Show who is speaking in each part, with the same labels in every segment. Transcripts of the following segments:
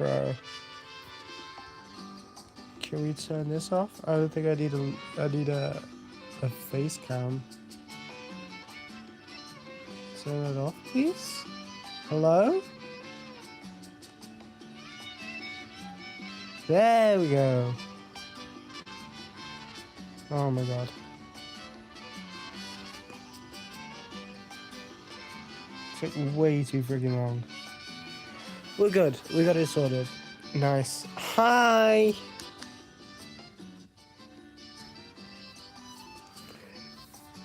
Speaker 1: Bro. Can we turn this off? I don't think I need a face cam. Turn it off, please. Hello? There we go. Oh my god. Took way too freaking long. We're good. We got it sorted. Nice. Hi!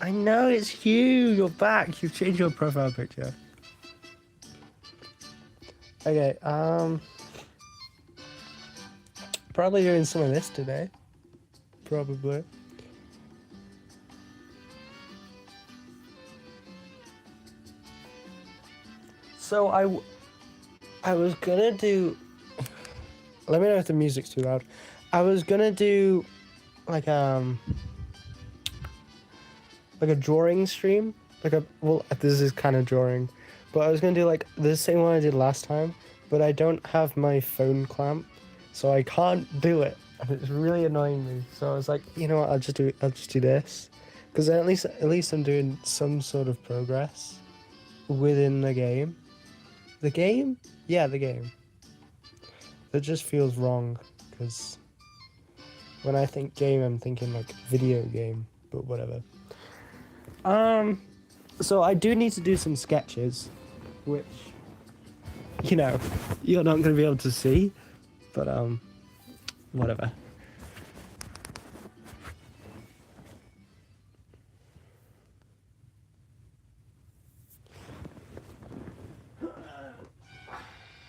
Speaker 1: I know it's you. You're back. You've changed your profile picture. Okay, probably doing some of this today. Probably. So I was gonna do... Let me know if the music's too loud. I was gonna do like a drawing stream. Well, this is kind of drawing. But I was gonna do like the same one I did last time, but I don't have my phone clamp, so I can't do it. And it's really annoying me. So I was like, you know what, I'll just do this. Because at least I'm doing some sort of progress within the game. The game? Yeah, the game. That just feels wrong, because when I think game, I'm thinking like video game, but whatever. So I do need to do some sketches, which, you know, you're not going to be able to see, but whatever.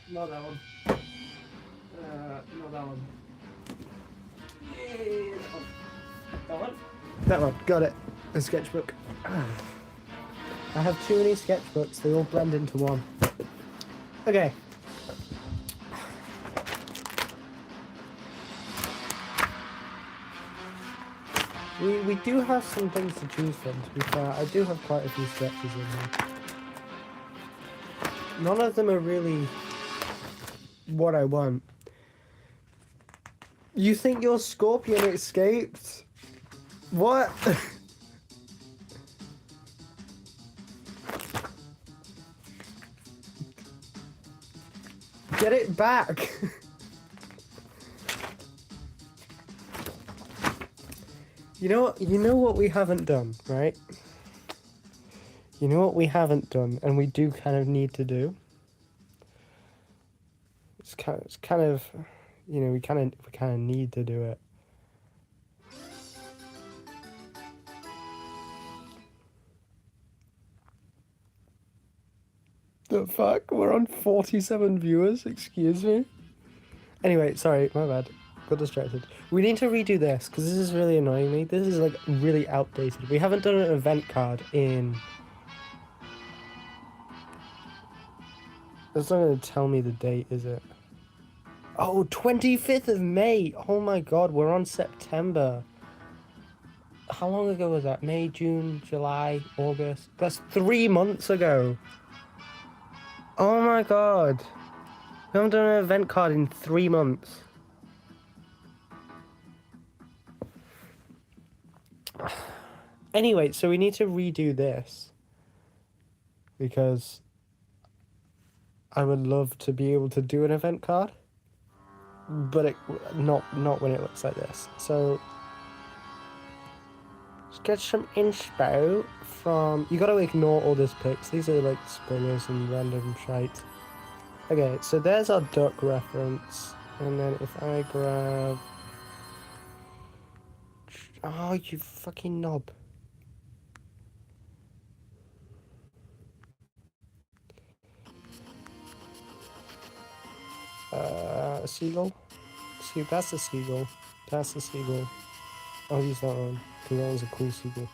Speaker 1: Not that one. Not that one. Yeah, that one. That one. Got it. A sketchbook. I have too many sketchbooks. They all blend into one. Okay. We do have some things to choose from, to be fair. I do have quite a few sketches in here. None of them are really what I want. You think your scorpion escaped? What? Get it back! You know what we haven't done, right? You know what we haven't done, and we do kind of need to do? It's kind of, you know, we kind of need to do it. The fuck? We're on 47 viewers, excuse me? Anyway, sorry, my bad. Got distracted. We need to redo this, because this is really annoying me. This is, like, really outdated. We haven't done an event card in... That's not going to tell me the date, is it? Oh, 25th of May! Oh my god, we're on September. How long ago was that? May, June, July, August? That's 3 months ago. Oh my god. We haven't done an event card in 3 months. Anyway, so we need to redo this. Because I would love to be able to do an event card. But not when it looks like this. So let's get some inspo from... You gotta ignore all these pics. These are like spoilers and random shite. Okay, so there's our duck reference. And then if I grab... Oh, you fucking knob. A seagull? See, that's a seagull. That's a seagull. I'll use that one, because that was a cool seagull.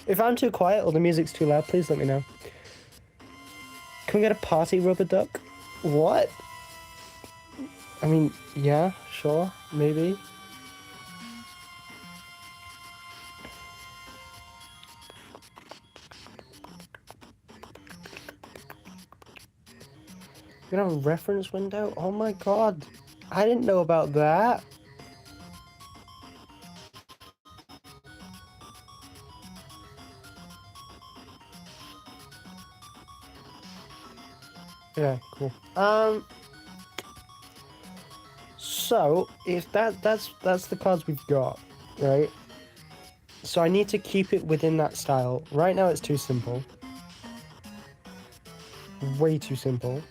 Speaker 1: If I'm too quiet or the music's too loud, please let me know. Can we get a party rubber duck? What? I mean, yeah, sure, maybe. You know, reference window? Oh my god. I didn't know about that. Yeah, cool. So if that's the cards we've got, right? So I need to keep it within that style. Right now it's too simple. Way too simple.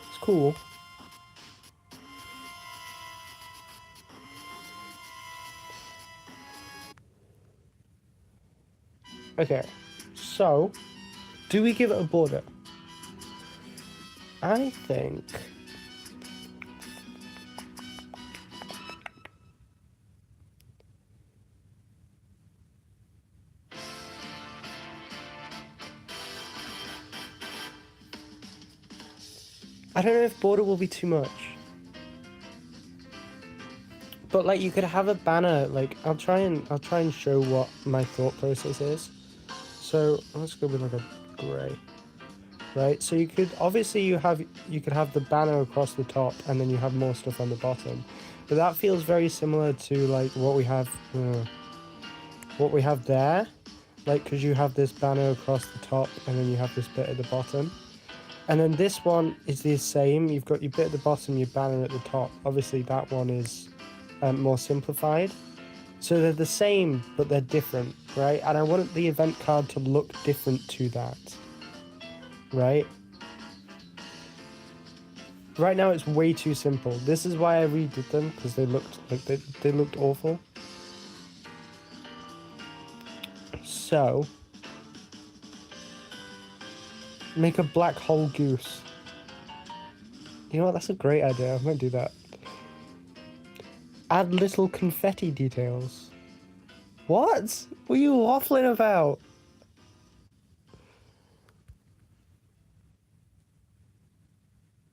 Speaker 1: It's cool. Okay. So, do we give it a border? I think I don't know if border will be too much. But like you could have a banner, like I'll try and show what my thought process is. So let's go with like a grey. Right? So you could obviously you could have the banner across the top and then you have more stuff on the bottom. But that feels very similar to like what we have there. Like because you have this banner across the top and then you have this bit at the bottom. And then this one is the same. You've got your bit at the bottom, your banner at the top. Obviously, that one is more simplified. So they're the same, but they're different, right? And I want the event card to look different to that, right? Right now, it's way too simple. This is why I redid them, because they looked like they looked awful. So, make a black hole goose. You know what? That's a great idea. I might do that. Add little confetti details. What? What are you waffling about?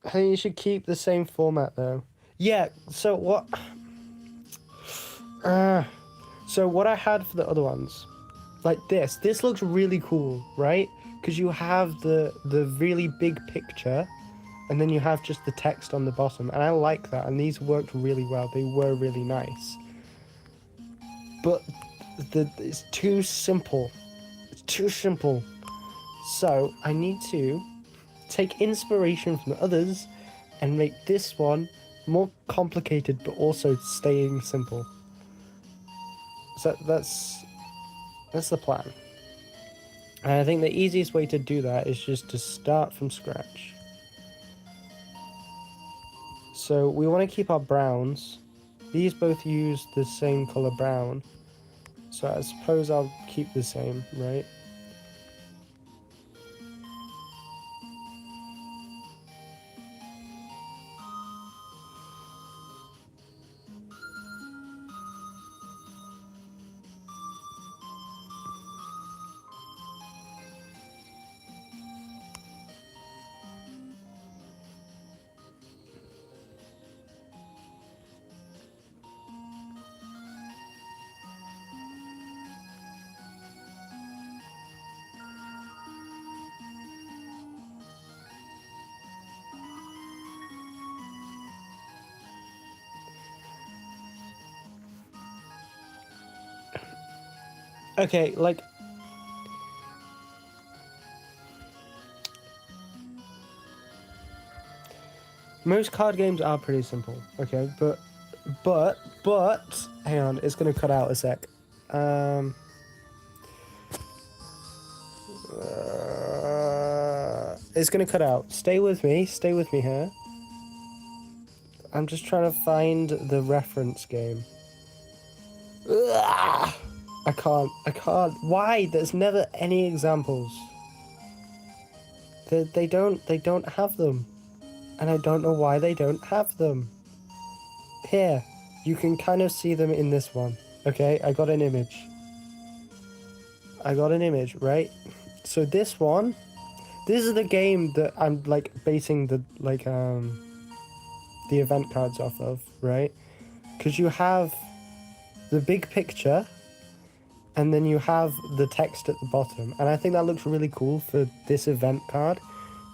Speaker 1: I think you should keep the same format though. Yeah, so what uh, so what I had for the other ones, like this looks really cool, right? Because you have the really big picture and then you have just the text on the bottom, and I like that, and these worked really well. They were really nice. But it's too simple. It's too simple. So I need to take inspiration from the others and make this one more complicated but also staying simple. So that's the plan. And I think the easiest way to do that is just to start from scratch. So we want to keep our browns. These both use the same color brown. So I suppose I'll keep the same, right? Okay, like most card games are pretty simple, okay, but hang on, it's gonna cut out a sec. It's gonna cut out. Stay with me here. I'm just trying to find the reference game. Ugh! I can't. Why? There's never any examples. They don't have them. And I don't know why they don't have them. Here, you can kind of see them in this one. Okay, I got an image. Right? So this one, this is the game that I'm like basing the the event cards off of, right? Because you have the big picture and then you have the text at the bottom, and I think that looks really cool for this event card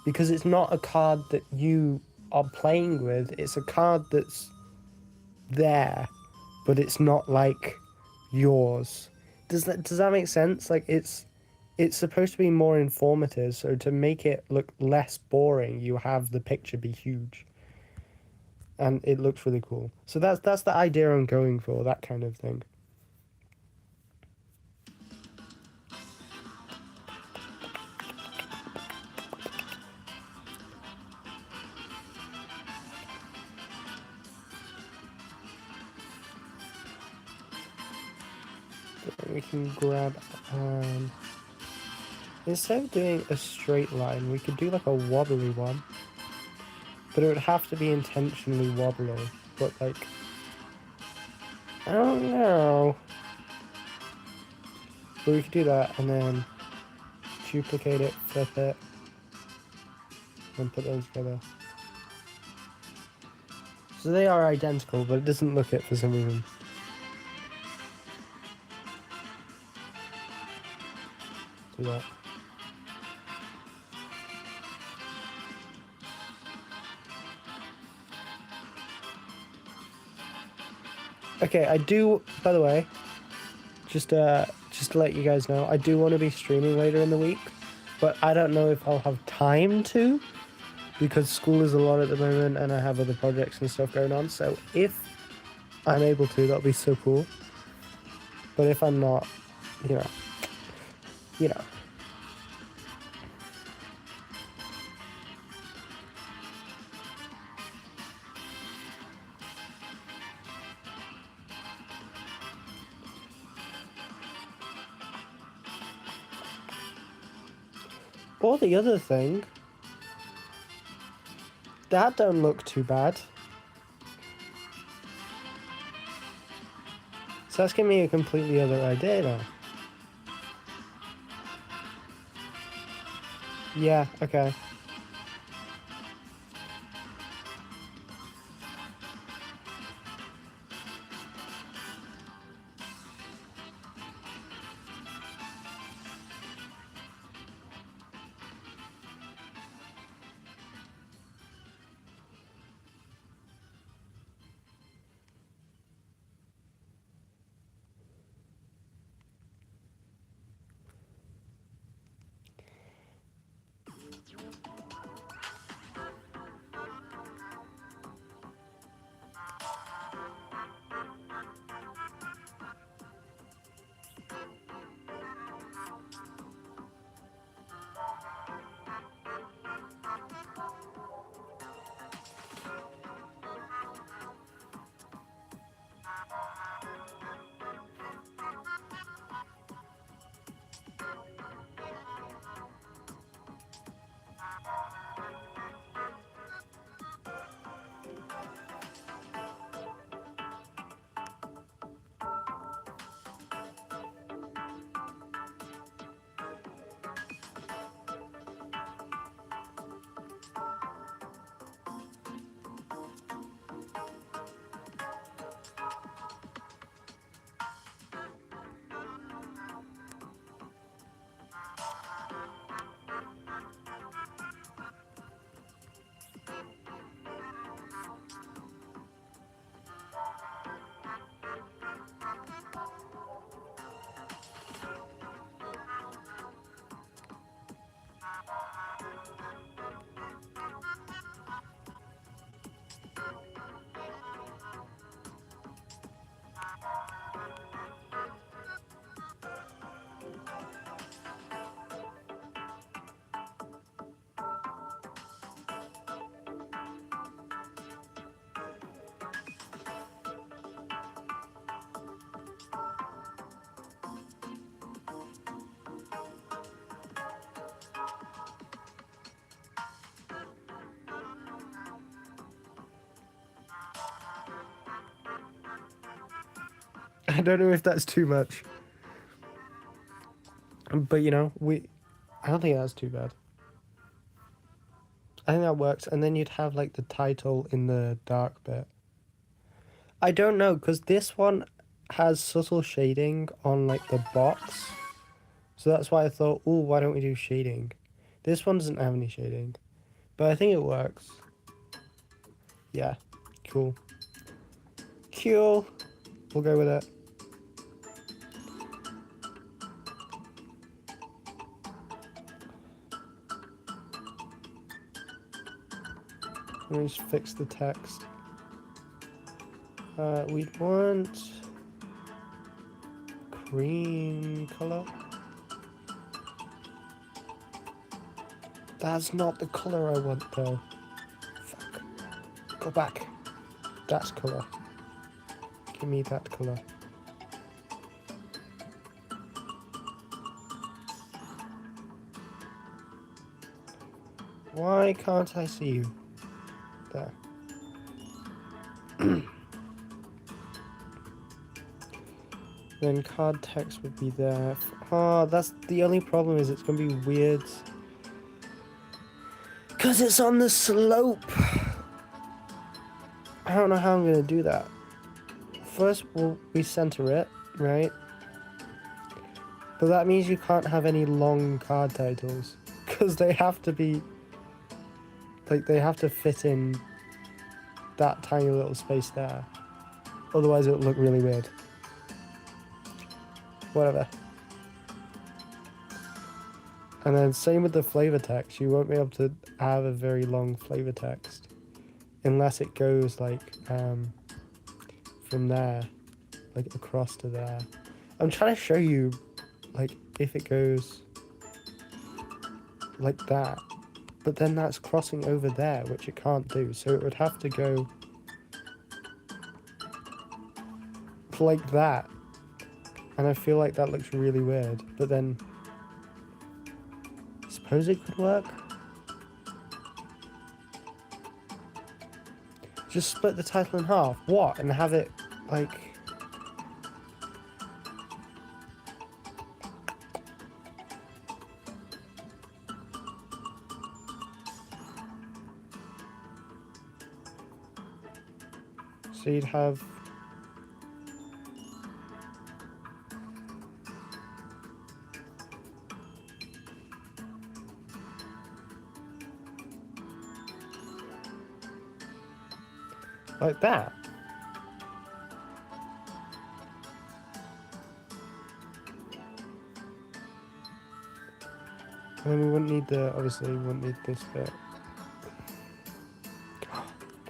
Speaker 1: because it's not a card that you are playing with. It's a card that's there, but it's not like yours. Does that make sense? Like it's supposed to be more informative, so to make it look less boring, you have the picture be huge. And it looks really cool. So that's the idea I'm going for, that kind of thing. We can grab instead of doing a straight line, we could do like a wobbly one. But it would have to be intentionally wobbly. But like, I don't know. But we could do that and then duplicate it, flip it, and put those together. So they are identical, but it doesn't look it for some reason. Do that. Okay, I do, by the way, just to let you guys know, I do want to be streaming later in the week, but I don't know if I'll have time to, because school is a lot at the moment and I have other projects and stuff going on. So if I'm able to, that'll be so cool. But if I'm not, you know, you know. Or the other thing, that don't look too bad. So that's giving me a completely other idea now. Yeah, okay. I don't know if that's too much. But you know, I don't think that's too bad. I think that works. And then you'd have like the title in the dark bit. I don't know, because this one has subtle shading on like the box. So that's why I thought, oh, why don't we do shading? This one doesn't have any shading. But I think it works. Yeah, cool. Cool. We'll go with it. Let me just fix the text. We want cream color. That's not the color I want though. Fuck. Go back. That's color. Give me that color. Why can't I see you? There. Then card text would be there. Oh, that's the only problem is it's gonna be weird. Cause it's on the slope. I don't know how I'm gonna do that. First we center it, right? But that means you can't have any long card titles. Cause they have to be like they have to fit in that tiny little space there. Otherwise it would look really weird. Whatever. And then same with the flavor text. You won't be able to have a very long flavor text unless it goes like from there, like across to there. I'm trying to show you like if it goes like that, but then that's crossing over there, which it can't do. So it would have to go like that. And I feel like that looks really weird, but then I suppose it could work. Just split the title in half. What? And have it like... So you'd have... like that. And then we wouldn't need the, obviously we wouldn't need this bit.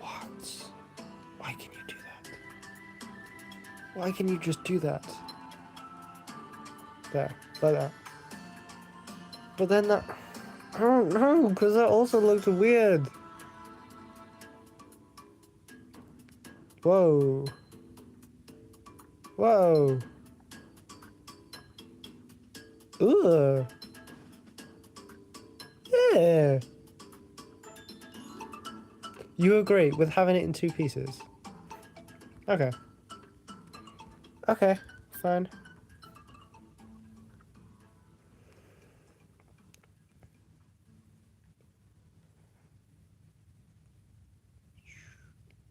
Speaker 1: What? Why can you do that? Why can you just do that? There, like that. But then that, I don't know, because that also looks weird. Whoa. Whoa. Ugh. Yeah. You agree with having it in two pieces? Okay. Okay, fine.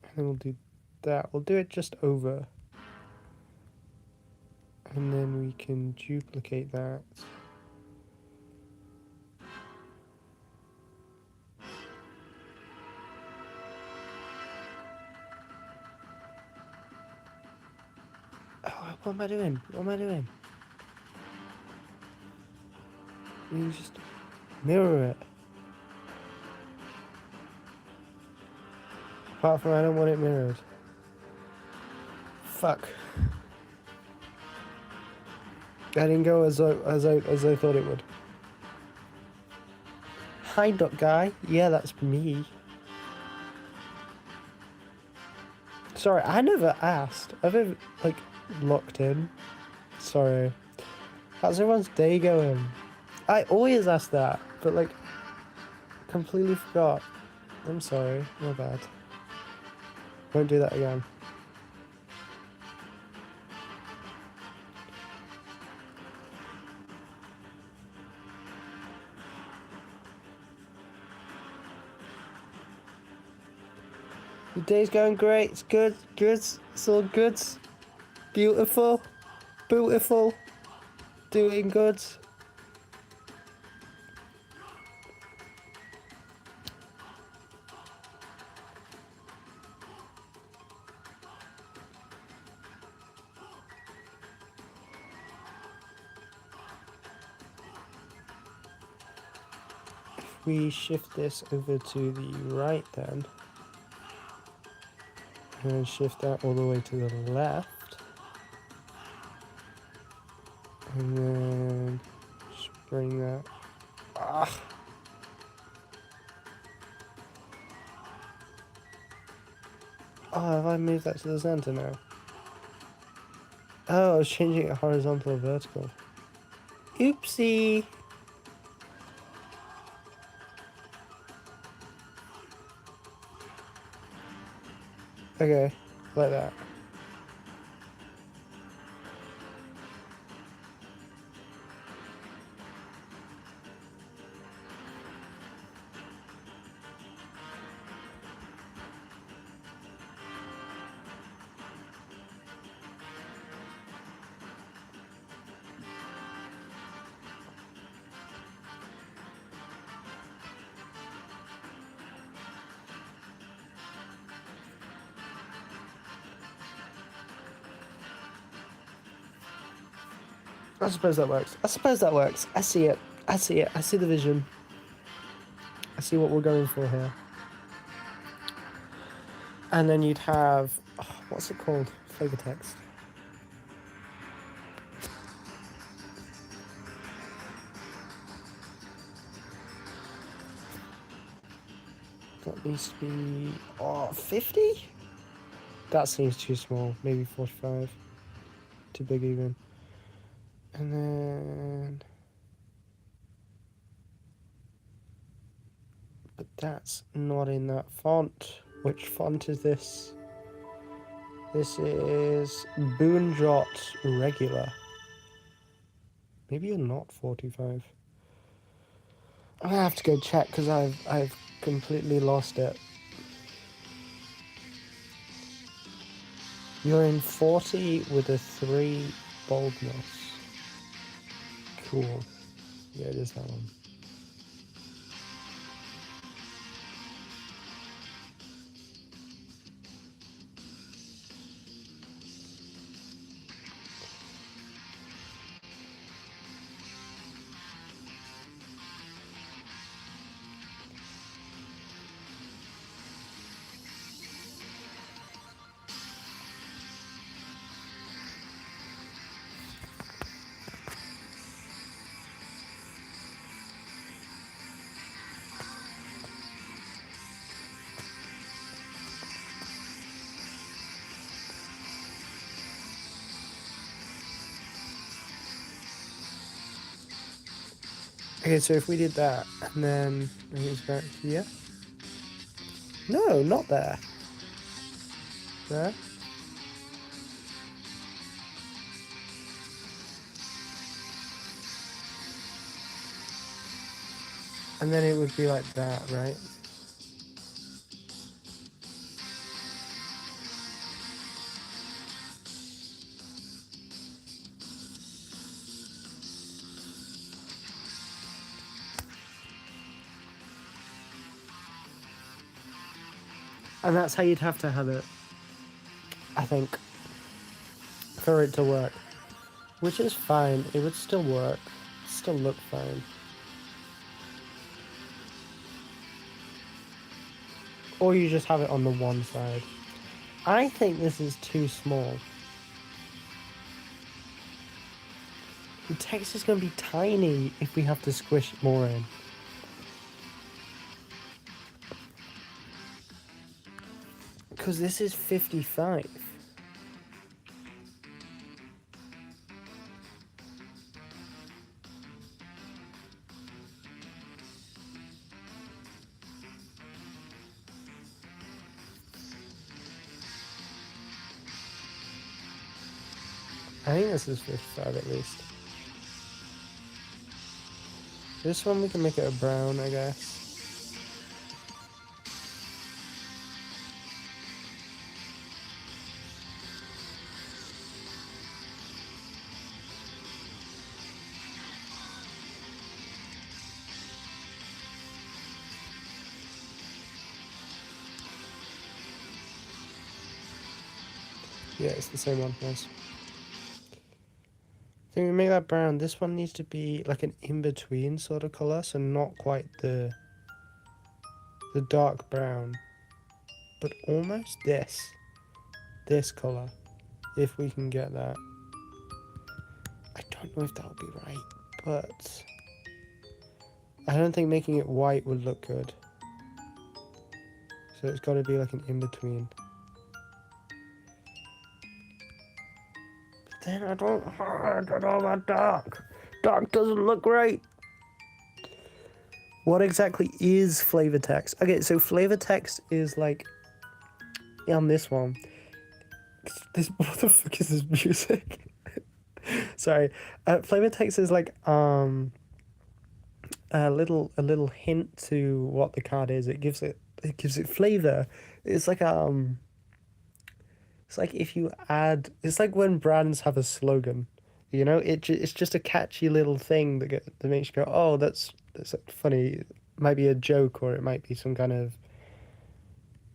Speaker 1: And then we'll do that. We'll do it just over. And then we can duplicate that. Oh, what am I doing? What am I doing? You just mirror it. Apart from I don't want it mirrored. Fuck. That didn't go as I thought it would. Hi, Duck Guy. Yeah, that's me. Sorry, I never asked. I've ever, like, locked in. Sorry. How's everyone's day going? I always ask that, but, like, completely forgot. I'm sorry. My bad. Won't do that again. The day's going great. It's good. Good. It's all good. Beautiful. Beautiful. Doing good. we shift this over to the right then, and shift that all the way to the left, and then just bring that. Ah. Oh, have I moved that to the center now? Oh, I was changing it horizontal or vertical. Oopsie! Okay, like that. I suppose that works. I suppose that works. I see it. I see it. I see the vision. I see what we're going for here. And then you'd have... Oh, what's it called? Flavor text. That needs to be... Oh, 50? That seems too small. Maybe 45. Too big even. And then... But that's not in that font. Which font is this? This is Boondrot Regular. Maybe you're not 45. I'm gonna have to go check because I've completely lost it. You're in 40 with a 3 boldness. Cool. Yeah, it is that one. Okay, so if we did that, and then I think it's back here. No, not there. There. And then it would be like that, right? And that's how you'd have to have it, I think, for it to work. Which is fine. It would still work. Still look fine. Or you just have it on the one side. I think this is too small. The text is going to be tiny if we have to squish more in. Because this is 55. I think this is 55 at least. This one we can make it a brown, I guess. Yeah, it's the same one, nice. I think we make that brown. This one needs to be like an in-between sort of colour, so not quite the the dark brown, but almost this color, if we can get that. I don't know if that'll be right, but I don't think making it white would look good. So it's got to be like an in-between. But then I don't know about dark. Dark doesn't look right. What exactly is flavor text? Okay, so flavor text is like on this one. This what the fuck is this music? Sorry, flavor text is like a little hint to what the card is. It gives it flavor. It's like it's like if you add. It's like when brands have a slogan. You know, it's just a catchy little thing that makes you go, oh, that's funny. It might be a joke or it might be some kind of,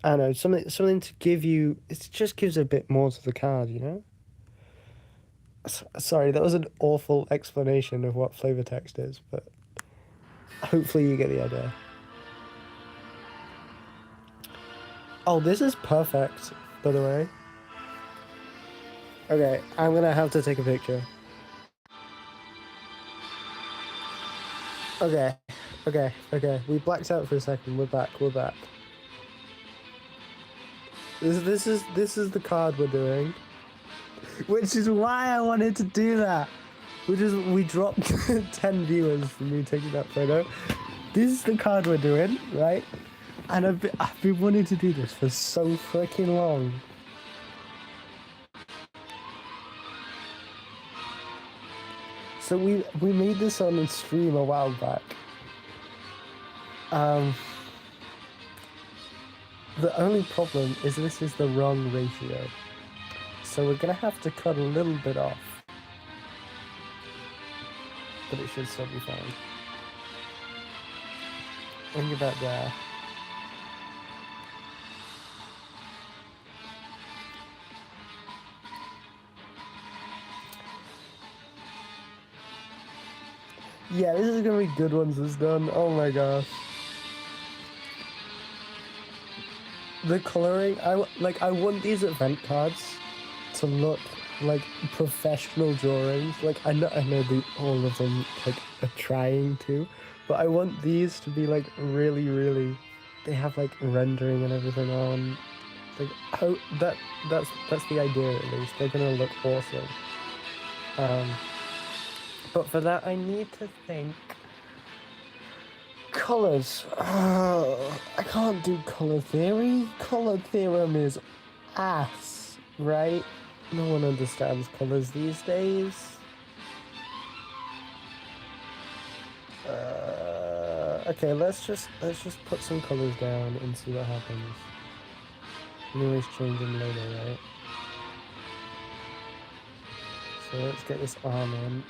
Speaker 1: I don't know, something to give you. It just gives a bit more to the card, you know. Sorry, that was an awful explanation of what flavor text is, but hopefully you get the idea. Oh, this is perfect, by the way. Okay, I'm gonna have to take a picture. Okay. We blacked out for a second. We're back. This is the card we're doing, which is why I wanted to do that. We dropped 10 viewers from me taking that photo. This is the card we're doing, right? And I've been wanting to do this for so freaking long. So we made this on a stream a while back. The only problem is this is the wrong ratio. So we're gonna have to cut a little bit off. But it should still be fine. Think about there. Yeah, this is gonna be good once it's done. Oh my gosh. The coloring, I want these event cards to look like professional drawings. Like I know all of them like are trying to, but I want these to be like really. They have like rendering and everything on. Like that's the idea at least. They're gonna look awesome. But for that I need to think. Colors. Oh, I can't do color theory. Color theorem is ass, right? No one understands colors these days. Okay, let's just put some colors down and see what happens. You can always change them later, right? So let's get this arm in.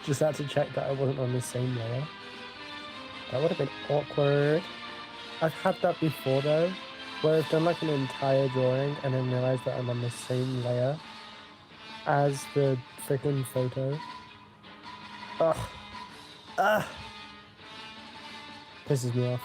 Speaker 1: Just had to check that I wasn't on the same layer. That would have been awkward. I've had that before though, where I've done like an entire drawing and then realized that I'm on the same layer as the freaking photo. Ugh. Pisses me off.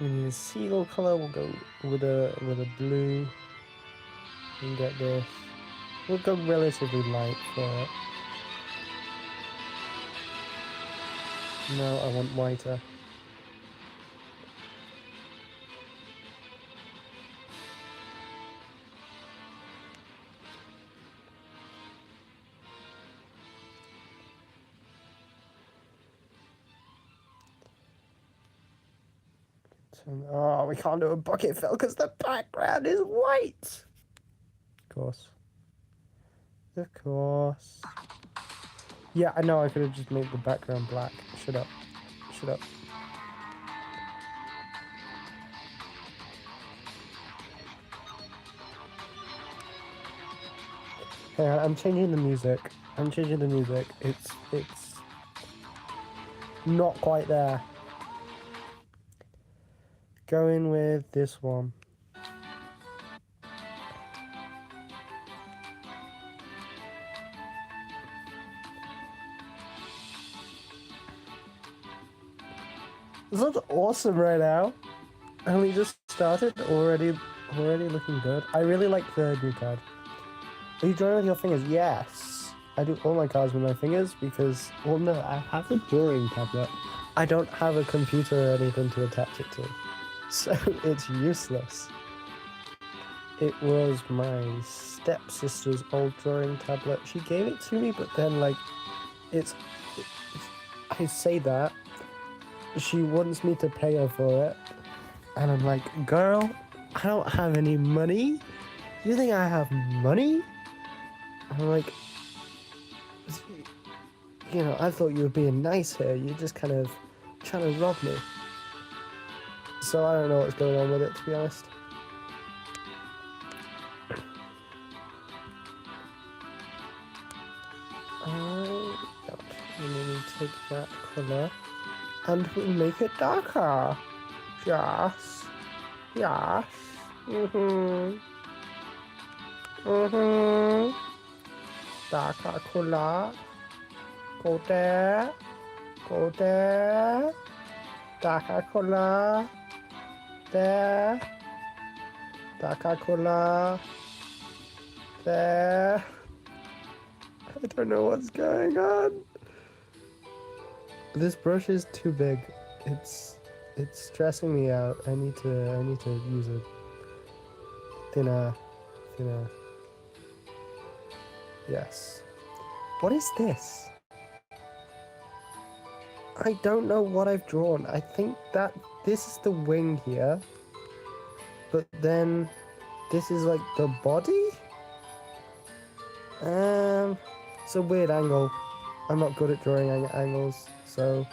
Speaker 1: We need a seagull color. We'll go with a blue. And get this. We'll go relatively light for it. No, I want whiter. Oh, we can't do a bucket fill because the background is white. Of course. Yeah, I know I could have just made the background black. Shut up. Yeah, I'm changing the music. It's not quite there. Going with this one. This looks awesome right now. And we just started already looking good. I really like the new card. Are you drawing with your fingers? Yes. I do all my cards with my fingers because, well, no, I have a drawing tablet. I don't have a computer or anything to attach it to. So it's useless. It was my stepsister's old drawing tablet. She gave it to me, but then, like, it's I say that. She wants me to pay her for it. And I'm like, girl, I don't have any money. You think I have money? I'm like, you know, I thought you were being nice here. You're just kind of trying to rob me. So I don't know what's going on with it, to be honest. And then we take that colour and we make it darker. Yes. Yes. Darker colour. Go there. Go there. Darker colour. There. Darker colour. There. I don't know what's going on. This brush is too big. It's stressing me out. I need to use a thinner. Yes. What is this? I don't know what I've drawn. I think that this is the wing here. But then this is like the body? It's a weird angle. I'm not good at drawing angles, so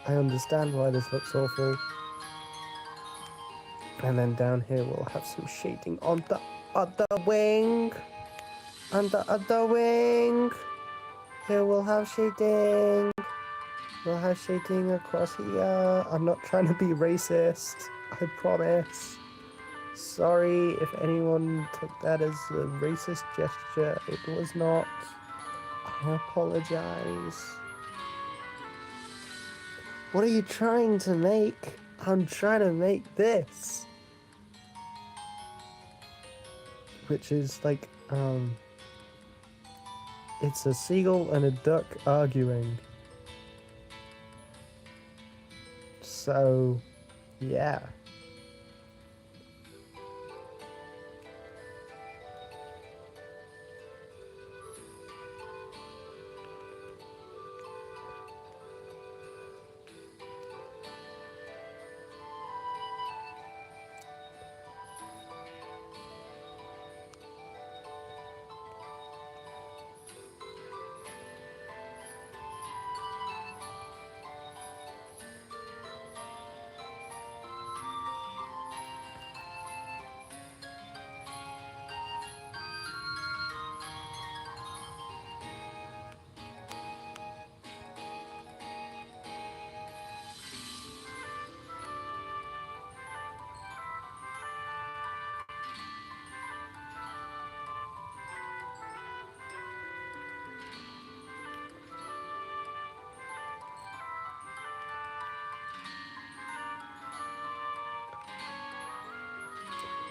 Speaker 1: I understand why this looks awful. And then down here we'll have some shading on the other wing. On the other wing. Here we'll have shading. We'll have shading across here. I'm not trying to be racist, I promise. Sorry if anyone took that as a racist gesture. It was not. I apologize. What are you trying to make? I'm trying to make this. Which is like, it's a seagull and a duck arguing. So, yeah.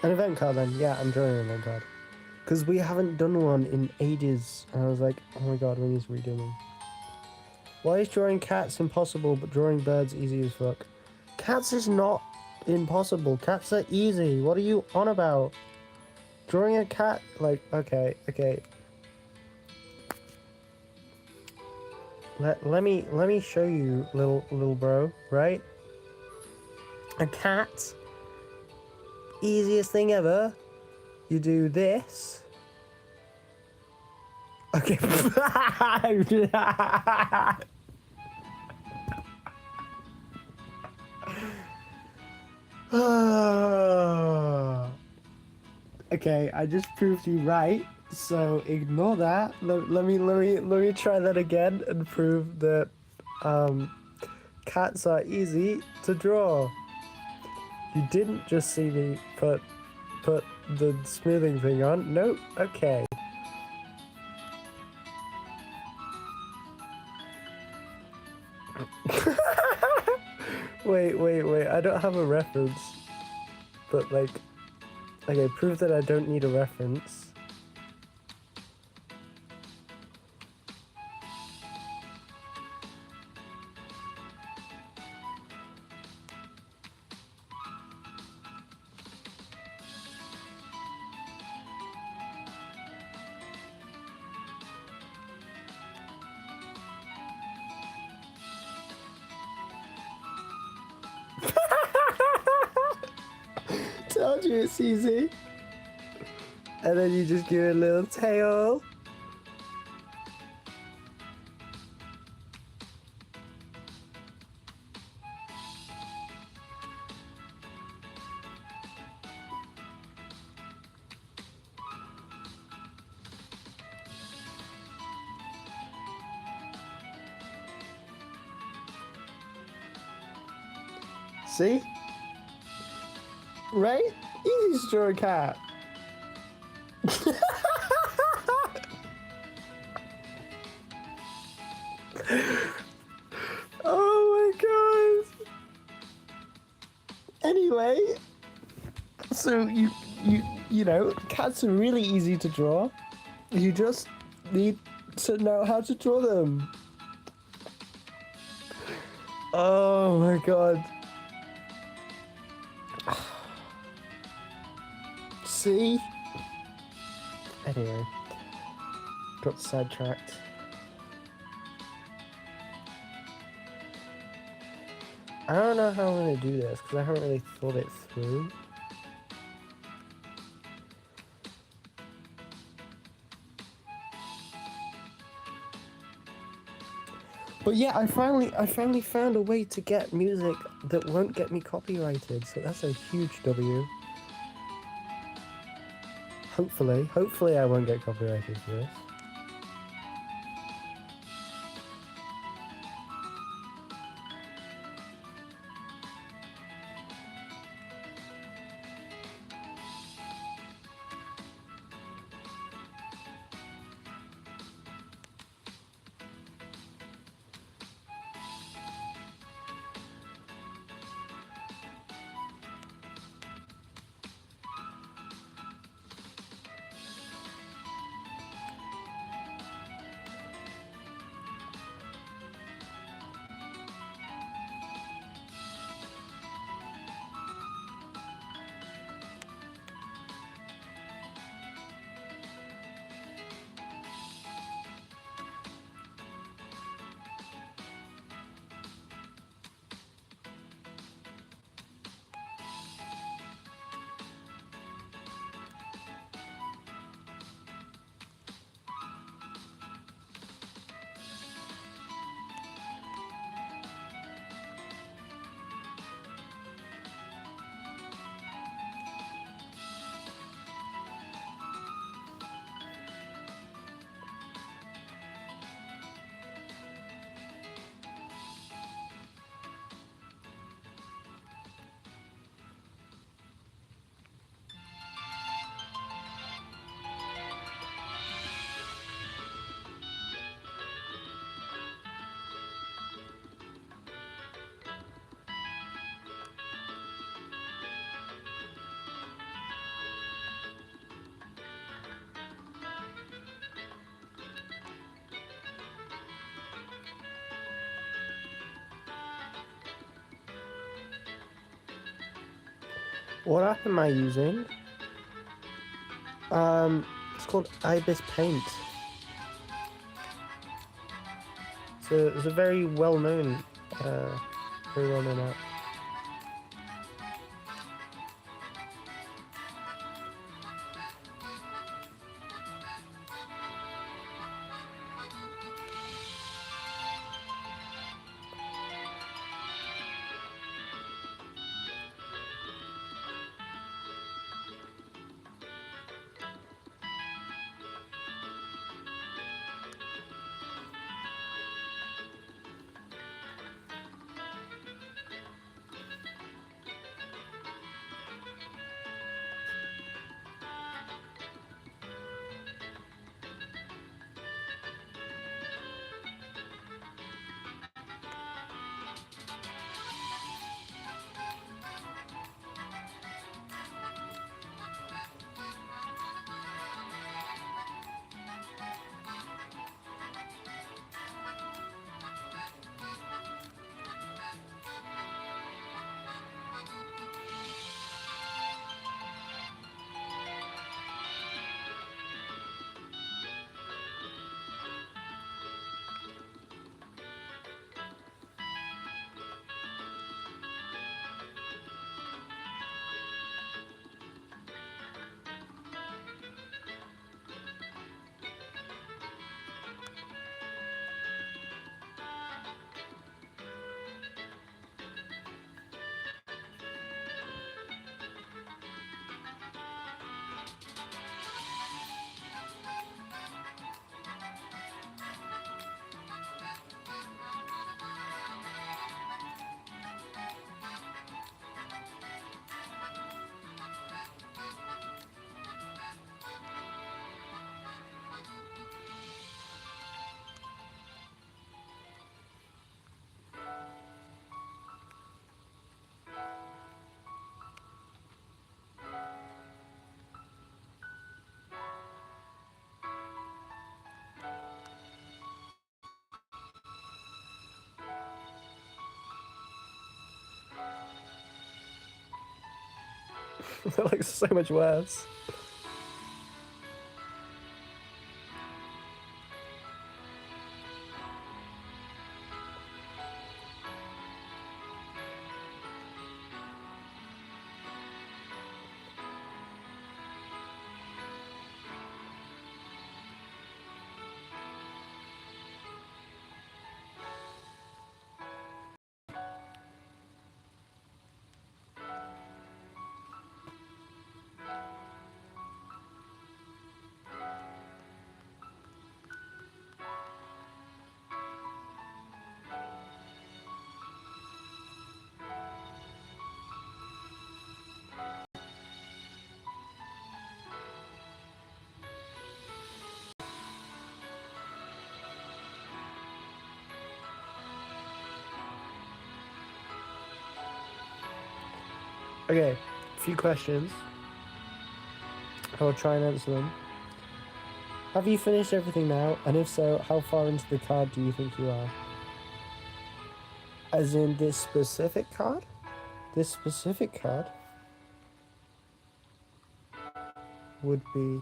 Speaker 1: An event card then? Yeah, I'm drawing an event card. Because we haven't done one in ages. And I was like, oh my god, we need to redo them. Why is drawing cats impossible, but drawing birds easy as fuck? Cats is not impossible. Cats are easy. What are you on about? Drawing a cat, like, okay. Let me show you, little bro, right? A cat, easiest thing ever. You do this. Okay. Okay, I just proved you right. So ignore that. Let me try that again and prove that um, cats are easy to draw. You didn't just see me put the smoothing thing on. Nope. Okay. Wait. I don't have a reference. But like, okay, prove that I don't need a reference. Told you it's easy. And then you just give it a little tail. See? Right? Easy to draw a cat. Oh my god. Anyway, so you know, cats are really easy to draw. You just need to know how to draw them. Oh my god. See? Anyway, got sidetracked. I don't know how I'm gonna do this because I haven't really thought it through. But yeah, I finally found a way to get music that won't get me copyrighted, so that's a huge W. Hopefully I won't get copyrighted for this. What app am I using? It's called Ibis Paint. It's a very well-known app. That looks so much worse. Okay, a few questions. I will try and answer them. Have you finished everything now? And if so, how far into the card do you think you are? As in this specific card? This specific card would be...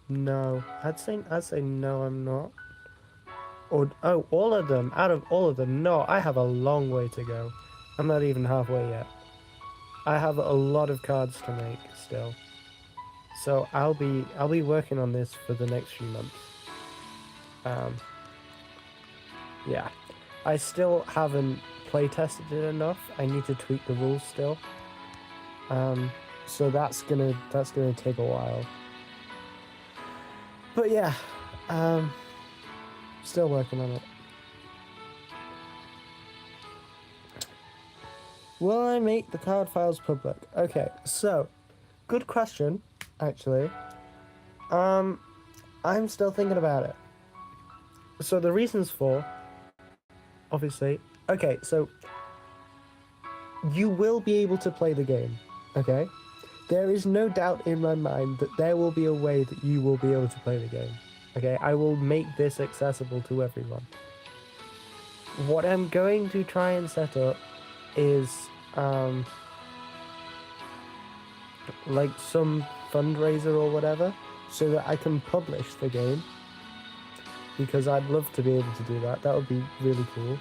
Speaker 1: no. I'd say no, I'm not. Or, oh, all of them. Out of all of them, no, I have a long way to go. I'm not even halfway yet. I have a lot of cards to make still. So I'll be working on this for the next few months. Yeah. I still haven't play tested it enough. I need to tweak the rules still. So that's gonna take a while. But yeah, still working on it. Will I make the card files public? Okay, so good question, actually. I'm still thinking about it. So the reasons for, obviously, okay, so you will be able to play the game, okay? There is no doubt in my mind that there will be a way that you will be able to play the game, okay? I will make this accessible to everyone. What I'm going to try and set up is, like some fundraiser or whatever, so that I can publish the game. Because I'd love to be able to do that. That would be really cool.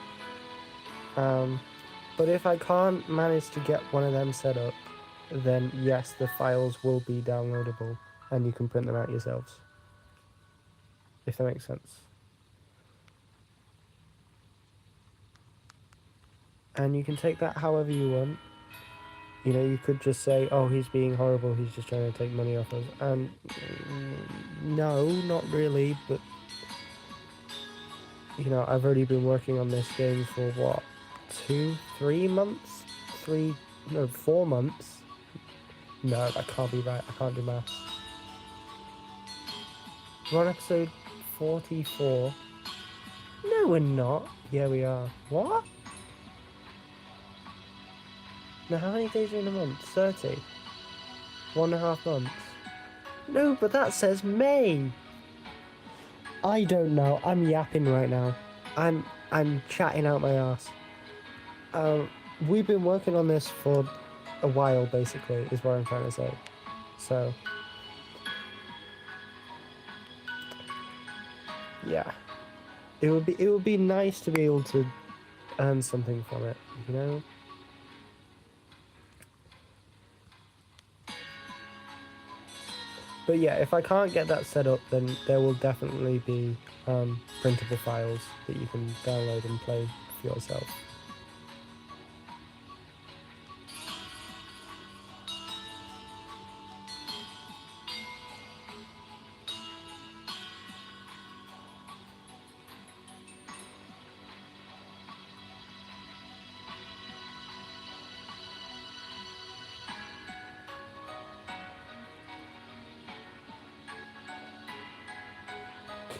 Speaker 1: But if I can't manage to get one of them set up, then yes, the files will be downloadable and you can print them out yourselves. If that makes sense. And you can take that however you want. You know, you could just say, oh, he's being horrible, he's just trying to take money off us. And no, not really, but you know, I've already been working on this game for what, 3 months? 4 months? No, that can't be right. I can't do maths. We're on episode 44. No, we're not. Yeah, we are. What? Now, how many days are in a month? 30. 1.5 months. No, but that says May. I don't know. I'm yapping right now. I'm chatting out my ass. We've been working on this for a while, basically, is what I'm trying to say. So, yeah, it would be nice to be able to earn something from it, you know. But yeah, if I can't get that set up, then there will definitely be printable files that you can download and play for yourself.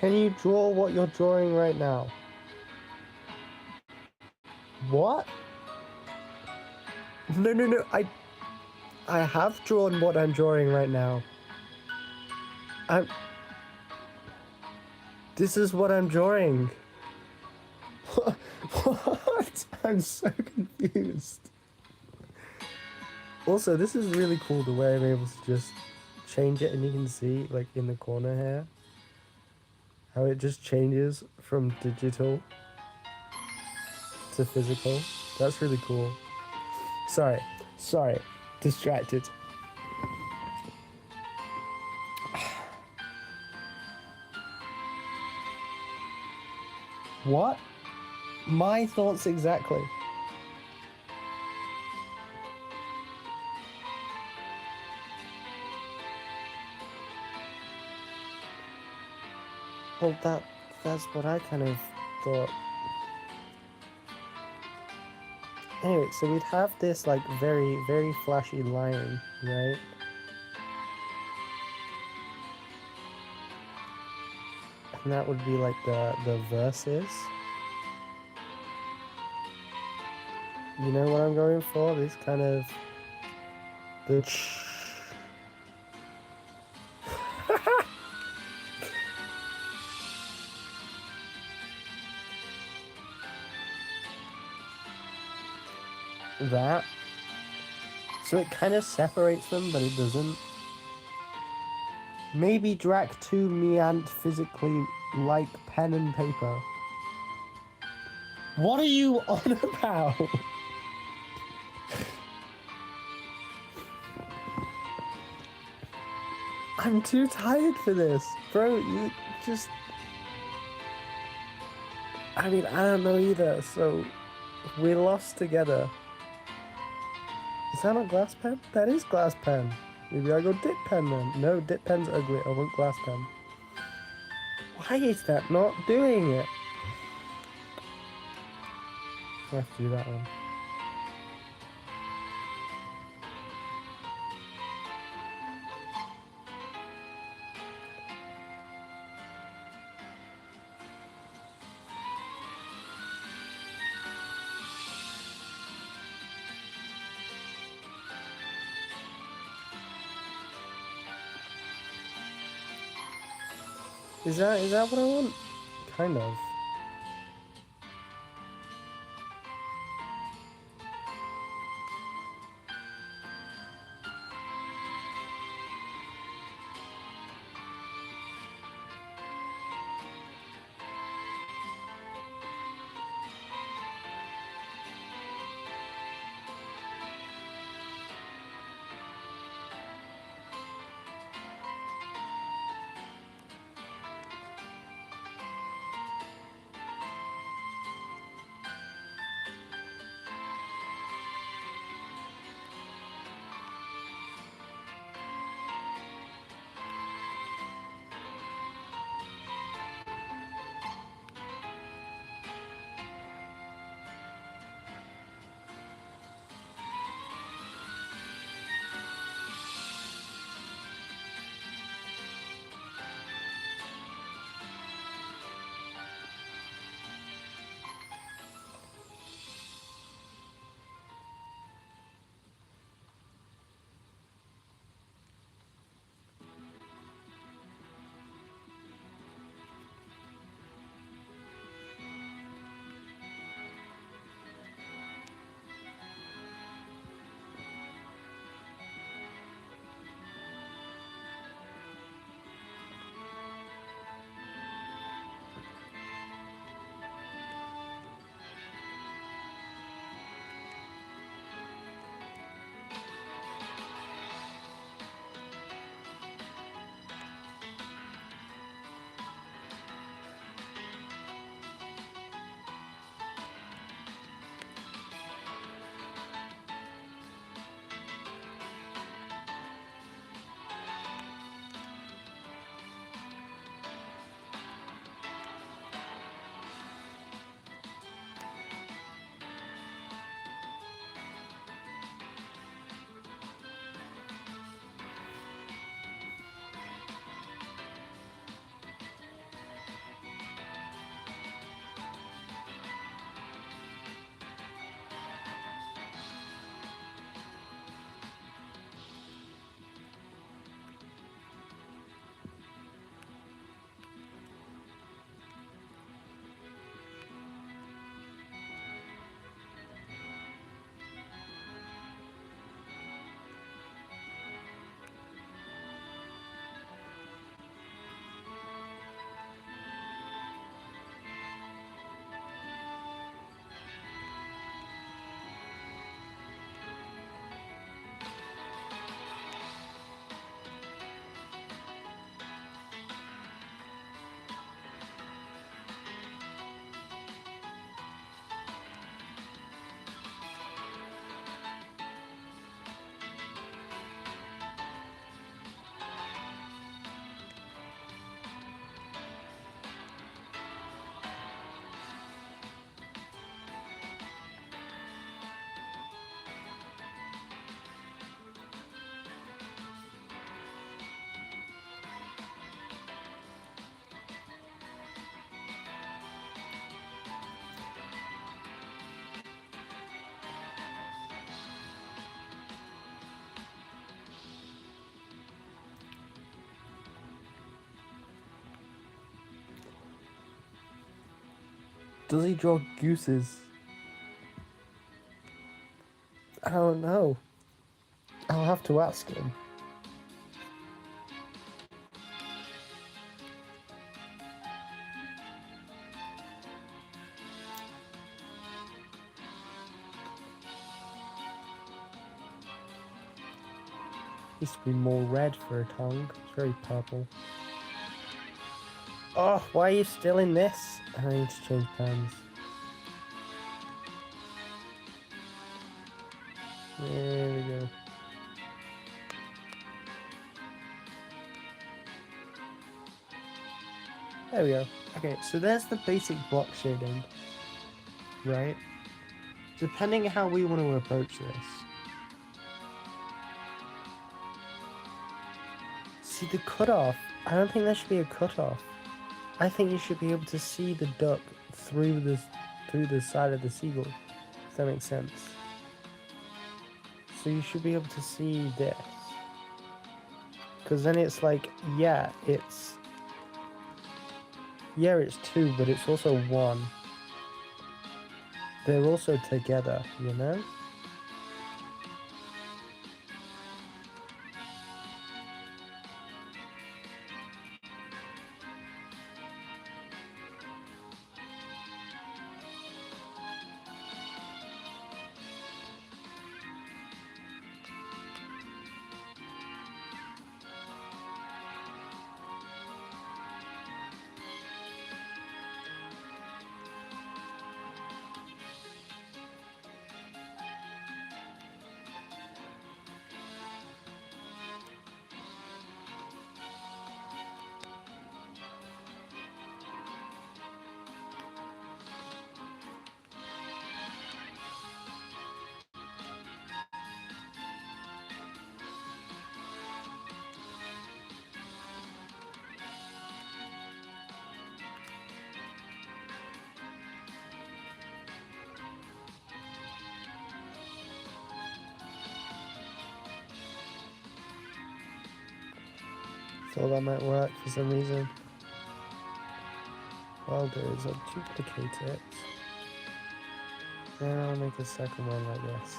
Speaker 1: Can you draw what you're drawing right now? What? No. I have drawn what I'm drawing right now. This is what I'm drawing. What? I'm so confused. Also, this is really cool the way I'm able to just change it, and you can see like in the corner here how it just changes from digital to physical. That's really cool. Sorry, distracted. What? My thoughts exactly. Well, that's what I kind of thought. Anyway, so we'd have this like very flashy line, right? And that would be like the verses. You know what I'm going for? This kind of the that. So it kind of separates them, but it doesn't. Maybe Drac 2 Meant physically like pen and paper. What are you on about? I'm too tired for this. Bro, you just... I mean, I don't know either, so... We're lost together. Is that not glass pen? That is glass pen. Maybe I go dip pen then. No, dip pen's ugly. I want glass pen. Why is that not doing it? I have to do that one. Is that what I want? Kind of. Does he draw gooses? I don't know. I'll have to ask him. Used to be more red for a tongue. It's very purple. Oh, why are you still in this? I need to change pens. There we go. There we go. Okay, so there's the basic block shading, right? Depending how we want to approach this. See the cutoff? I don't think there should be a cutoff. I think you should be able to see the duck through the side of the seagull. If that makes sense. So you should be able to see this. Because then it's like, yeah, it's 2, but it's also 1. They're also together, you know? Thought that might work for some reason. What I'll do is I'll duplicate it. Then I'll make a second one like this.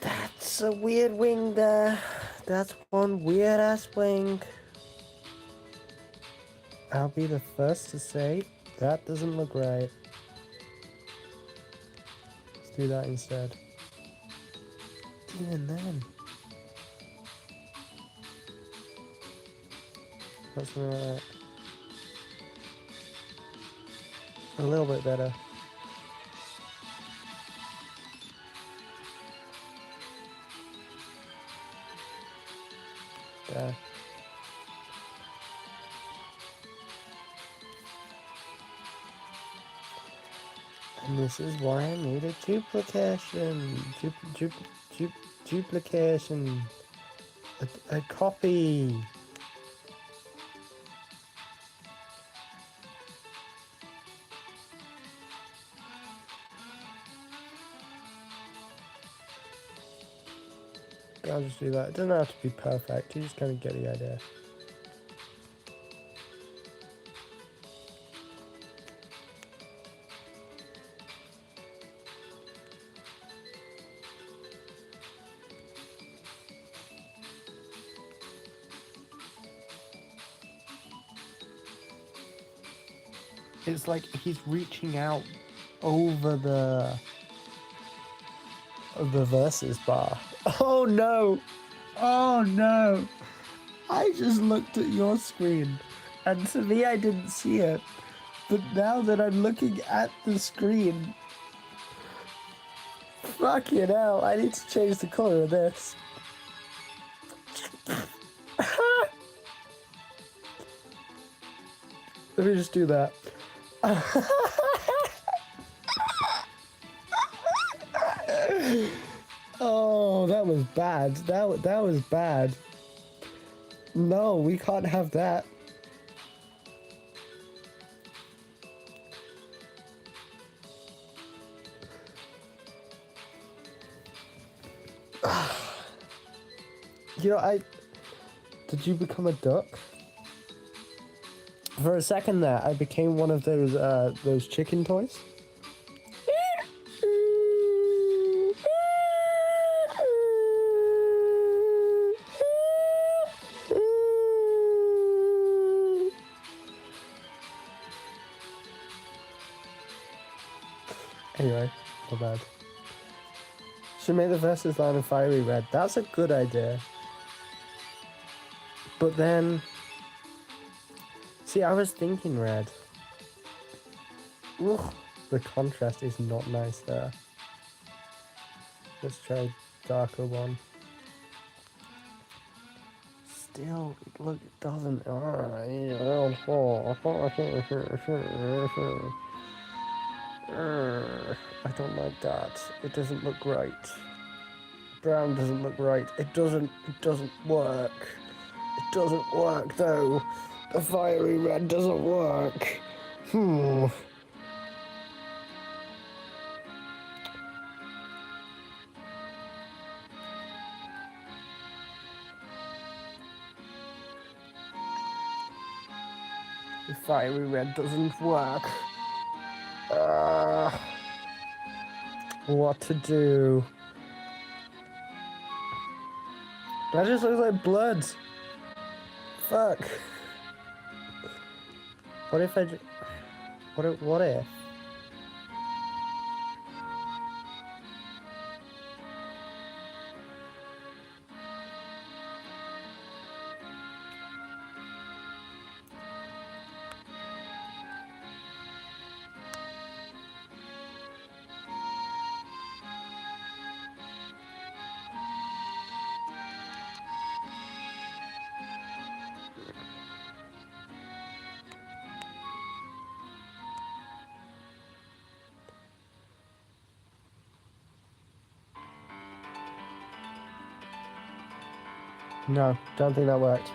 Speaker 1: That's a weird wing there. That's one weird ass wing. I'll be the first to say that doesn't look right. Let's do that instead. Even then. What's something like that? A little bit better. There. And this is why I need a duplication. Duplication. A copy. I'll just do that. It doesn't have to be perfect. You just kind of get the idea. It's like he's reaching out over the versus bar. Oh no! Oh no! I just looked at your screen, and to me I didn't see it. But now that I'm looking at the screen, Fucking hell, I need to change the colour of this. Let me just do that. Oh, that was bad. That was bad. No, we can't have that. You know, did you become a duck? For a second there, I became one of those chicken toys. Anyway, not bad. Should make the versus line of fiery red. That's a good idea. But then, see, I was thinking red. Ugh, the contrast is not nice there. Let's try darker one. Still, look, it doesn't. I don't like that. It doesn't look right. Brown doesn't look right. It doesn't work. It doesn't work though. The fiery red doesn't work. The fiery red doesn't work. What to do? That just looks like blood. Fuck. What if what if? No, don't think that worked.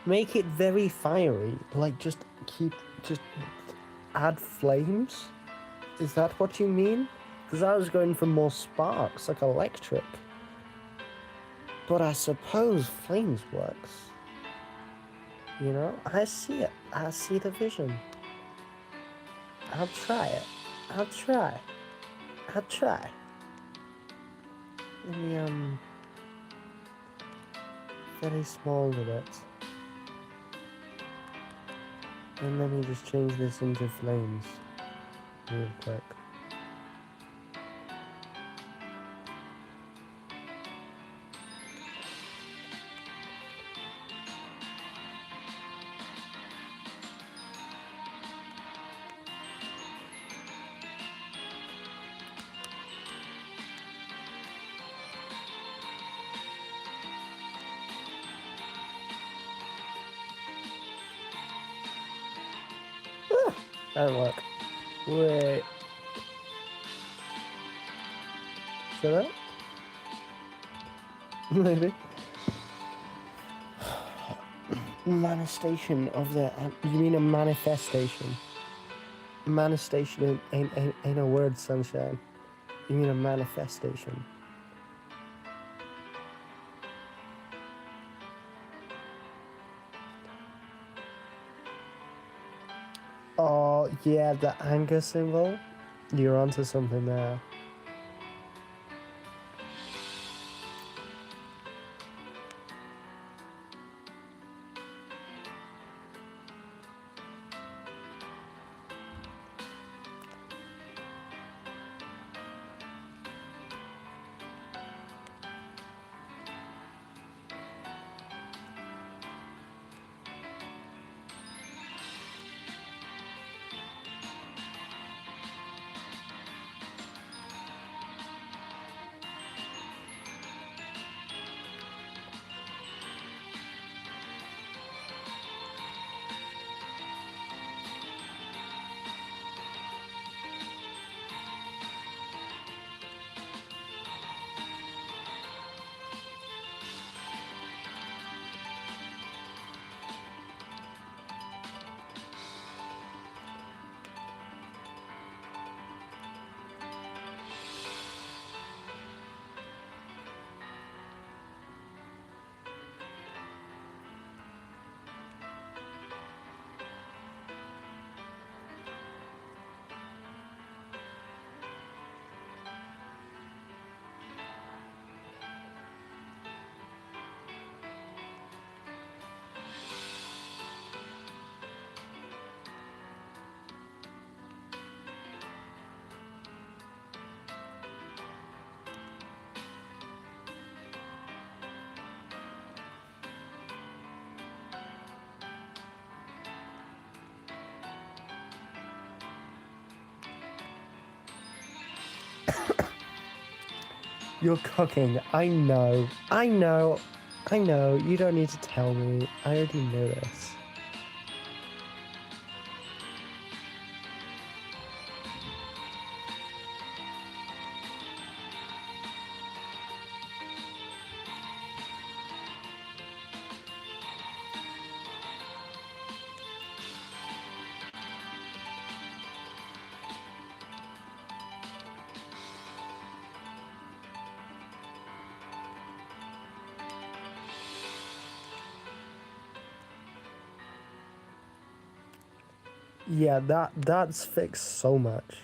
Speaker 1: Make it very fiery, like just add flames? Is that what you mean? Because I was going for more sparks, like electric. But I suppose flames works. You know, I see it. I see the vision. I'll try it. I'll try. Let me, very small with it. And let me just change this into flames real quick. That'll work. Wait. Shut up? Maybe. Manifestation of the... You mean a manifestation? Manifestation ain't a word, sunshine. You mean a manifestation? Oh, yeah, the anger symbol. You're onto something there. You're cooking. I know. I know. I know. You don't need to tell me. I already know this. Yeah, that's fixed so much.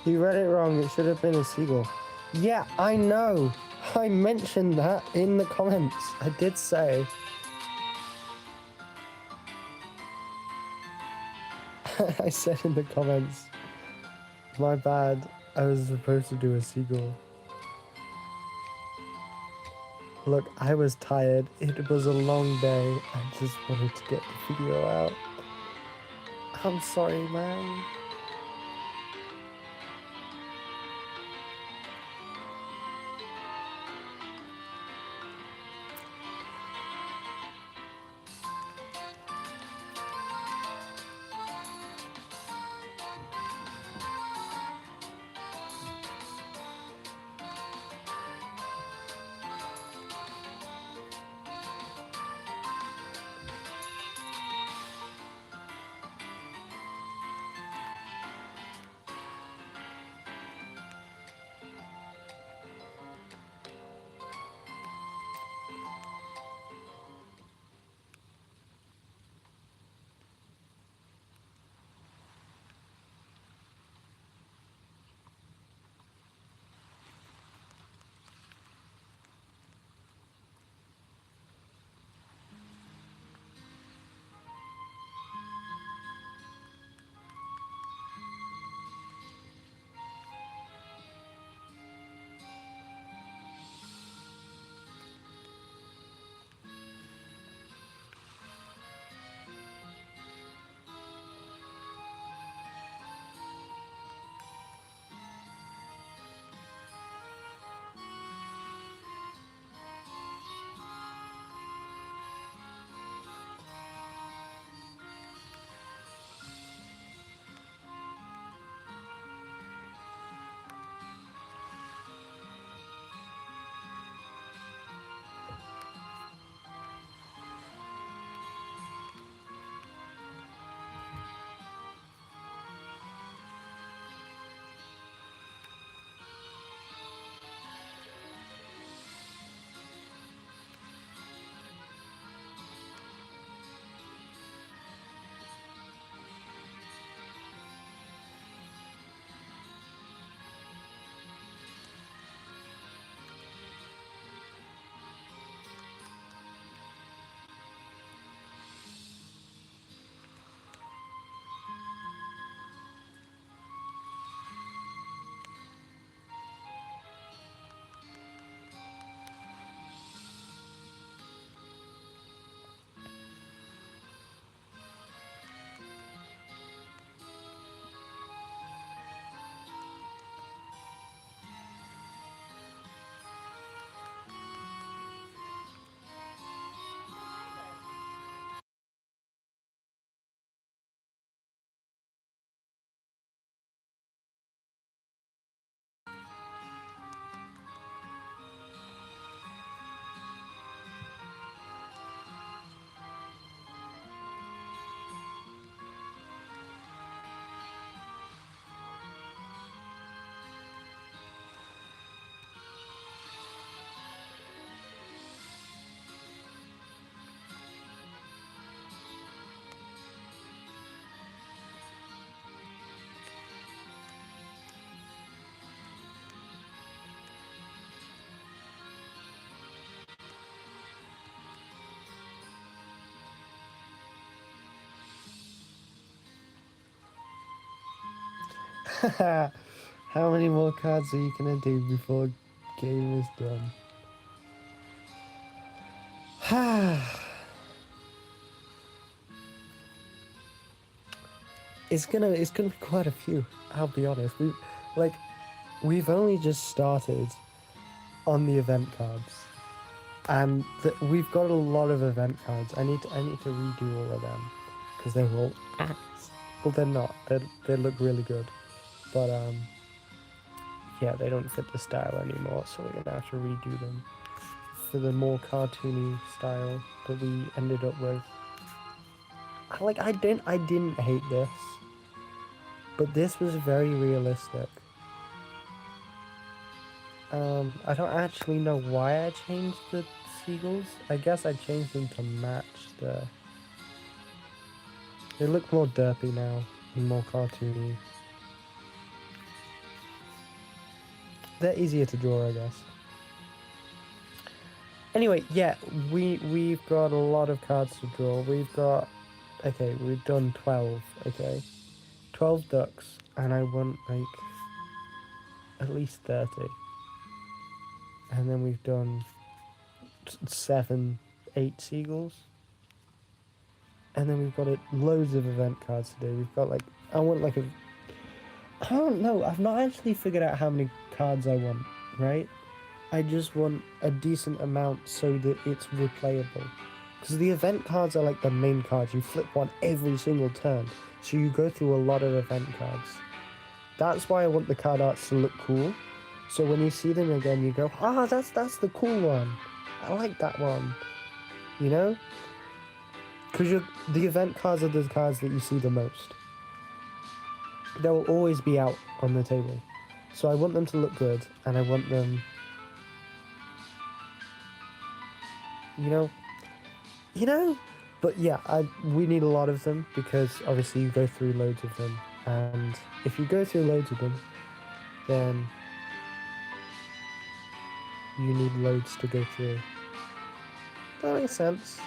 Speaker 1: You read it wrong. It should have been a seagull. Yeah, I know. I mentioned that in the comments. I did say. I said in the comments. My bad. I was supposed to do a seagull. Look, I was tired. It was a long day. I just wanted to get the video out. I'm sorry, man. How many more cards are you gonna do before game is done? It's gonna be quite a few. I'll be honest. We've only just started on the event cards, and we've got a lot of event cards. I need to redo all of them because they're all ass. Well, they're not. They look really good, but yeah, they don't fit the style anymore. So we're gonna have to redo them for the more cartoony style that we ended up with. I didn't hate this, but this was very realistic. I don't actually know why I changed the seagulls. I guess I changed them to match the... They look more derpy now, and more cartoony. They're easier to draw, I guess. Anyway, yeah, we've got a lot of cards to draw. We've got... Okay, we've done 12, okay? 12 ducks, and I want, like, at least 30. And then we've done 7, 8 seagulls. And then we've got loads of event cards to do. We've got, like, I don't know, I've not actually figured out how many cards I want, right? I just want a decent amount so that it's replayable. Because the event cards are like the main cards. You flip one every single turn. So you go through a lot of event cards. That's why I want the card arts to look cool. So when you see them again, you go, that's the cool one. I like that one. You know? Because the event cards are the cards that you see the most. They will always be out on the table. So I want them to look good, and I want them... You know? But yeah, we need a lot of them, because obviously you go through loads of them. And if you go through loads of them, then you need loads to go through. That makes sense.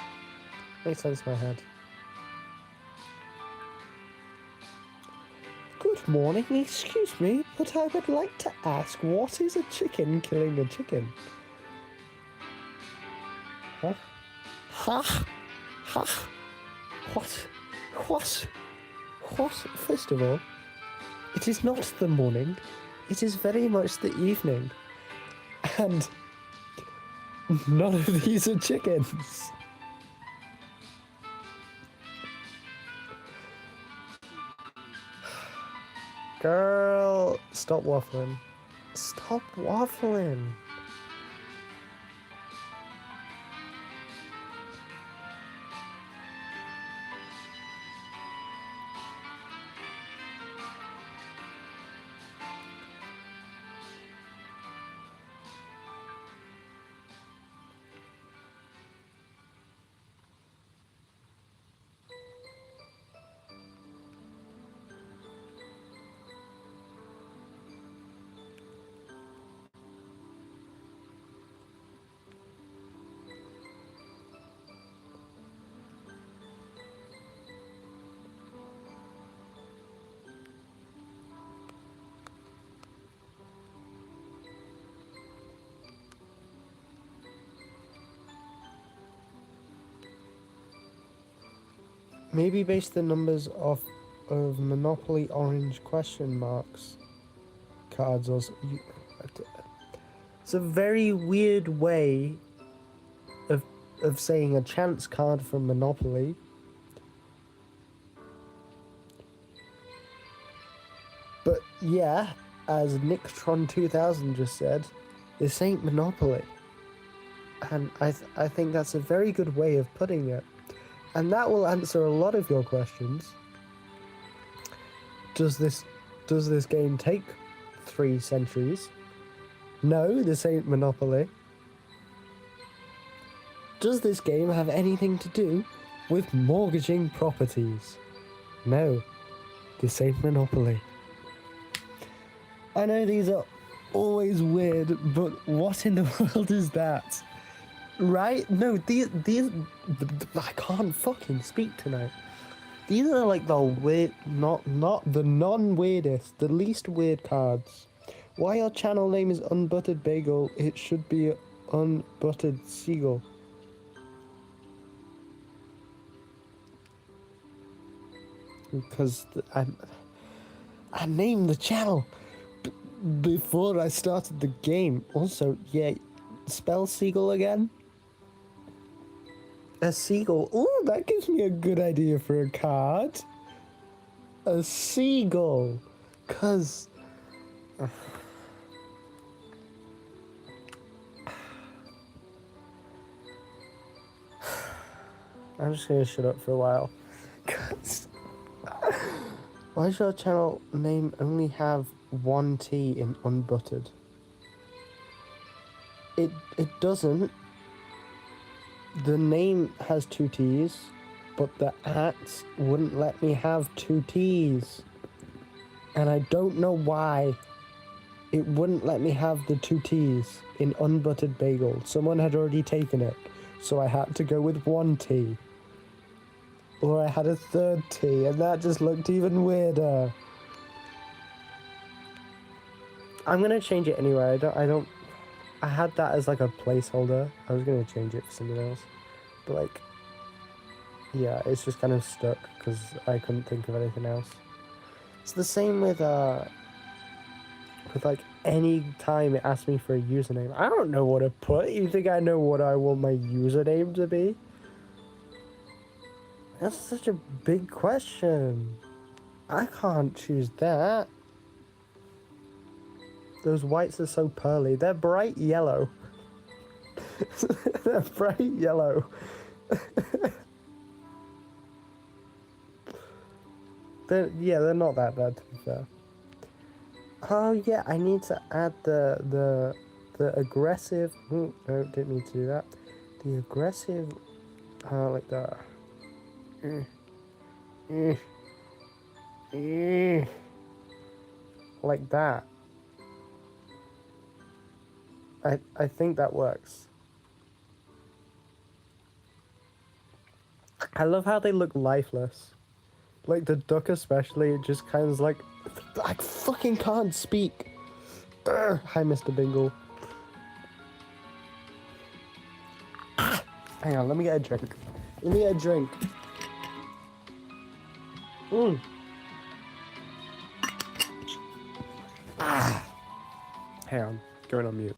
Speaker 1: Makes sense in my head. Good morning, excuse me, but I would like to ask, what is a chicken killing a chicken? Huh? Ha! Ha! What? First of all, it is not the morning, it is very much the evening. And none of these are chickens. Girl, stop waffling. Stop waffling. Maybe base the numbers of Monopoly orange question marks cards or it's a very weird way of saying a chance card from Monopoly. But yeah, as Nicktron2000 just said, this ain't Monopoly. And I think that's a very good way of putting it. And that will answer a lot of your questions. Does this game take 3 centuries? No, this ain't Monopoly. Does this game have anything to do with mortgaging properties? No, this ain't Monopoly. I know these are always weird, but what in the world is that? Right? No, these I can't fucking speak tonight. These are like the weird, not the non-weirdest, the least weird cards. Why your channel name is Unbuttered Bagel? It should be Unbuttered Seagull. Because I named the channel before I started the game. Also, yeah, spell seagull again. A seagull. Ooh, that gives me a good idea for a card. A seagull. Cause I'm just gonna shut up for a while. Cause why does your channel name only have one T in unbuttered? It doesn't. The name has two T's, but the @ wouldn't let me have two T's. And I don't know why it wouldn't let me have the two T's in Unbuttered Bagel. Someone had already taken it, so I had to go with one T. Or I had a third T, and that just looked even weirder. I'm gonna change it anyway. I had that as like a placeholder. I was gonna change it for something else. But like, yeah, it's just kind of stuck because I couldn't think of anything else. It's the same with like any time it asks me for a username. I don't know what to put. You think I know what I want my username to be? That's such a big question. I can't choose that. Those whites are so pearly. They're bright yellow. They're bright yellow. They're not that bad, to be fair. Oh yeah, I need to add the aggressive. Ooh, no, didn't need to do that. The aggressive, like that. Like that. I think that works. I love how they look lifeless. Like the duck especially, it just kind of like, I fucking can't speak. Urgh. Hi, Mr. Bingle. Hang on, let me get a drink. Let me get a drink. Hang on, going on mute.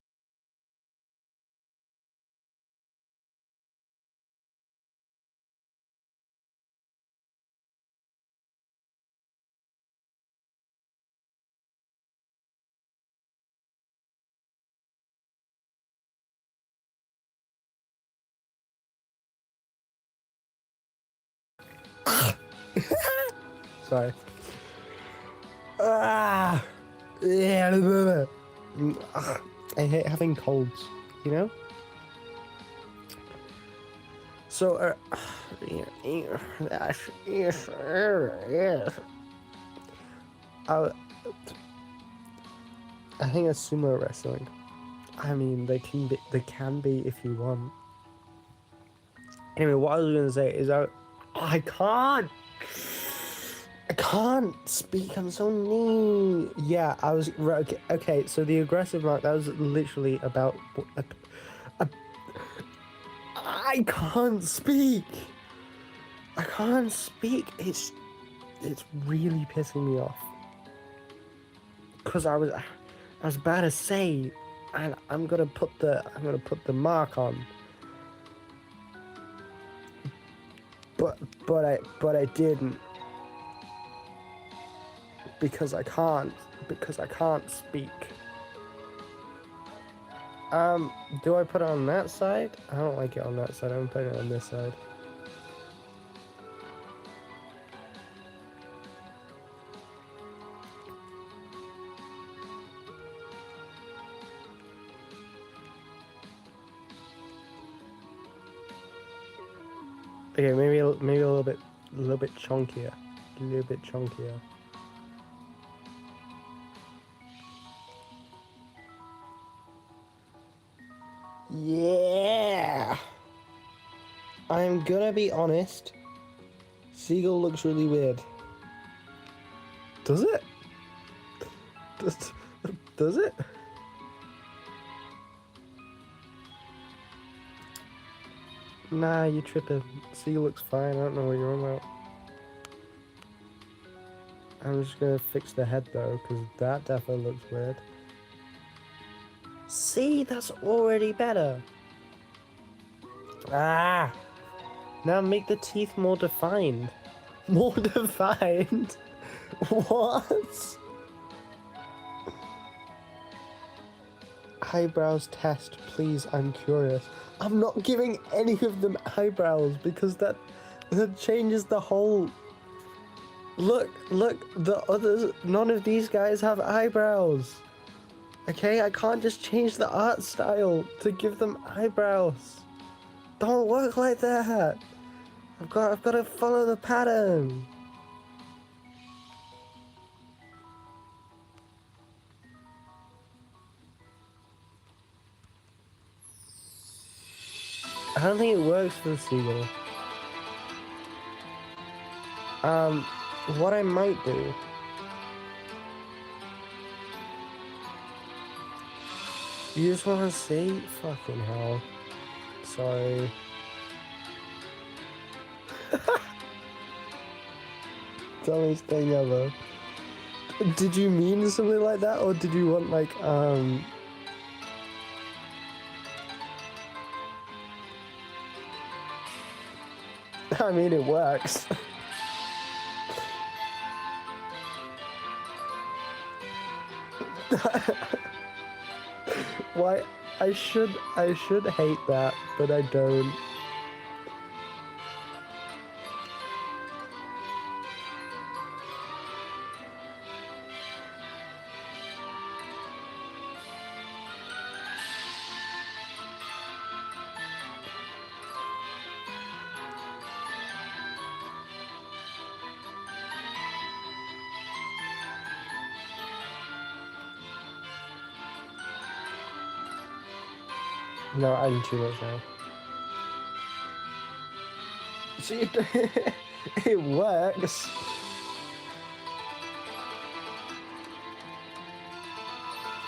Speaker 1: Sorry. Yeah. I hate having colds, you know? So, I think it's sumo wrestling. I mean, they can be if you want. Anyway, what I was gonna say is I can't speak. I'm so mean. Yeah, I was right. Okay. So the aggressive mark, that was literally about. I can't speak. I can't speak. It's really pissing me off. Cause I was about to say, and I'm gonna put the mark on. But I didn't. Because I can't speak. Do I put it on that side? I don't like it on that side. I'm putting it on this side. Okay, maybe a little bit chunkier. A little bit chunkier. Yeah. I'm gonna be honest. Seagull looks really weird. Does it? Does it? Nah, you tripping. Seagull looks fine. I don't know what you're on about. I'm just gonna fix the head though, because that definitely looks weird. See, that's already better. Ah! Now make the teeth more defined. More defined? What? Eyebrows test, please, I'm curious. I'm not giving any of them eyebrows because that changes the whole... Look, the others, none of these guys have eyebrows. Okay, I can't just change the art style to give them eyebrows. Don't work like that. I've got to follow the pattern. I don't think it works for the seagull. What I might do... You just want to see? Fucking hell. Sorry. Dumbest thing ever. Did you mean something like that, or did you want like I mean, it works. Why? I should hate that, but I don't. No, I'm too much now. See, it works.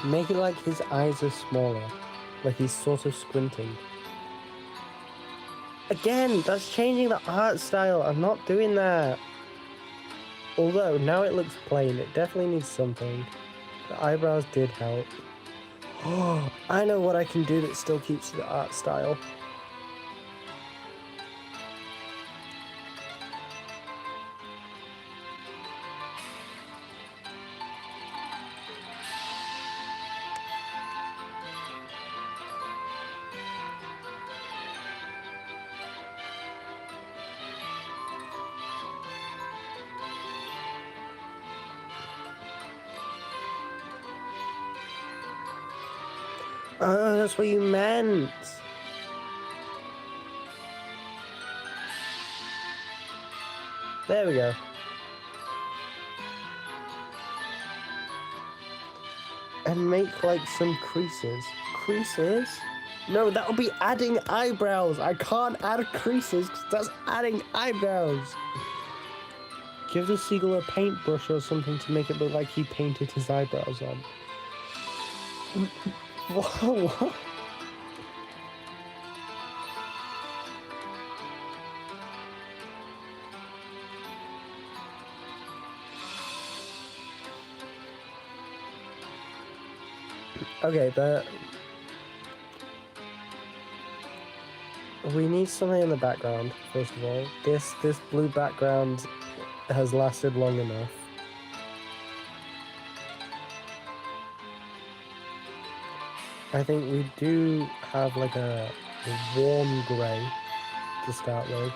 Speaker 1: Make it like his eyes are smaller, like he's sort of squinting. Again, that's changing the art style. I'm not doing that. Although, now it looks plain. It definitely needs something. The eyebrows did help. Oh, I know what I can do that still keeps the art style. Oh, that's what you meant. There we go. And make like some creases. Creases? No, that would be adding eyebrows. I can't add creases because that's adding eyebrows. Give the seagull a paintbrush or something to make it look like he painted his eyebrows on. What? Okay, we need something in the background, first of all. This blue background has lasted long enough. I think we do have like a warm grey to start with.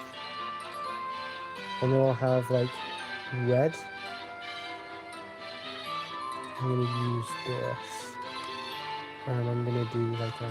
Speaker 1: And then we'll have like red. I'm gonna use this. And I'm gonna do like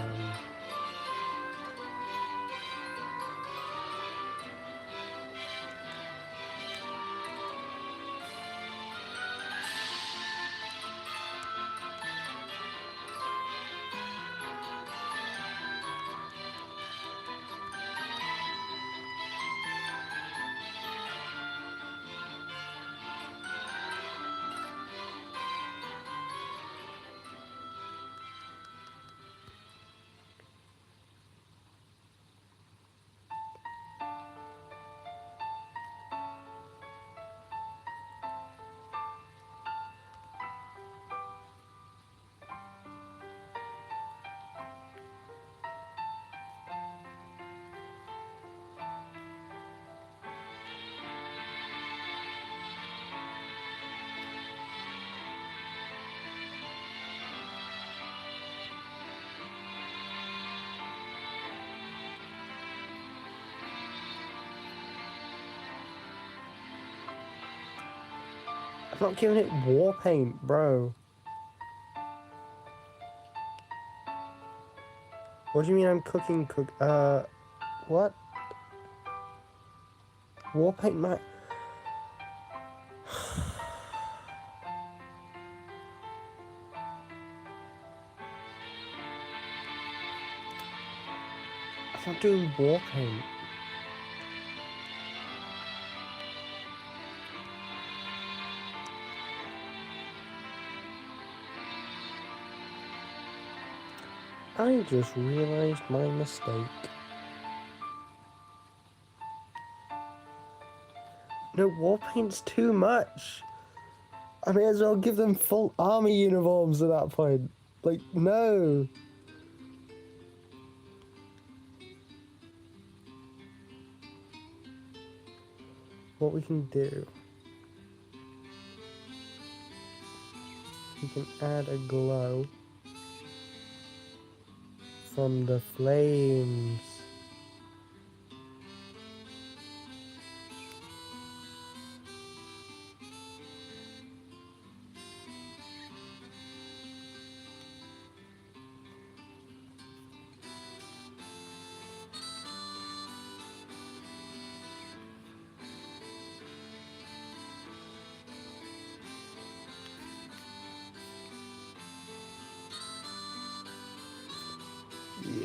Speaker 1: not giving it war paint, bro. What do you mean I'm cooking what? War paint my... I'm not doing war paint. I just realised my mistake. No, war paint's too much. I may as well give them full army uniforms at that point. Like, no. What we can do... we can add a glow from the flames.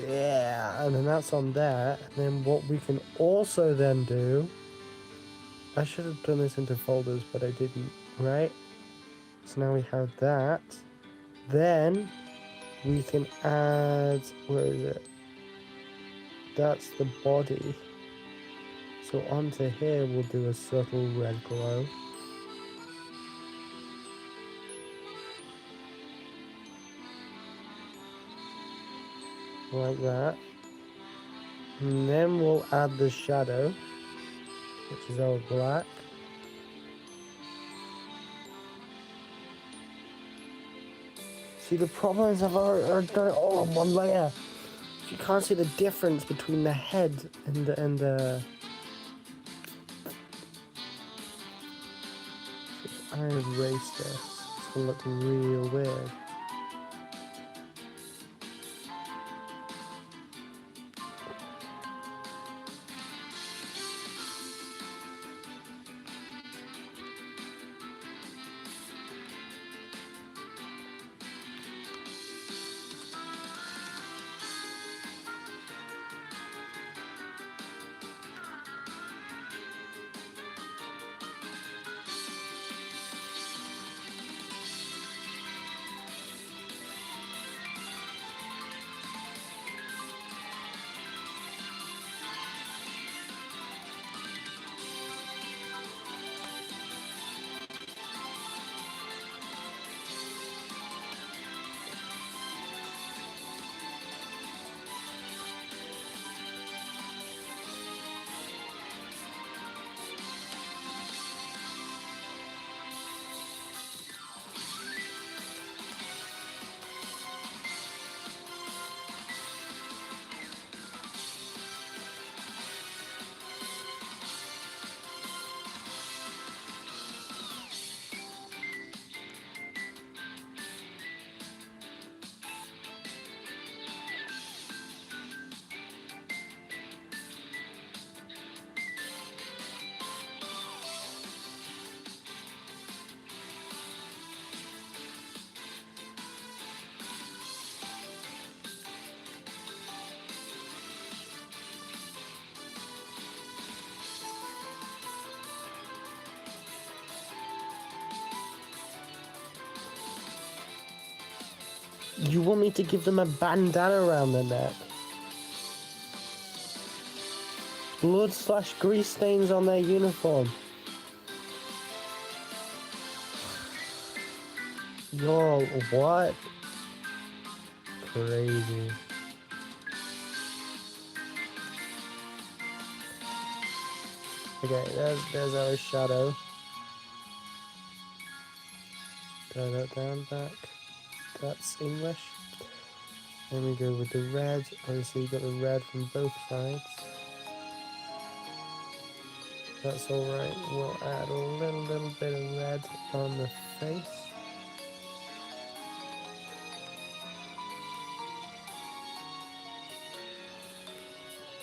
Speaker 1: Yeah, and then that's on there. And then what we can also then do... I should have done this into folders, but I didn't, right? So now we have that. Then we can add... where is it? That's the body. So onto here we'll do a subtle red glow. Like that. And then we'll add the shadow, which is our black. See, the problem is I've already done it all on one layer. You can't see the difference between the head and the... I erased this. It's gonna look real weird. You want me to give them a bandana around their neck? Blood/grease stains on their uniform. Yo, what? Crazy. Okay, there's our shadow. Turn that down back. That's English. Then we go with the red. Obviously you got the red from both sides. That's alright. We'll add a little bit of red on the face.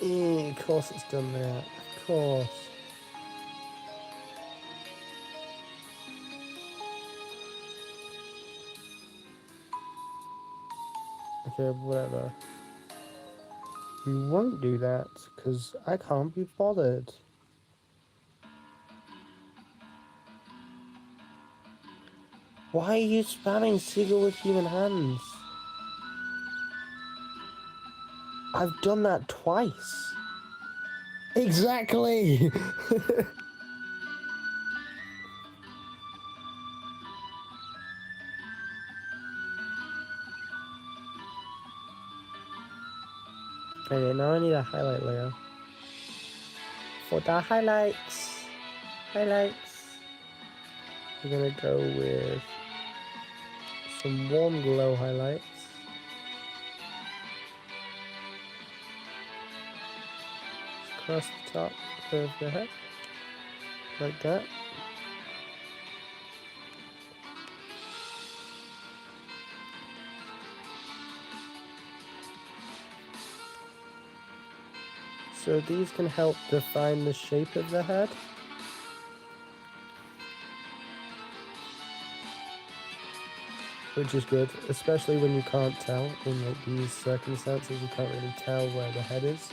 Speaker 1: Of course it's done that. Of course. Okay, whatever. We won't do that, because I can't be bothered. Why are you spamming Sigil with human hands? I've done that twice. Exactly! Okay, now I need a highlight layer. For the highlights, we're gonna go with some warm glow highlights. Across the top of the head, like that. So these can help define the shape of the head. Which is good, especially when you can't tell in like these circumstances, you can't really tell where the head is.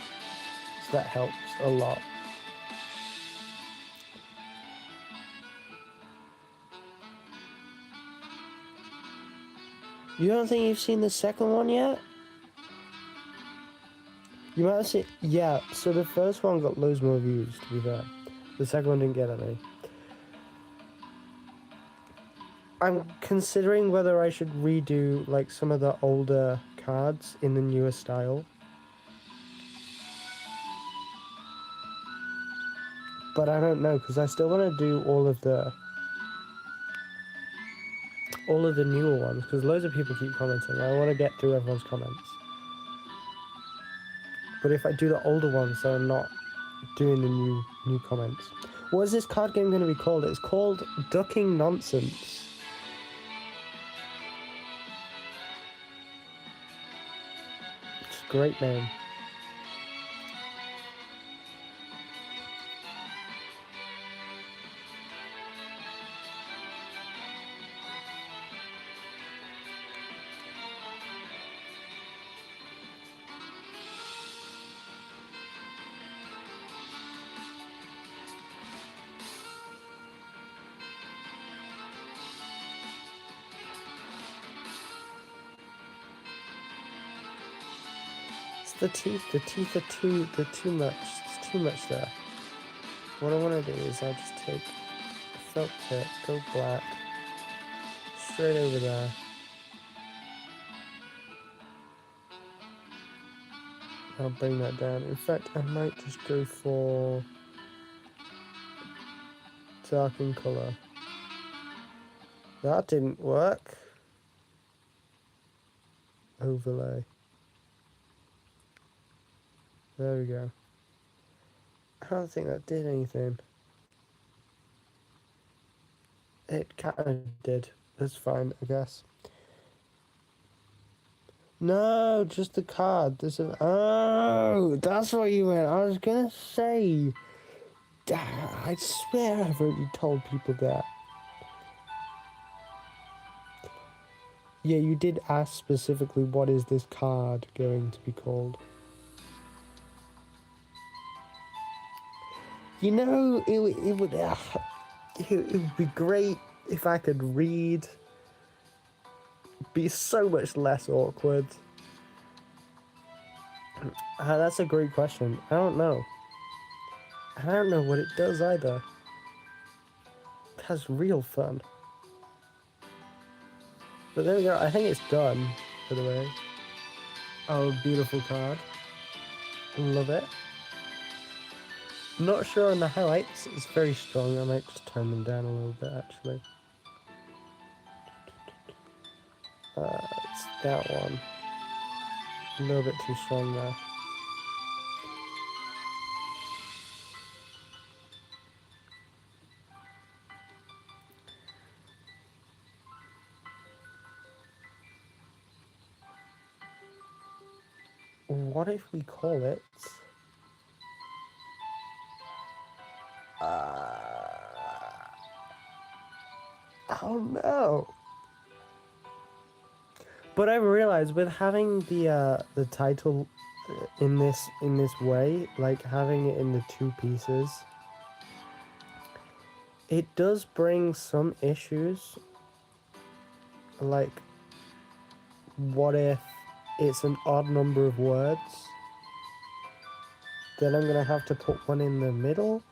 Speaker 1: So that helps a lot. You don't think you've seen the second one yet? You might have seen, yeah, so the first one got loads more views, to be fair. The second one didn't get any. I'm considering whether I should redo like some of the older cards in the newer style. But I don't know, because I still want to do all of the newer ones, because loads of people keep commenting. I want to get through everyone's comments. But if I do the older ones, so I'm not doing the new comments. What is this card game going to be called? It's called Ducking Nonsense. It's a great name. The teeth are too much. It's too much there. What I want to do is I just take a felt tip, go black, straight over there. I'll bring that down. In fact, I might just go for darken color. That didn't work. Overlay. There we go. I don't think that did anything. It kind of did. That's fine, I guess. No, just the card. Oh, that's what you meant. I was gonna say. I swear I've already told people that. Yeah, you did ask specifically what is this card going to be called. You know, it would be great if I could read. Be so much less awkward. That's a great question. I don't know. I don't know what it does either. That's real fun. But there we go. I think it's done, by the way. Oh, beautiful card. Love it. Not sure on the highlights. It's very strong. I might just turn them down a little bit, actually. It's that one. A little bit too strong there. what if we call it? Oh no! But I've realized with having the title in this way, like having it in the two pieces, it does bring some issues. Like, what if it's an odd number of words? Then I'm gonna have to put one in the middle,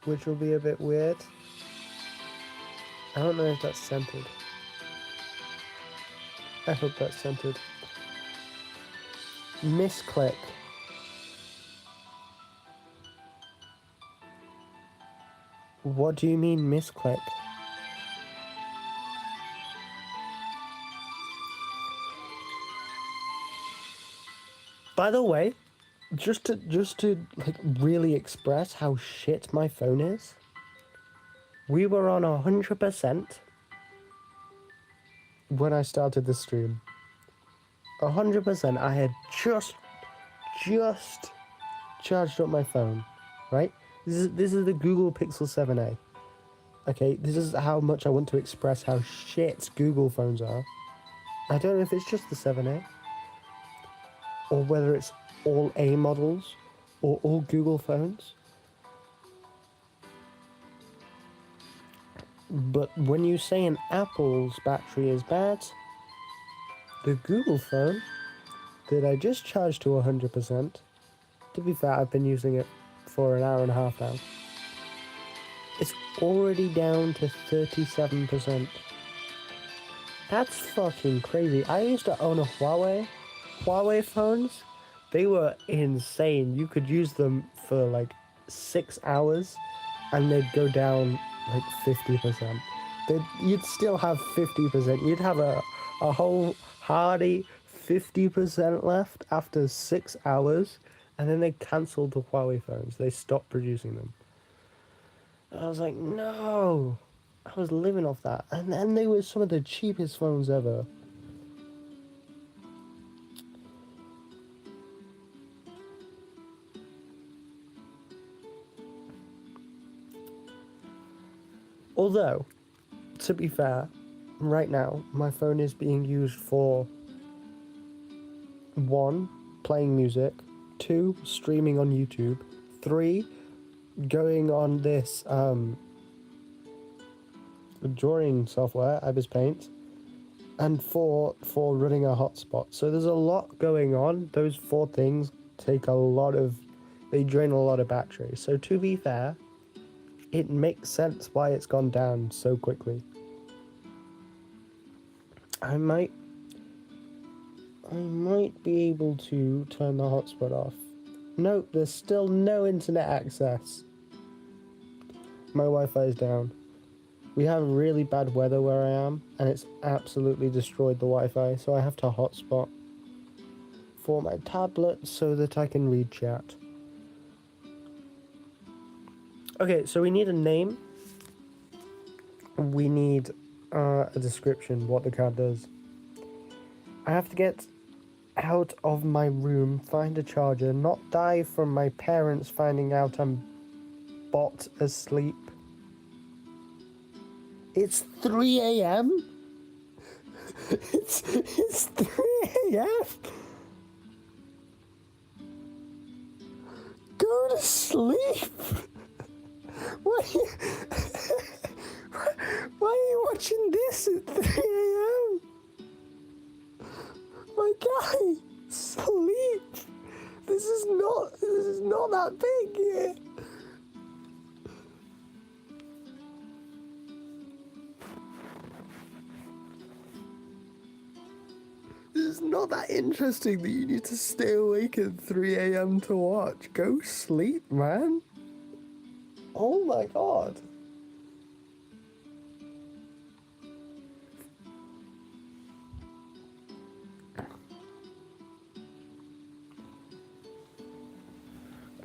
Speaker 1: which will be a bit weird. I don't know if that's centered. I hope that's centered. Misclick. What do you mean misclick? By the way, just to like really express how shit my phone is, we were on 100% when I started the stream. 100%. I had just charged up my phone, right? This is the Google Pixel 7a. Okay, this is how much I want to express how shit Google phones are. I don't know if it's just the 7a, or whether it's all A models, or all Google phones. But when you say an Apple's battery is bad, the Google phone that I just charged to 100%, to be fair, I've been using it for an hour and a half now, it's already down to 37%. That's fucking crazy. I used to own a Huawei phones. They were insane. You could use them for like 6 hours and they'd go down like 50%. You'd still have 50%. You'd have a whole hearty 50% left after 6 hours, and then they cancelled the Huawei phones. They stopped producing them. I was like, no. I was living off that. And then they were some of the cheapest phones ever. Although, to be fair, right now, my phone is being used for 1, playing music, 2, streaming on YouTube, 3, going on this drawing software, Ibis Paint, and 4, for running a hotspot. So there's a lot going on. Those 4 things take they drain a lot of battery. So to be fair, it makes sense why it's gone down so quickly. I might be able to turn the hotspot off. Nope, there's still no internet access. My Wi-Fi is down. We have really bad weather where I am, and it's absolutely destroyed the Wi-Fi, so I have to hotspot for my tablet so that I can read chat. Okay, so we need a name. We need a description, what the card does. I have to get out of my room, find a charger, not die from my parents finding out I'm bot asleep. It's 3 a.m.? It's 3 a.m.? Go to sleep! Why are you watching this at 3 a.m.? My guy, sleep! This is not that big here. This is not that interesting that you need to stay awake at 3 a.m. to watch. Go sleep, man. Oh my god.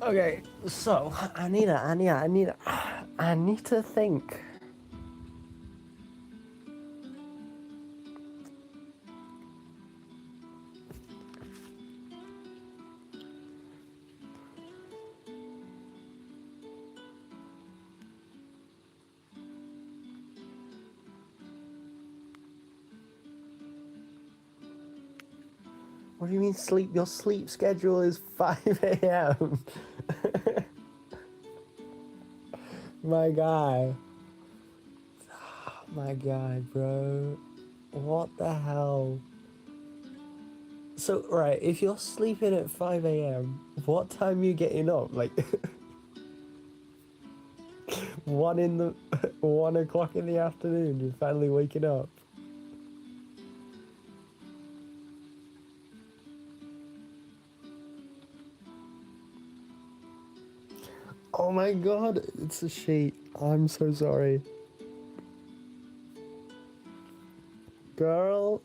Speaker 1: Okay, so I need to think. What do you mean sleep? Your sleep schedule is 5 a.m. My guy. My guy, bro. What the hell? So, right, if you're sleeping at 5 a.m., what time are you getting up? Like, 1 o'clock in the afternoon, you're finally waking up. Oh my god, it's a she. I'm so sorry. Girl,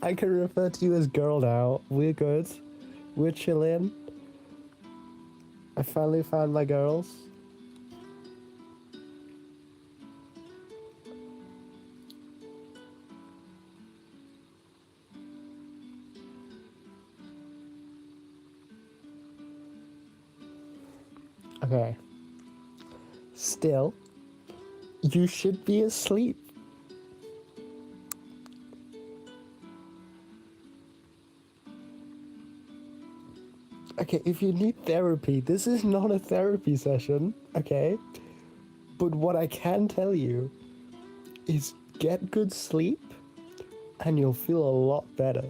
Speaker 1: I can refer to you as girl now. We're good. We're chilling. I finally found my girls. Okay. Still, you should be asleep. Okay, if you need therapy, this is not a therapy session, okay? But what I can tell you is get good sleep and you'll feel a lot better.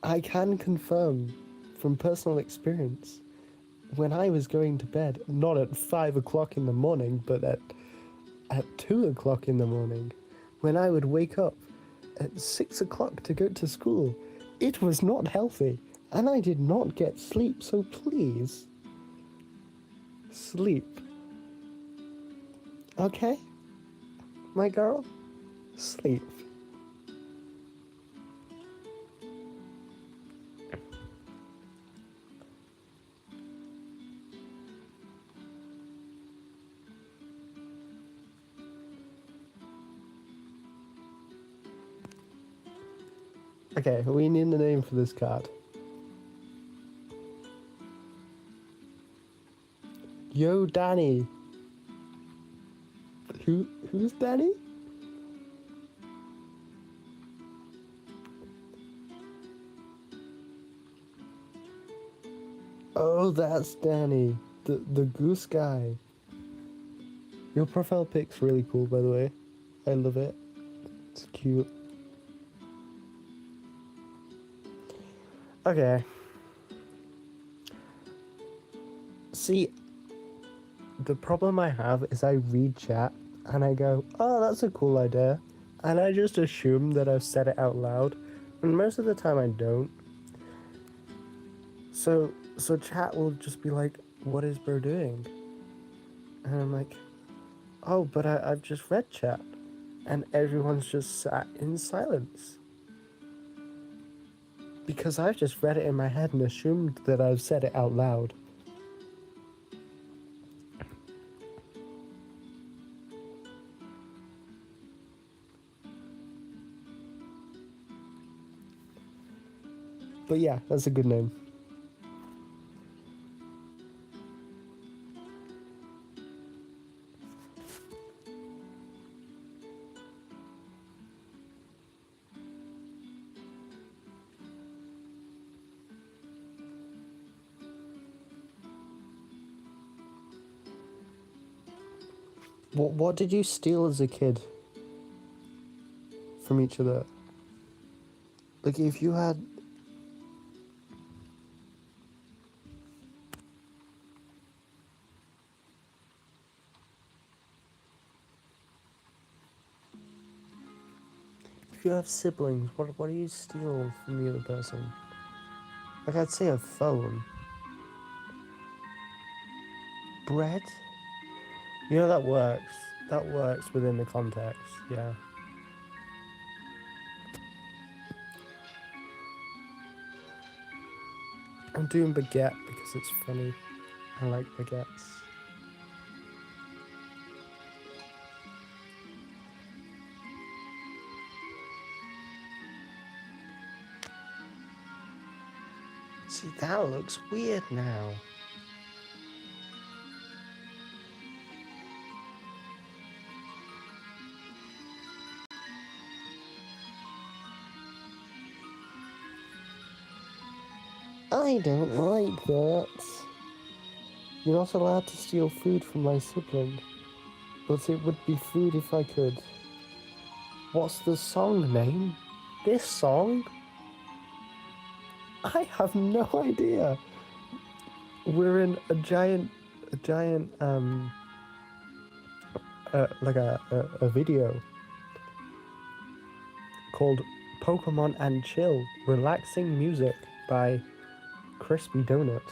Speaker 1: I can confirm from personal experience, when I was going to bed, not at 5 o'clock in the morning, but at 2 o'clock in the morning, when I would wake up at 6 o'clock to go to school, it was not healthy, and I did not get sleep, so please, sleep. Okay? My girl? Sleep. Okay, we need a name for this card. Yo, Danny. Who's Danny? Oh, that's Danny. The goose guy. Your profile pic's really cool, by the way. I love it. It's cute. Okay. See, the problem I have is I read chat and I go, oh, that's a cool idea. And I just assume that I've said it out loud. And most of the time I don't. So chat will just be like, what is bro doing? And I'm like, oh, but I've just read chat. And everyone's just sat in silence. Because I've just read it in my head and assumed that I've said it out loud. But yeah, that's a good name. What did you steal as a kid from each other? Like, if you had... If you have siblings, what do you steal from the other person? Like, I'd say a phone. Bread? You know, that works. That works within the context, yeah. I'm doing baguette because it's funny. I like baguettes. See, that looks weird now. I don't like that. You're not allowed to steal food from my sibling, but it would be food if I could. What's the song name? This song? I have no idea. We're in a giant, like a video called Pokemon and Chill, Relaxing Music by Crispy Donut.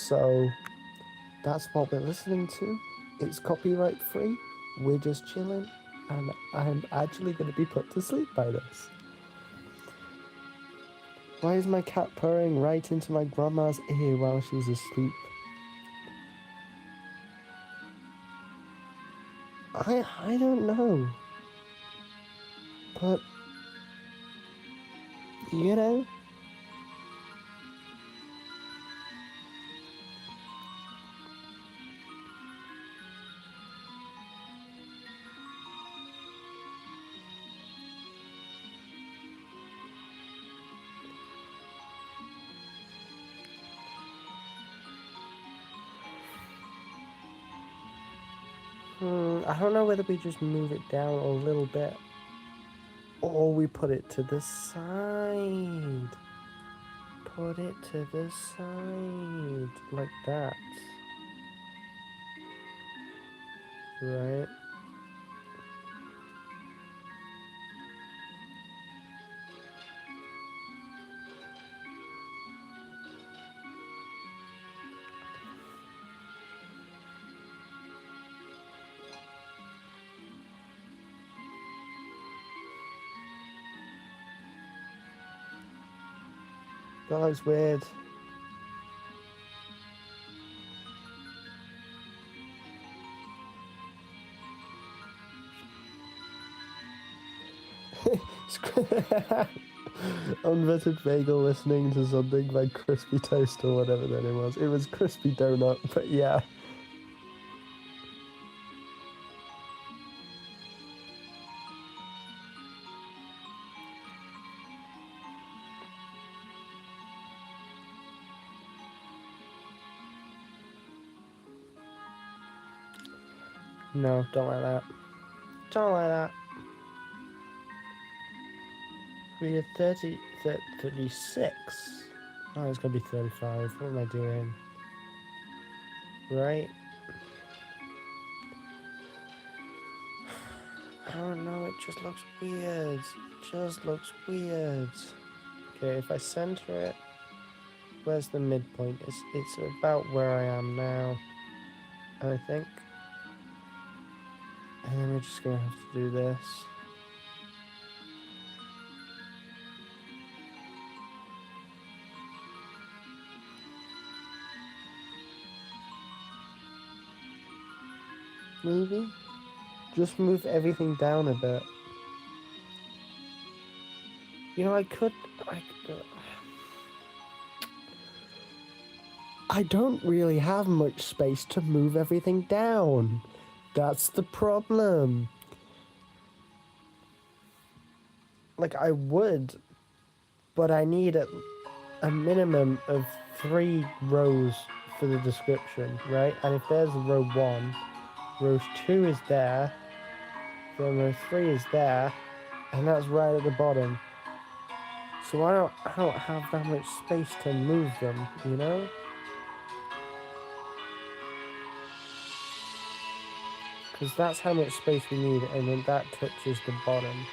Speaker 1: So that's what we're listening to. It's copyright free. We're just chilling, and I'm actually going to be put to sleep by this. Why is my cat purring right into my grandma's ear while she's asleep? I don't know. But, you know, I don't know whether we just move it down a little bit or we put it to the side. Put it to the side, like that. Right? That looks weird. Unvetted Bagel listening to something by Crispy Toast or whatever their name was. It was Crispy Donut, but yeah. No, don't like that. Don't like that. We are 36. Oh, it's gonna be 35. What am I doing? Right? I don't know, it just looks weird. It just looks weird. Okay, if I center it, where's the midpoint? It's about where I am now, I think. And then we're just gonna have to do this. Maybe? Just move everything down a bit. You know, I don't really have much space to move everything down. That's the problem. Like, I would, but I need a minimum of 3 rows for the description, right? And if there's row 1, row 2 is there, then row 3 is there, and that's right at the bottom. So I don't have that much space to move them, you know? Because that's how much space we need, and then that touches the bottom,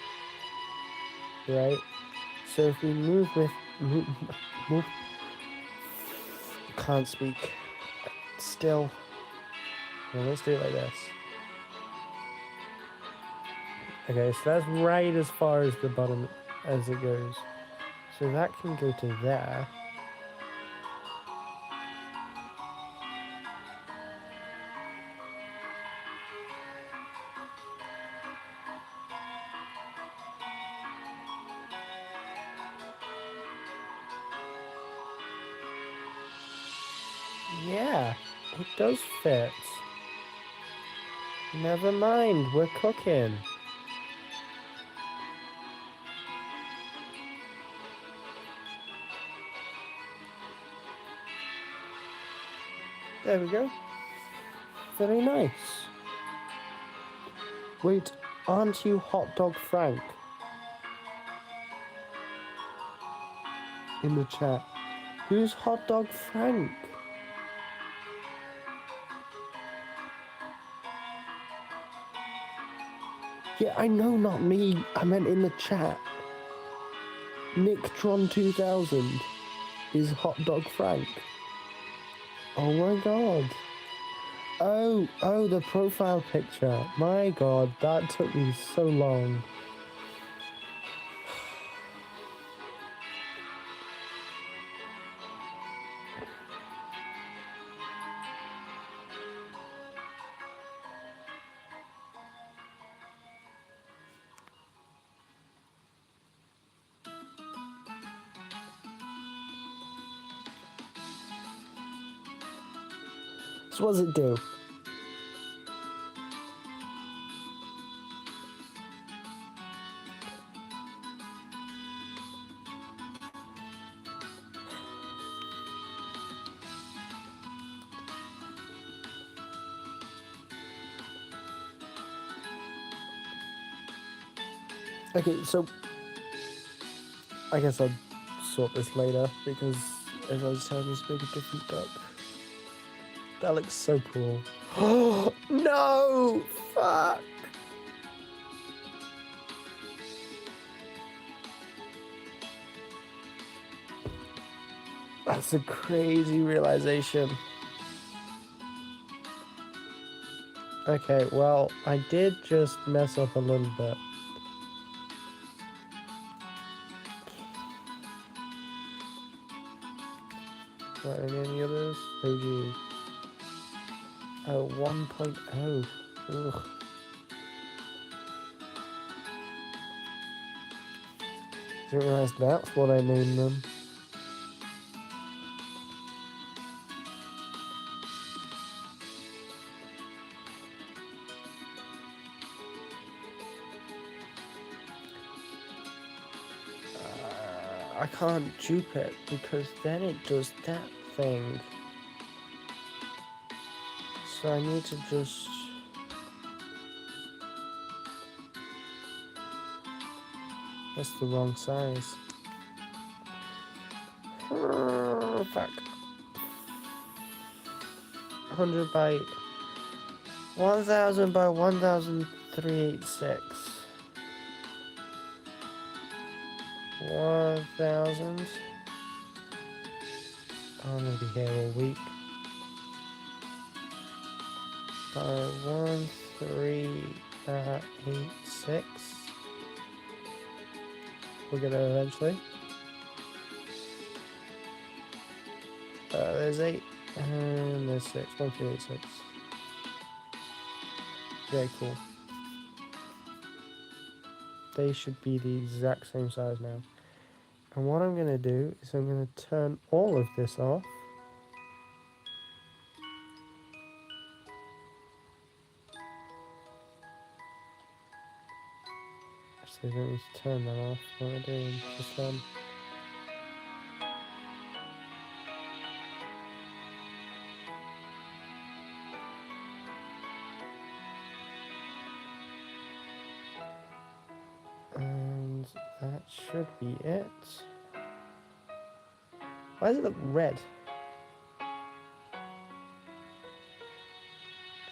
Speaker 1: right? So if we move, can't speak. Still. Well, let's do it like this. Okay, so that's right as far as the bottom as it goes. So that can go to there. Yeah, it does fit. Never mind, we're cooking. There we go. Very nice. Wait, aren't you Hot Dog Frank? In the chat. Who's Hot Dog Frank? Yeah, I know, not me. I meant in the chat. Nicktron2000 is Hot Dog Frank. Oh my god. Oh, the profile picture. My god, that took me so long. So what does it do? Okay, so I guess I'll sort this later because everyone's telling me to make a different duck. That looks so cool. Oh no! Fuck! That's a crazy realization. Okay, well, I did just mess up a little bit. What, any others? OG. Oh, 1.0. Ugh. Didn't realize that's what I named them. I can't dupe it because then it does that thing. So I need to just... That's the wrong size. Oh, fuck. 100 by 1000 by 1386. 1000. I'm gonna be here all week. By 1386. We're gonna eventually. There's 8 and there's 6. 1386. Very cool. They should be the exact same size now. And what I'm going to do is I'm going to turn all of this off. Actually, let me turn that off. What am I doing? Just and that should be it. Why does it look red?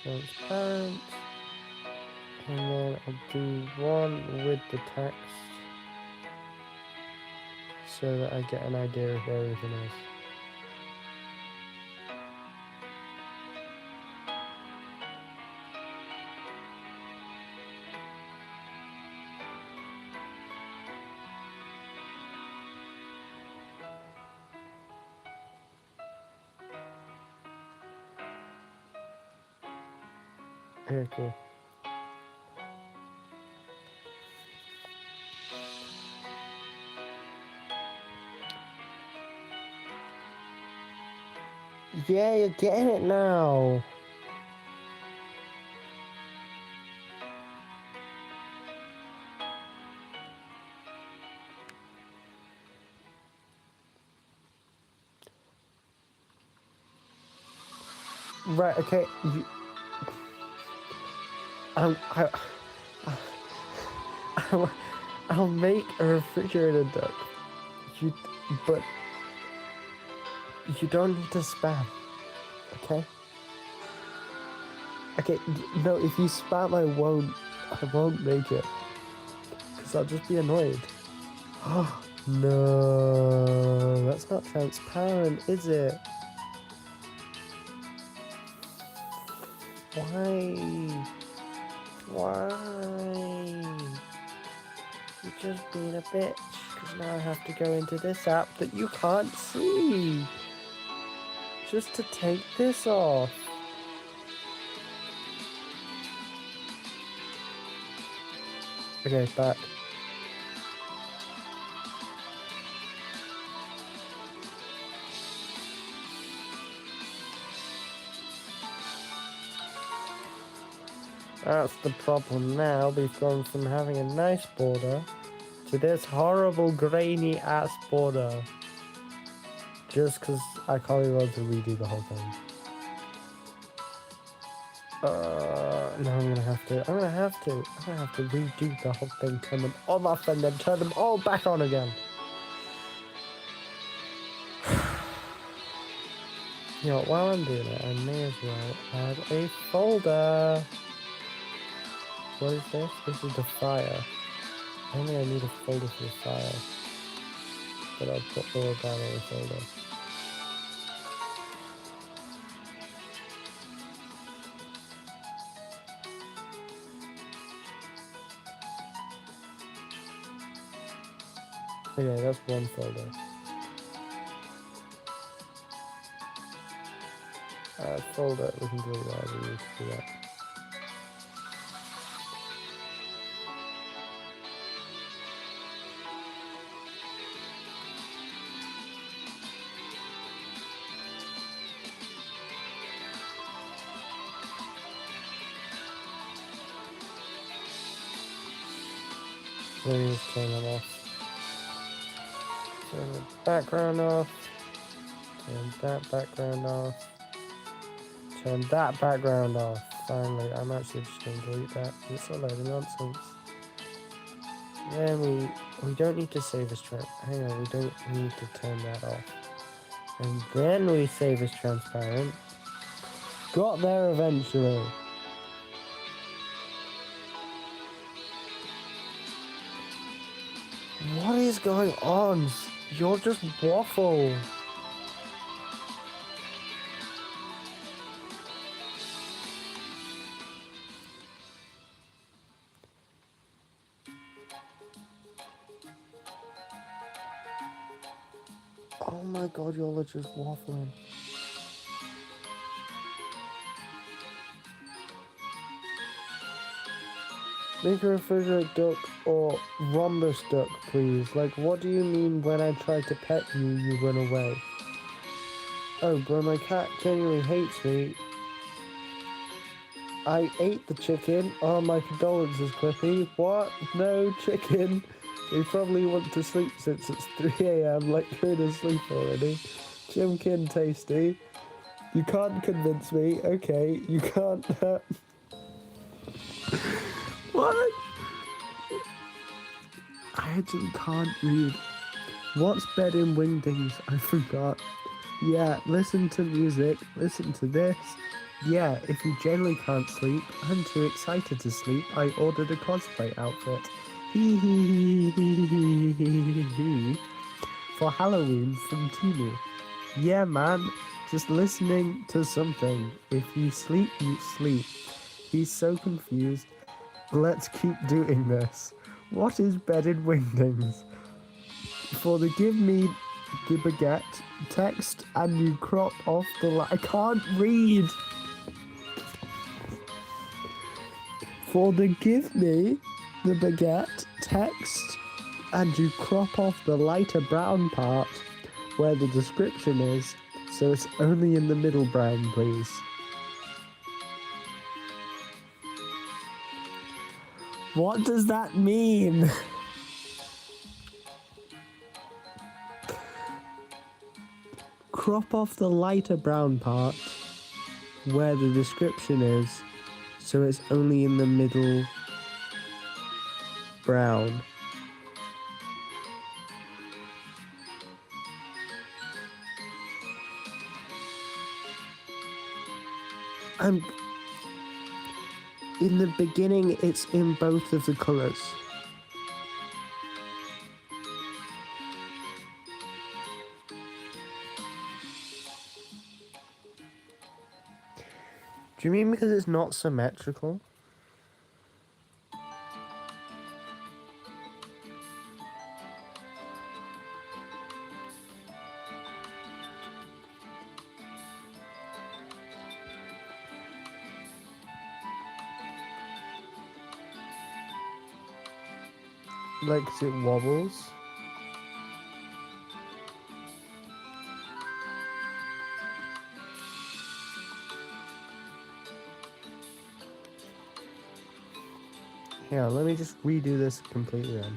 Speaker 1: Transparent. And then I'll do one with the text so that I get an idea of where everything is. Very cool. Yeah, you're getting it now. Right, okay. Um, I, I'll, I'll make a refrigerator duck. You, but you don't need to spam, okay? Okay, no, if you spam, I won't make it. Because I'll just be annoyed. Oh, no, that's not transparent, is it? Why? Why? You're just being a bitch. Because now I have to go into this app that you can't see. Just to take this off. Okay, back. That's the problem now. We've gone from having a nice border to this horrible grainy ass border. Just because I can't be able to redo the whole thing. No, I'm gonna have to redo the whole thing, turn them all off and then turn them all back on again. You know, while I'm doing it, I may as well add a folder. What is this? This is the fire. Only I need a folder for the fire. But I'll put all down in a folder. Okay, that's one folder. Folder, we can do whatever we need to do that. Let me just turn them off. Turn the background off. Turn that background off. Turn that background off. Finally, I'm actually just going to delete that. It's a load of nonsense. Then we don't need to save as hang on, we don't need to turn that off. And then we save as transparent. Got there eventually. What is going on? You're just waffle. Oh my god, y'all are just waffling. Make a refrigerator duck or rhombus duck, please. Like, what do you mean when I try to pet you, you run away? Oh, but my cat genuinely hates me. I ate the chicken. Oh, my condolences, Clippy. What? No chicken. You probably want to sleep since it's 3 a.m. like you're asleep already. Chimkin tasty. You can't convince me. Okay, you can't. What? I actually can't read. What's bed in wingdings? I forgot. Yeah, listen to music. Listen to this. Yeah, if you generally can't sleep, I'm too excited to sleep. I ordered a cosplay outfit. Hee hee hee hee hee hee hee. For Halloween from Temu. Yeah, man. Just listening to something. If you sleep, you sleep. He's so confused. Let's keep doing this. What is bedded wingdings? For the give me the baguette text and you crop off the I can't read. For the give me the baguette text and you crop off the lighter brown part where the description is, so it's only in the middle brown, please. What does that mean? Crop off the lighter brown part where the description is, so it's only in the middle brown. In the beginning, it's in both of the colours. Do you mean because it's not symmetrical? Like, it wobbles? Yeah, let me just redo this completely then.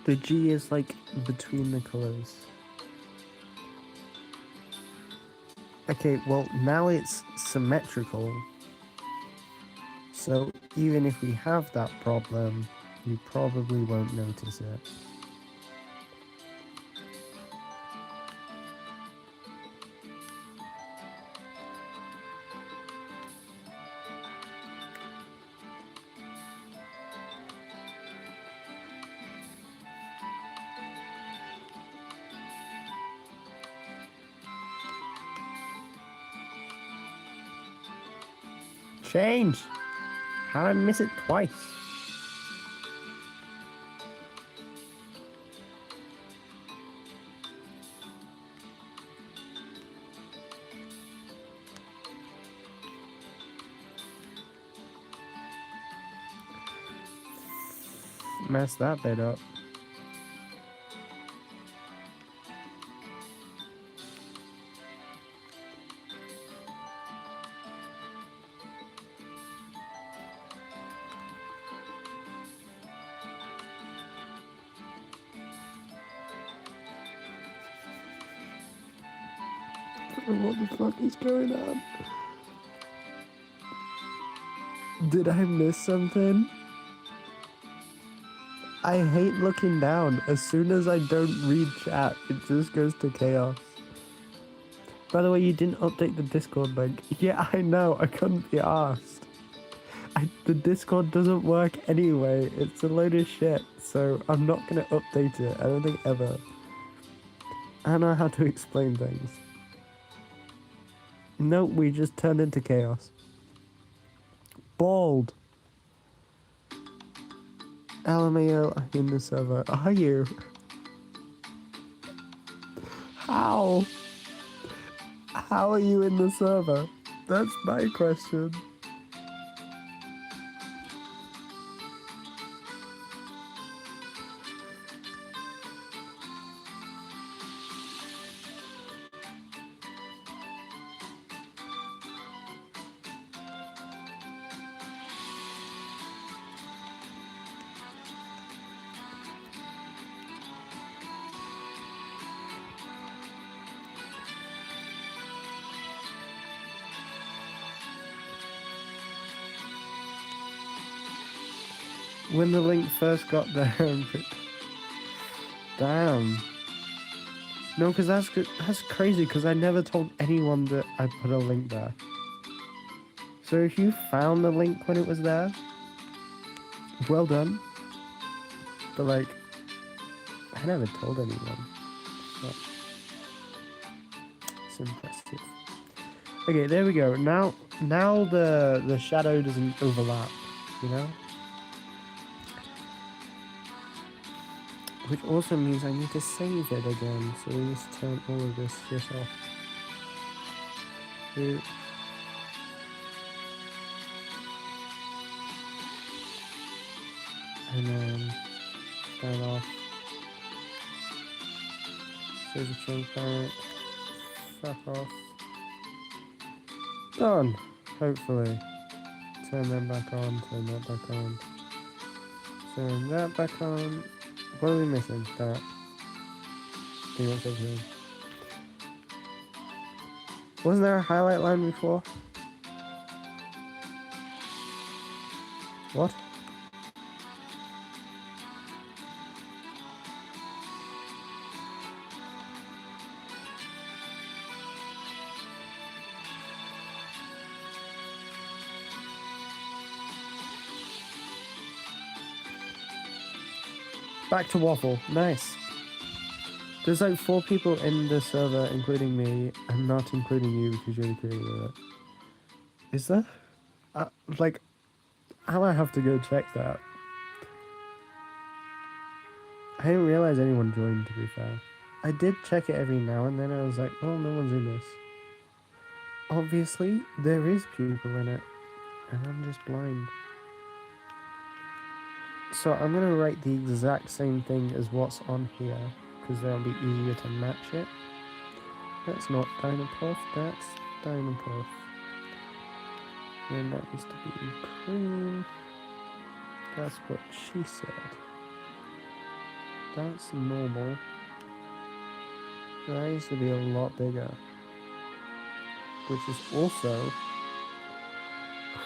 Speaker 1: The G is like between the colours. Okay, well now it's symmetrical. So even if we have that problem, we probably won't notice it. Change! How did I miss it twice? Messed that bit up. What the fuck is going on? Did I miss something? I hate looking down. As soon as I don't read chat, it just goes to chaos. By the way, you didn't update the Discord link. Yeah, I know. I couldn't be asked. The Discord doesn't work anyway. It's a load of shit. So I'm not going to update it. I don't think ever. I don't know how to explain things. No, we just turned into chaos. Bald. LMAO in the server. Are you? How? How are you in the server? That's my question. When the link first got there, damn. No, because that's crazy. Because I never told anyone that I put a link there. So if you found the link when it was there, well done. But like, I never told anyone. That's impressive. Okay, there we go. Now the shadow doesn't overlap, you know? Which also means I need to save it again, so we need to turn all of this shit off. And then that off. Save the transparent. Fuck off. Done. Hopefully. Turn that back on, turn that back on. Turn that back on. What are we missing? That. Pretty much everything. Wasn't there a highlight line before? What? Back to Waffle. Nice. There's like 4 people in the server, including me, and not including you because you're the creator of it. Is there? Like, I might have to go check that. I didn't realize anyone joined, to be fair. I did check it every now and then, and I was like, oh, no one's in this. Obviously, there is people in it, and I'm just blind. So I'm going to write the exact same thing as what's on here, because that'll be easier to match it. That's not Dynapuff, that's Dynapuff. And that needs to be cream. That's what she said. That's normal. That needs to be a lot bigger. Which is also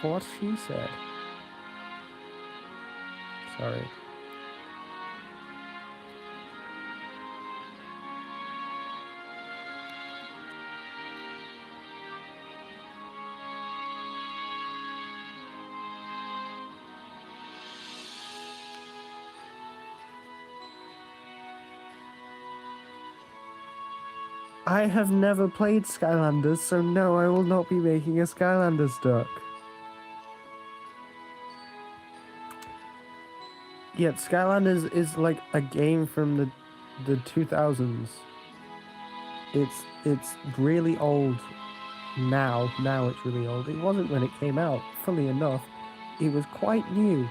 Speaker 1: what she said. Sorry. I have never played Skylanders, so no, I will not be making a Skylanders duck. Yet Skylanders is like a game from the 2000s. It's really old now. Now it's really old. It wasn't when it came out. Funnily enough, it was quite new.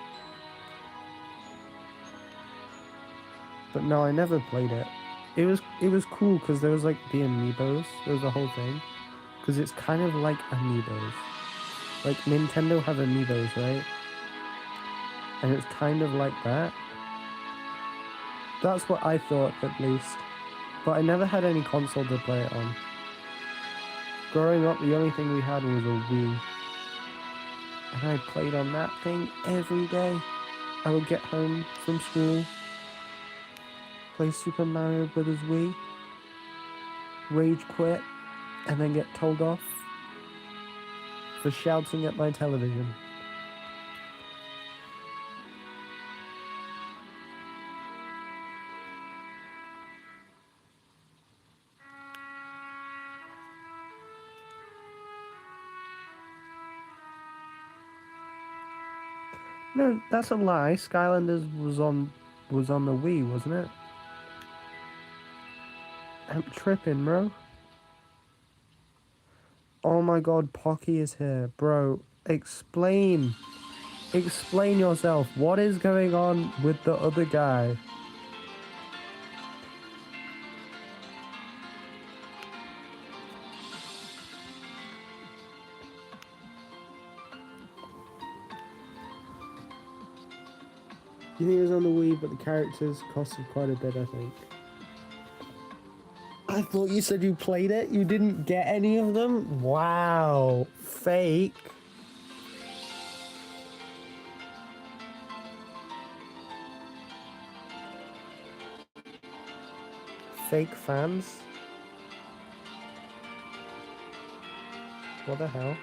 Speaker 1: But no, I never played it. It was cool because there was like the amiibos. There was a whole thing. Because it's kind of like amiibos. Like Nintendo have amiibos, right? And it's kind of like that. That's what I thought, at least. But I never had any console to play it on. Growing up, the only thing we had was a Wii. And I played on that thing every day. I would get home from school, play Super Mario Brothers Wii, rage quit, and then get told off for shouting at my television. No, that's a lie. Skylanders was on the Wii, wasn't it? I'm tripping, bro. Oh my god, Pocky is here. Bro, explain yourself. What is going on with the other guy? You think it was on the Wii, but the characters costed quite a bit, I think. I thought you said you played it? You didn't get any of them? Wow. Fake. Fake fans? What the hell?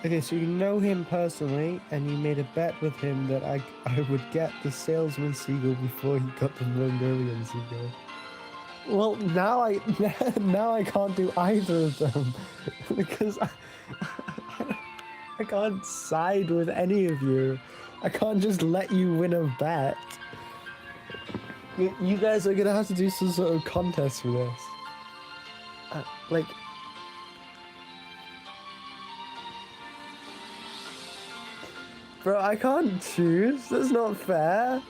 Speaker 1: Okay, so you know him personally, and you made a bet with him that I would get the salesman seagull before he got the Mongolian seagull. Well, now I now I can't do either of them because I can't side with any of you. I can't just let you win a bet. You guys are gonna have to do some sort of contest for this. Like, bro, I can't choose. That's not fair.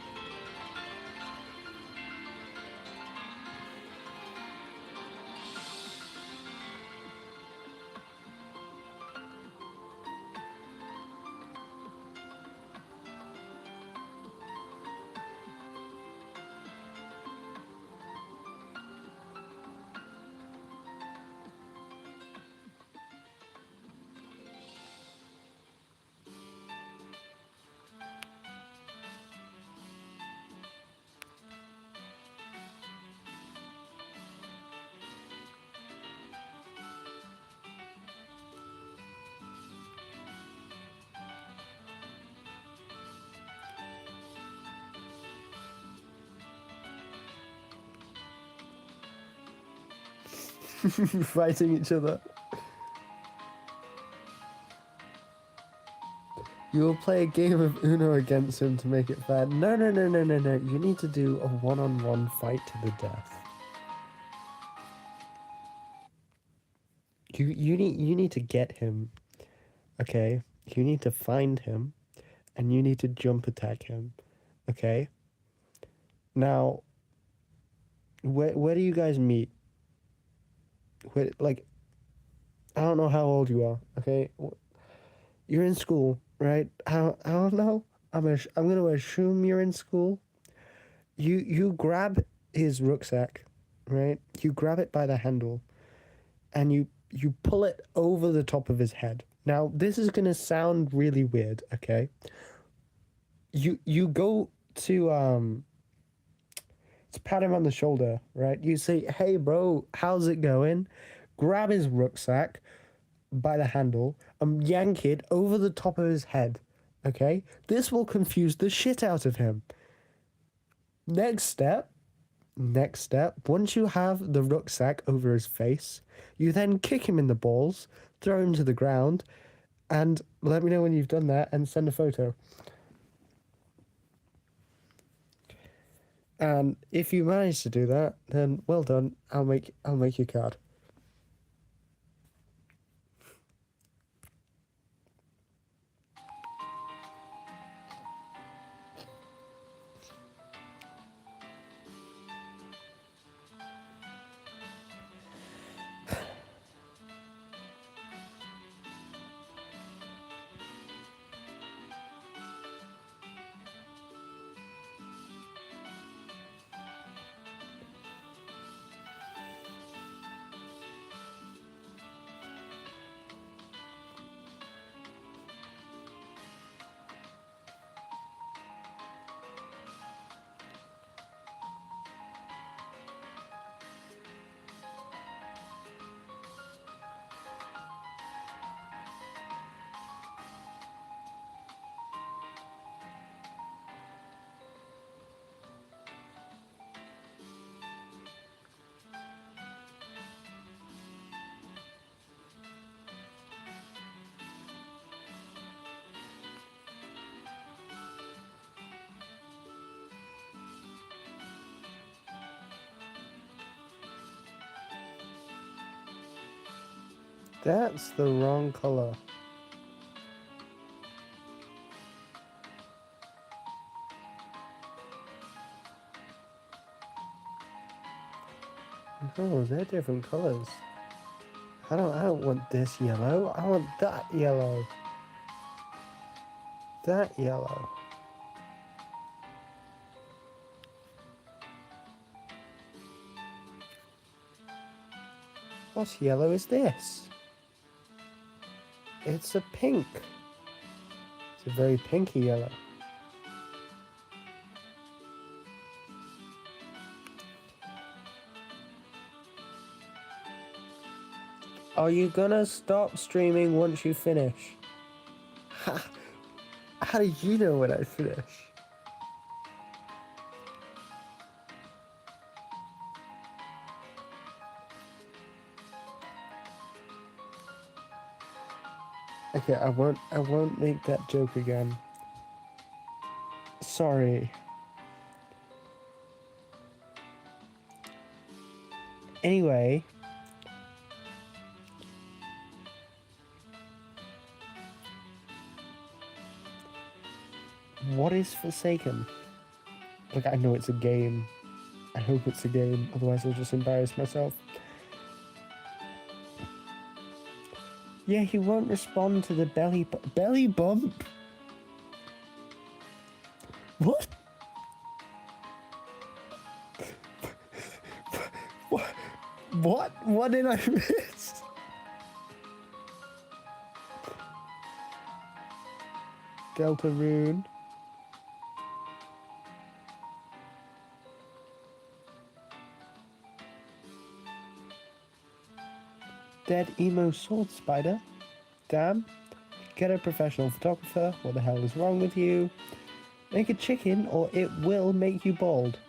Speaker 1: Fighting each other. You will play a game of Uno against him to make it fair. No. You need to do a one-on-one fight to the death. You need to get him. Okay? You need to find him, and you need to jump attack him. Okay? Now, where do you guys meet? Like, I don't know how old you are. Okay, you're in school, right? I don't know. I'm gonna assume you're in school. You grab his rucksack, right? You grab it by the handle, and you pull it over the top of his head. Now, this is gonna sound really weird, okay? You go to pat him on the shoulder, right? You say, "Hey, bro, how's it going?" Grab his rucksack by the handle and yank it over the top of his head, okay? This will confuse the shit out of him. Next step, once you have the rucksack over his face, you then kick him in the balls, throw him to the ground, and let me know when you've done that and send a photo. And if you manage to do that, then well done. I'll make your card. That's the wrong color. No, they're different colors. I don't want this yellow. I want that yellow. That yellow. What yellow is this? It's a pink. It's a very pinky yellow. Are you gonna stop streaming once you finish? How do you know when I finish? Okay, I won't make that joke again. Sorry. Anyway, what is Forsaken? Like, I know it's a game. I hope it's a game, otherwise I'll just embarrass myself. Yeah, he won't respond to the belly bump? What? What did I miss? Deltarune. Dead emo sword spider. Damn. Get a professional photographer. What the hell is wrong with you? Make a chicken or it will make you bald.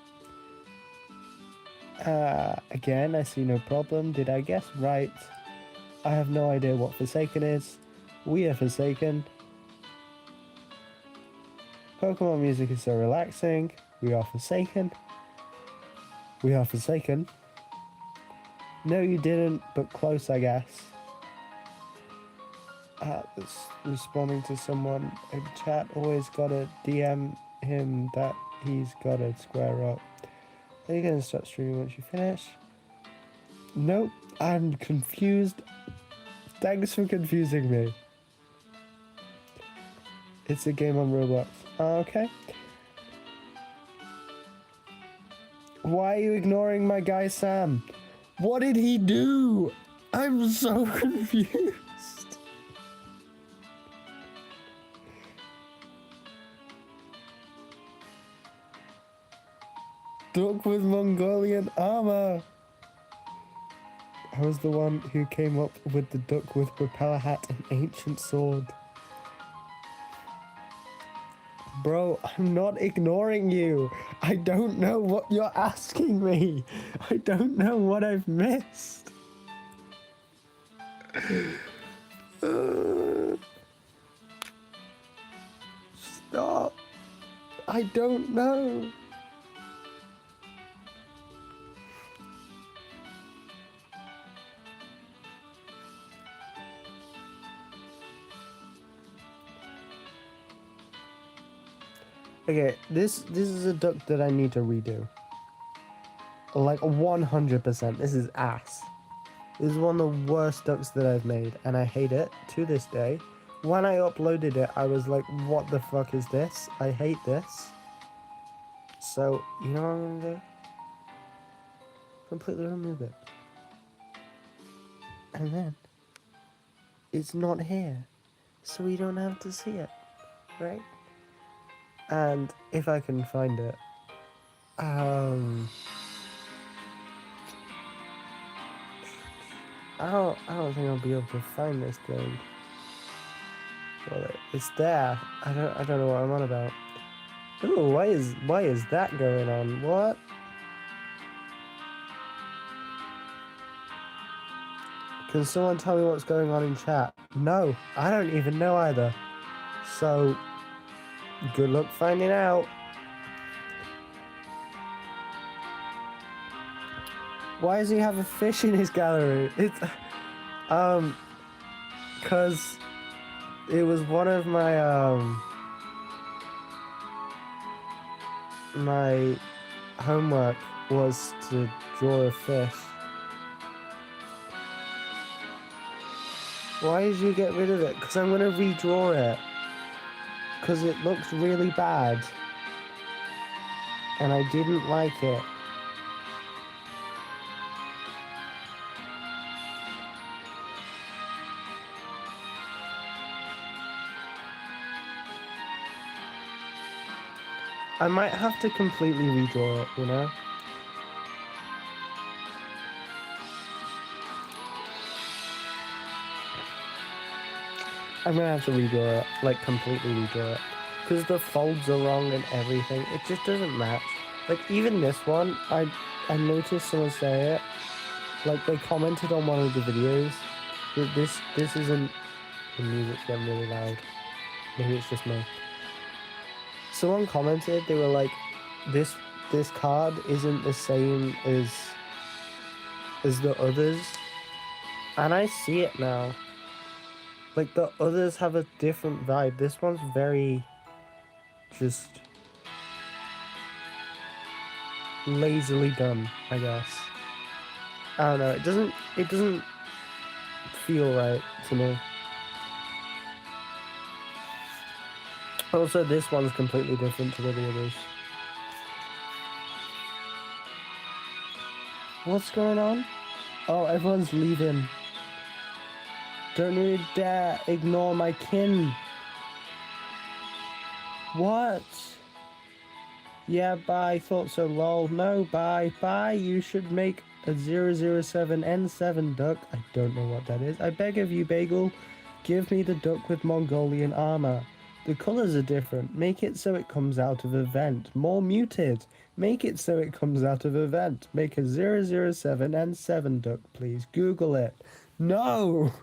Speaker 1: Again, I see no problem. Did I guess right? I have no idea what Forsaken is. We are Forsaken. Pokemon music is so relaxing. We are Forsaken. We are Forsaken. No, you didn't, but close, I guess. Responding to someone in chat, always gotta DM him that he's gotta square up. Are you gonna start streaming once you finish? Nope, I'm confused. Thanks for confusing me. It's a game on Roblox. Okay. Why are you ignoring my guy Sam? What did he do? I'm so confused. Duck with Mongolian armor. I was the one who came up with the duck with propeller hat and ancient sword. Bro, I'm not ignoring you. I don't know what you're asking me. I don't know what I've missed. Stop. I don't know. Okay, this is a duck that I need to redo. Like 100%. This is ass. This is one of the worst ducks that I've made, and I hate it to this day. When I uploaded it, I was like, what the fuck is this? I hate this. So, you know what I'm gonna do? Completely remove it. And then, it's not here. So we don't have to see it, right? And if I can find it, I don't think I'll be able to find this thing. Well, it's there. I don't know what I'm on about. Ooh, why is that going on? What? Can someone tell me what's going on in chat? No, I don't even know either. So, good luck finding out. Why does he have a fish in his gallery? It's cause it was one of my my homework was to draw a fish. Why did you get rid of it? Because I'm gonna redraw it. Because it looks really bad. And I didn't like it. I might have to completely redraw it, you know? I'm gonna have to redraw it, like completely redraw it, because the folds are wrong and everything. It just doesn't match. Like even this one, I noticed someone say it. Like they commented on one of the videos that this isn't. The music's getting really loud. Maybe it's just me. Someone commented, they were like, this card isn't the same as the others, and I see it now. Like the others have a different vibe. This one's very just lazily done, I guess. I don't know. It doesn't feel right to me. Also, this one's completely different to all the others. What's going on? Oh, everyone's leaving. Don't you dare ignore my kin. What? Yeah, bye. Thought so, lol. No, bye. Bye. You should make a 007N7 duck. I don't know what that is. I beg of you, Bagel. Give me the duck with Mongolian armor. The colors are different. Make it so it comes out of a vent. More muted. Make it so it comes out of a vent. Make a 007N7 duck, please. Google it. No!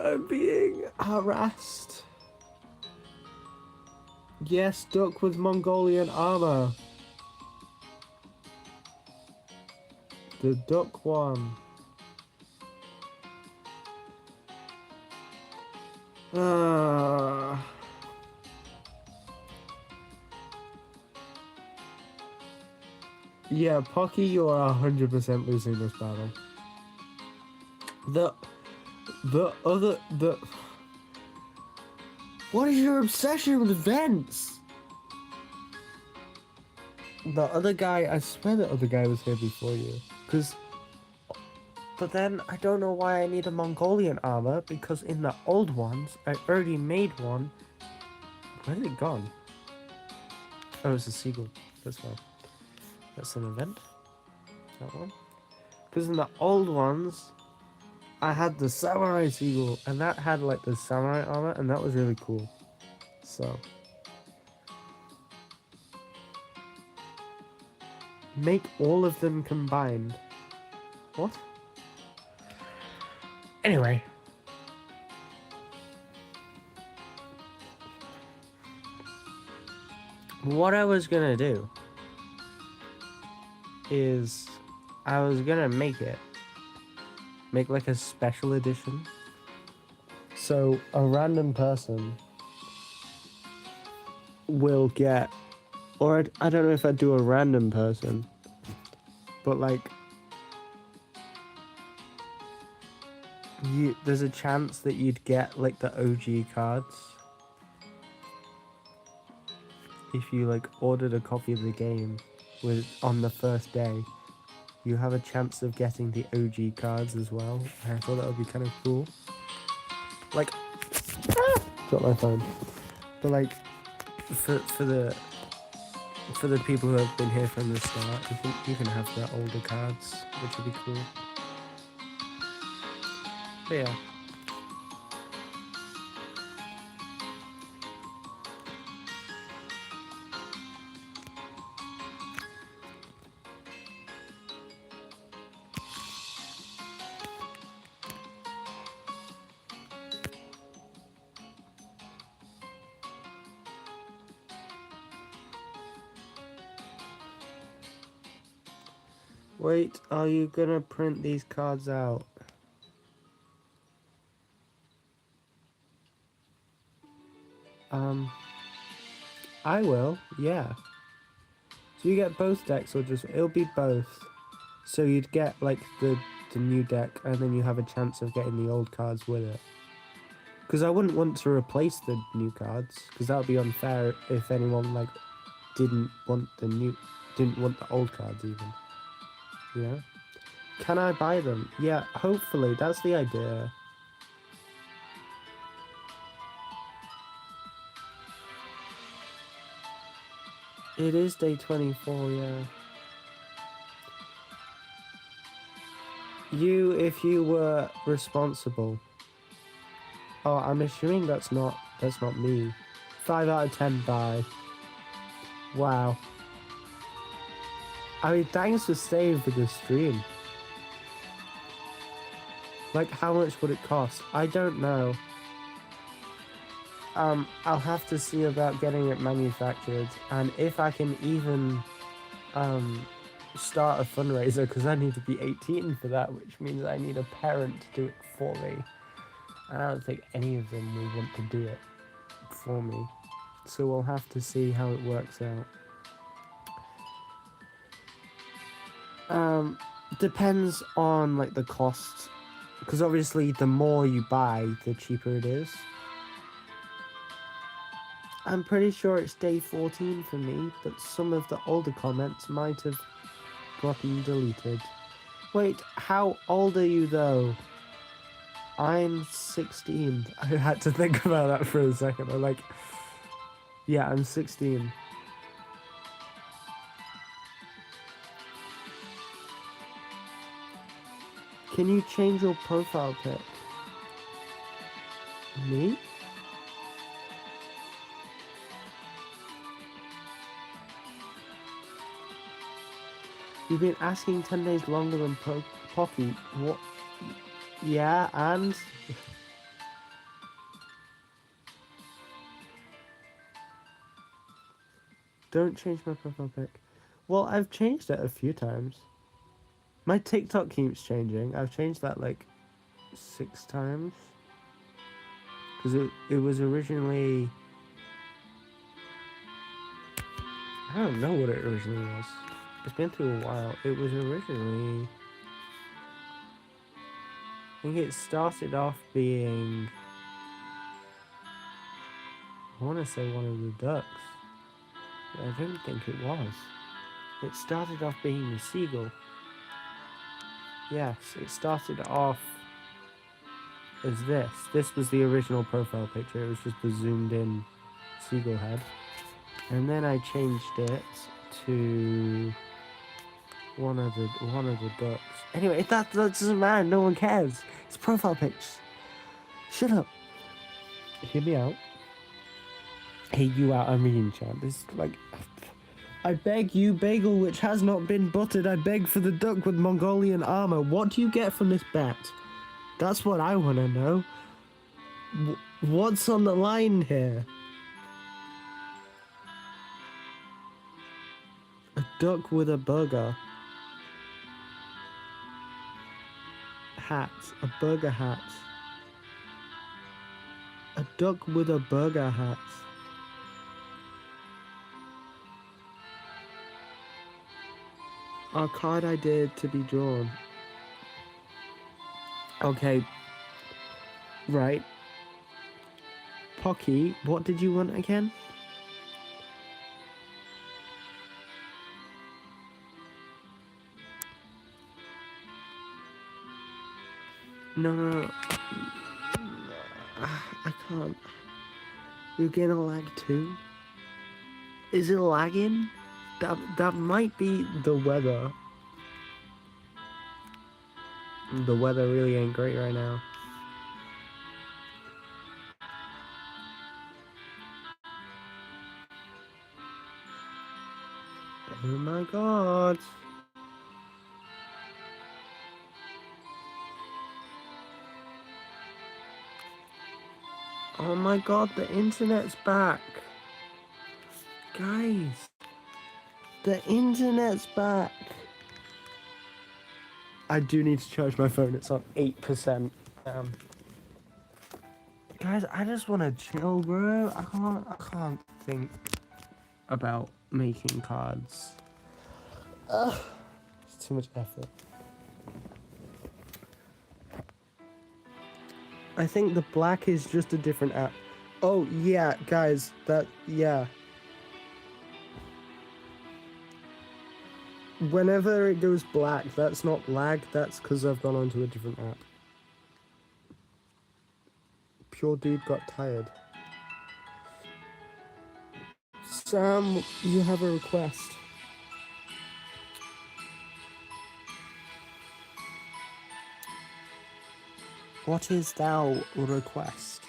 Speaker 1: I'm being harassed. Yes, duck with Mongolian armor. The duck one. Yeah, Pocky, you are 100% losing this battle. What is your obsession with events? The other guy, I swear the other guy was here before you. But then, I don't know why I need a Mongolian armor, because in the old ones, I already made one. Where did it gone? Oh, it's a seagull. This one. That's an event. That one. Because in the old ones, I had the samurai seagull, and that had like the samurai armor, and that was really cool. So. Make all of them combined. What? Anyway. What I was gonna do is I was gonna make like a special edition. So a random person will get, or I don't know if I'd do a random person, but like there's a chance that you'd get like the OG cards if you like ordered a copy of the game on the first day. You have a chance of getting the OG cards as well. I thought that would be kind of cool. Like, got my phone. But like, for the people who have been here from the start, you can have the older cards, which would be cool. But yeah. Wait, are you gonna print these cards out? I will, yeah. So you get both decks, or just, it'll be both. So you'd get like the new deck, and then you have a chance of getting the old cards with it. Because I wouldn't want to replace the new cards, because that would be unfair if anyone like didn't want the old cards even. You know? Can I buy them? Yeah, hopefully, that's the idea. It is day 24, yeah. if you were responsible. Oh, I'm assuming that's not me. 5 out of 10 bye. Wow. I mean, thanks for staying for the stream. Like, how much would it cost? I don't know. I'll have to see about getting it manufactured, and if I can even, start a fundraiser, because I need to be 18 for that, which means I need a parent to do it for me. And I don't think any of them will want to do it for me. So we'll have to see how it works out. Depends on like the cost, because obviously the more you buy, the cheaper it is. I'm pretty sure it's day 14 for me, but some of the older comments might have gotten deleted. Wait, how old are you though? I'm 16. I had to think about that for a second. I'm like, yeah, I'm 16. Can you change your profile pic? Me? You've been asking 10 days longer than Pocky. What? Yeah, and? Don't change my profile pic. Well, I've changed it a few times. My TikTok keeps changing. I've changed that like 6 times. Because it was originally... I don't know what it originally was. It's been through a while. It was originally... I think it started off being... I want to say one of the ducks. But I don't think it was. It started off being the seagull. Yes, it started off as this. This was the original profile picture. It was just the zoomed in seagull head. And then I changed it to one of the ducks. Anyway, that doesn't matter. No one cares. It's profile pics. Shut up. Hear me out. Hear you out. I'm reading chat. This is like... I beg you, bagel which has not been buttered. I beg for the duck with Mongolian armor. What do you get from this bet? That's what I want to know. What's on the line here? A duck with a burger. Hat. A burger hat. A duck with a burger hat. Our card idea to be drawn. Okay. Right. Pocky, what did you want again? No. I can't. You're gonna lag too? Is it lagging? That might be the weather. The weather really ain't great right now. Oh my god. Oh my god, the internet's back. Guys. The internet's back. I do need to charge my phone. It's on 8%. Guys, I just want to chill, bro. I can't think about making cards. It's too much effort. I think the black is just a different app. Oh, yeah, guys, yeah. Whenever it goes black, that's not lag, that's because I've gone onto a different app. Pure Dude got tired. Sam, you have a request. What is thou request?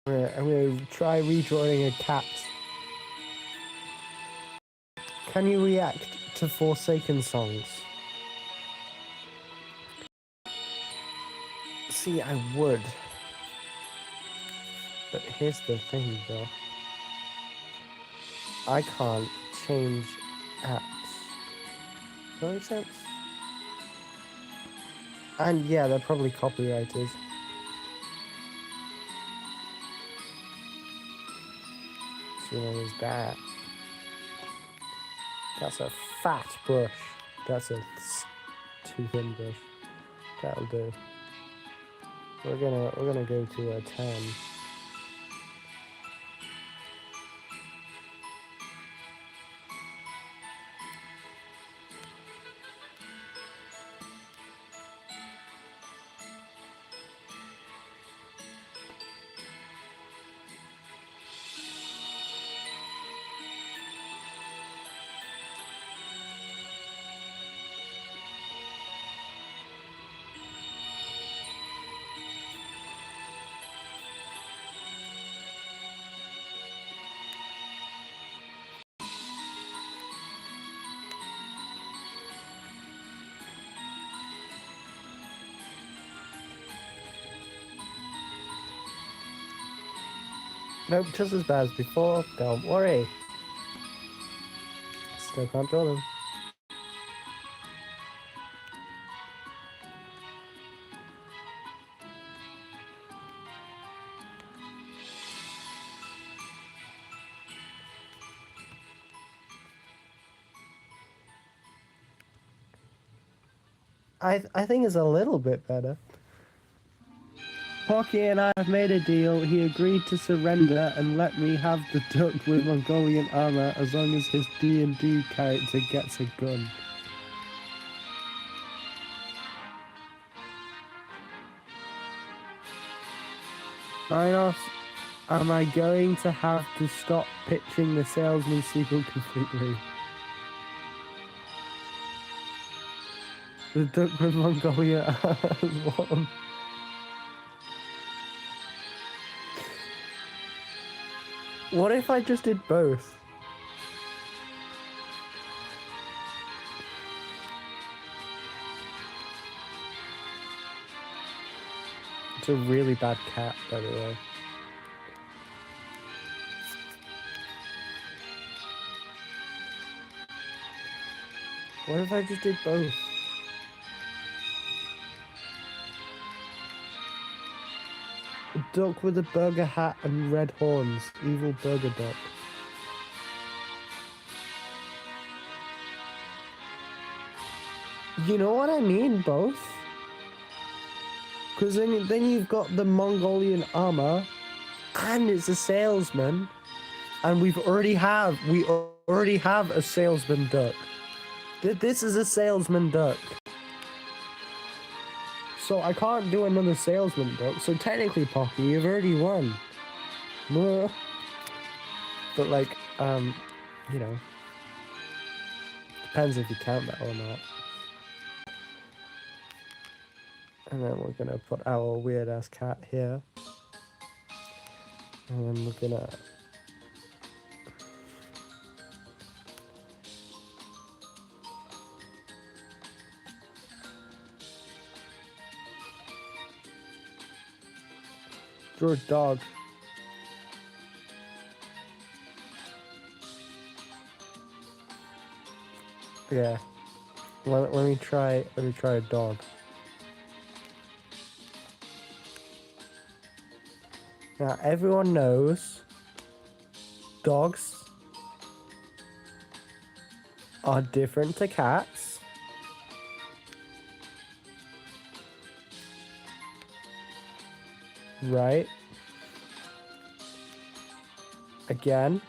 Speaker 1: I'm gonna try redrawing a cat. Can you react to Forsaken songs? See, I would. But here's the thing, though. I can't change apps. Does that make sense? And yeah, they're probably copyrighted. So there's that. That's a fat brush. That's a too thin brush. That'll do. We're gonna go to a 10. Nope, just as bad as before. Don't worry. Still can't draw them. I think it's a little bit better. Pocky and I have made a deal. He agreed to surrender and let me have the duck with Mongolian armor as long as his D&D character gets a gun. Minos, am I going to have to stop pitching the salesman sequel completely? The duck with Mongolia has won. What if I just did both? It's a really bad cat, by the way. What if I just did both? A duck with a burger hat and red horns. Evil burger duck. You know what I mean? Both? Because then you've got the Mongolian armor, and it's a salesman, and we already have a salesman duck. This is a salesman duck. So I can't do another salesman duck. So technically, Pocky, you've already won. But like, you know, depends if you count that or not. And then we're gonna put our weird ass cat here. And then we're gonna draw a dog. Yeah. Let me try a dog. Now everyone knows dogs are different to cats. Right? Again,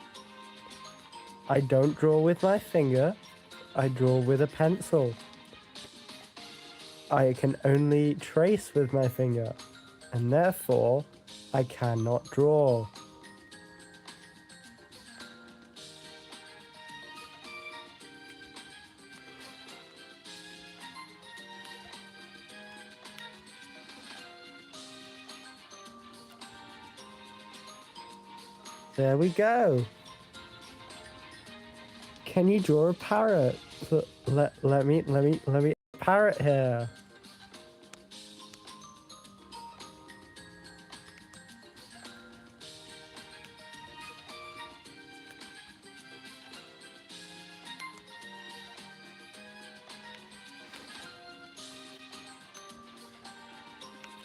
Speaker 1: I don't draw with my finger. I draw with a pencil. I can only trace with my finger, and therefore I cannot draw. There we go. Can you draw a parrot? Let me parrot here.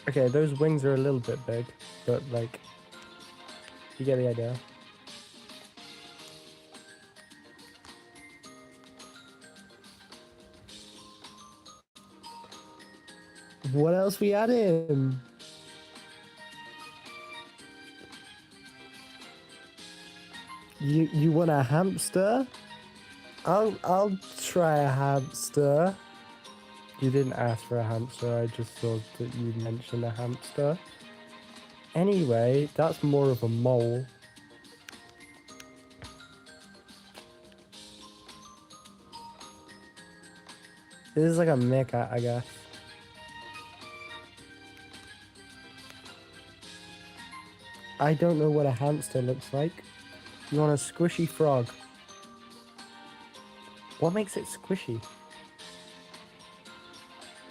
Speaker 1: Okay, those wings are a little bit big, but like, you get the idea. What else we add in? You want a hamster? I'll try a hamster. You didn't ask for a hamster, I just thought that you mentioned a hamster. Anyway, that's more of a mole. This is like a meerkat, I guess. I don't know what a hamster looks like. You want a squishy frog? What makes it squishy?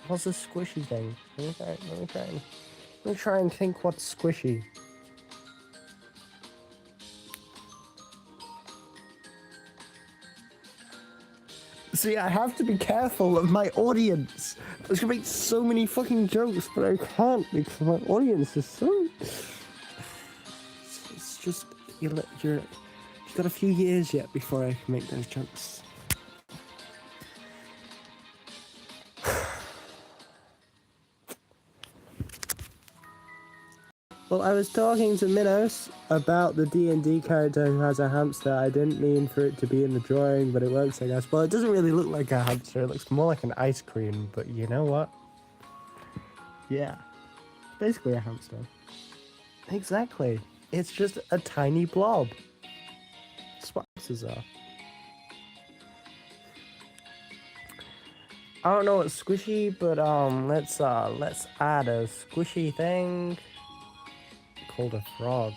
Speaker 1: What's a squishy thing? Let me try and think what's squishy. See, I have to be careful of my audience. I was gonna make so many fucking jokes, but I can't because my audience is so... It's just, you've got a few years yet before I can make those jokes. Well, I was talking to Minos about the D&D character who has a hamster. I didn't mean for it to be in the drawing, but it works, I guess. Well, it doesn't really look like a hamster. It looks more like an ice cream, but you know what? Yeah. Basically a hamster. Exactly. It's just a tiny blob. That's what hamsters are. I don't know what's squishy, but let's add a squishy thing called a frog.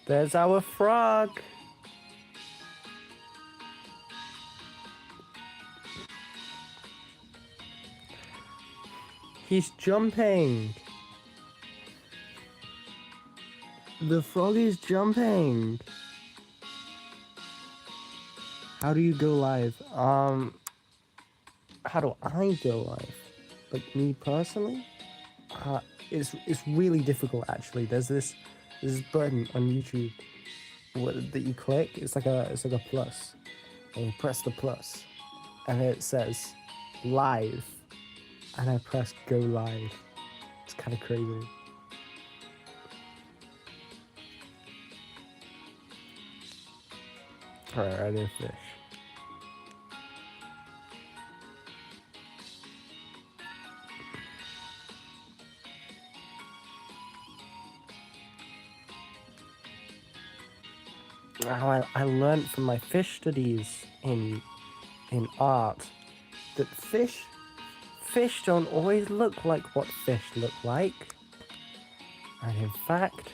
Speaker 1: There's our frog. He's jumping. The frog is jumping. How do you go live? How do I go live? Like me personally? It's really difficult actually. There's this button on YouTube that you click. It's like a plus, and you press the plus, and it says live, and I press go live. It's kind of crazy. Alright, I need a fish. I learned from my fish studies in art that fish don't always look like what fish look like. And in fact,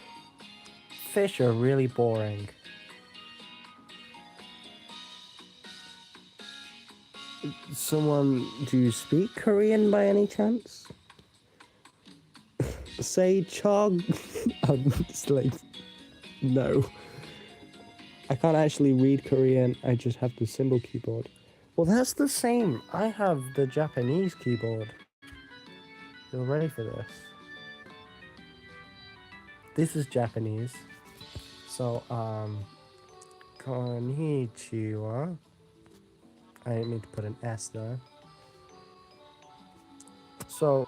Speaker 1: fish are really boring. Do you speak Korean by any chance? Say chog. I'm just like, no. I can't actually read Korean, I just have the symbol keyboard. Well, that's the same. I have the Japanese keyboard. You're ready for this? This is Japanese. So, konnichiwa. I didn't mean to put an S there. So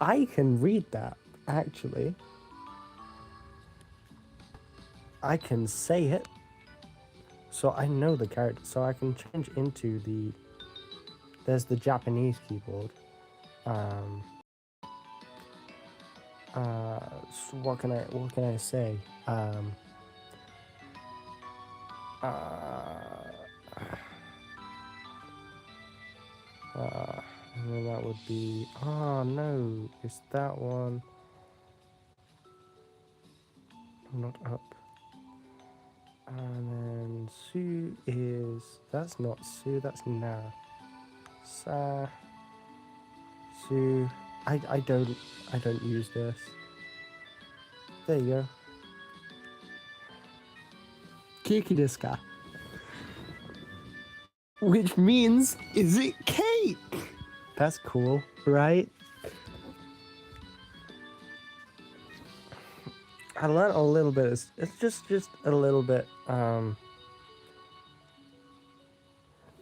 Speaker 1: I can read that, actually. I can say it. So I know the character. So I can change into the... There's the Japanese keyboard. So what can I say? And then that would be... Oh no, it's that one. Not up. And then Su is... That's not Su, that's Na. Sa... Su... I don't use this. There you go. Kiki desu ka? Which means, is it cake? That's cool, right? I learned a little bit. It's just a little bit.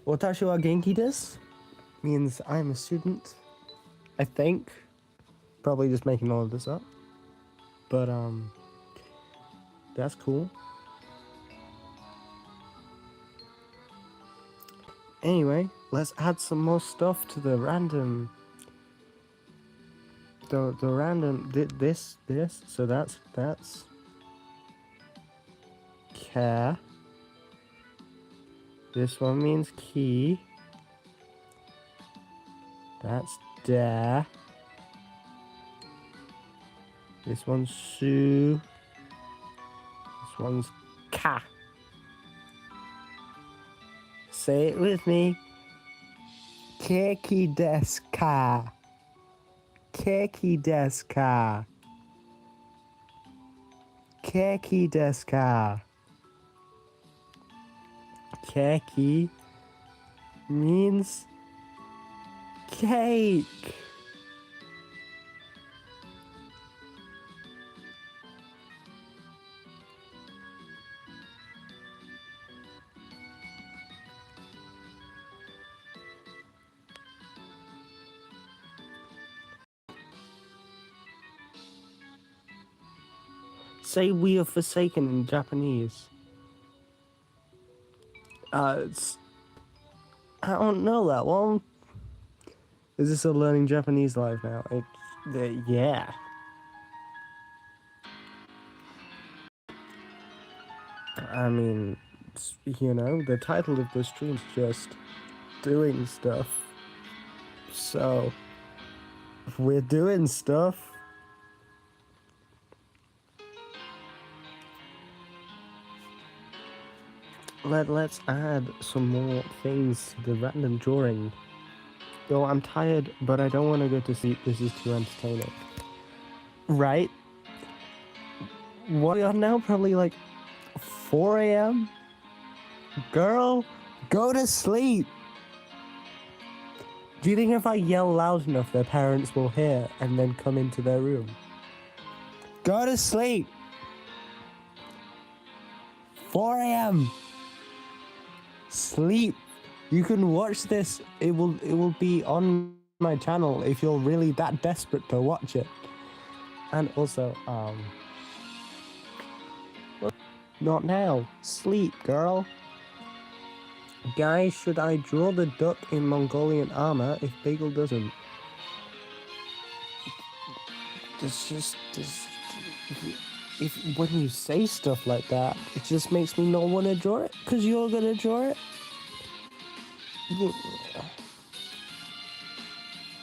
Speaker 1: Watashi wa genki desu means I'm a student. I think. Probably just making all of this up. But that's cool. Anyway, let's add some more stuff to the random. The random this. So that's ka. This one means ki. That's da. This one's su. This one's ka. Say it with me. Keki desu ka? Keki desu ka? Keki desu ka? Keki means cake. Say we are forsaken in Japanese. It's... I don't know that one. Is this a learning Japanese live now? Yeah. I mean, you know, the title of the stream's just doing stuff. So, if we're doing stuff, let's add some more things to the random drawing. Though I'm tired, but I don't want to go to sleep. This is too entertaining. Right? What are we on now? Probably like 4 a.m.? Girl, go to sleep! Do you think if I yell loud enough, their parents will hear and then come into their room? Go to sleep! 4 a.m. Sleep. You can watch this. It will be on my channel if you're really that desperate to watch it. And also, not now. Sleep, girl. Guys, should I draw the duck in Mongolian armor if Bagel doesn't? If when you say stuff like that, it just makes me not want to draw it, because you're gonna draw it.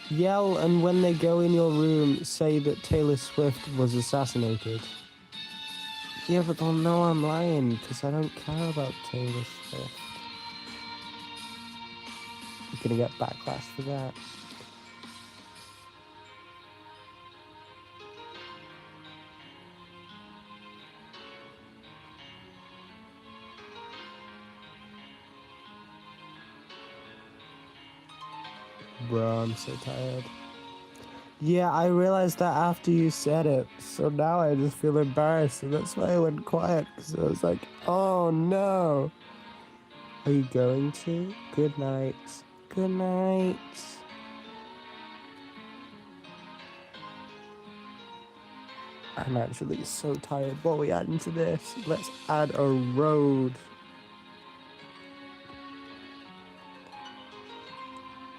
Speaker 1: Yell, and when they go in your room, say that Taylor Swift was assassinated. Yeah, but they'll know I'm lying, because I don't care about Taylor Swift. You're gonna get backlash for that. Bro, I'm so tired. Yeah, I realized that after you said it, so now I just feel embarrassed, and that's why I went quiet, because I was like, oh no. Are you going to? Good night. Good night. I'm actually so tired. What are we adding to this? Let's add a road.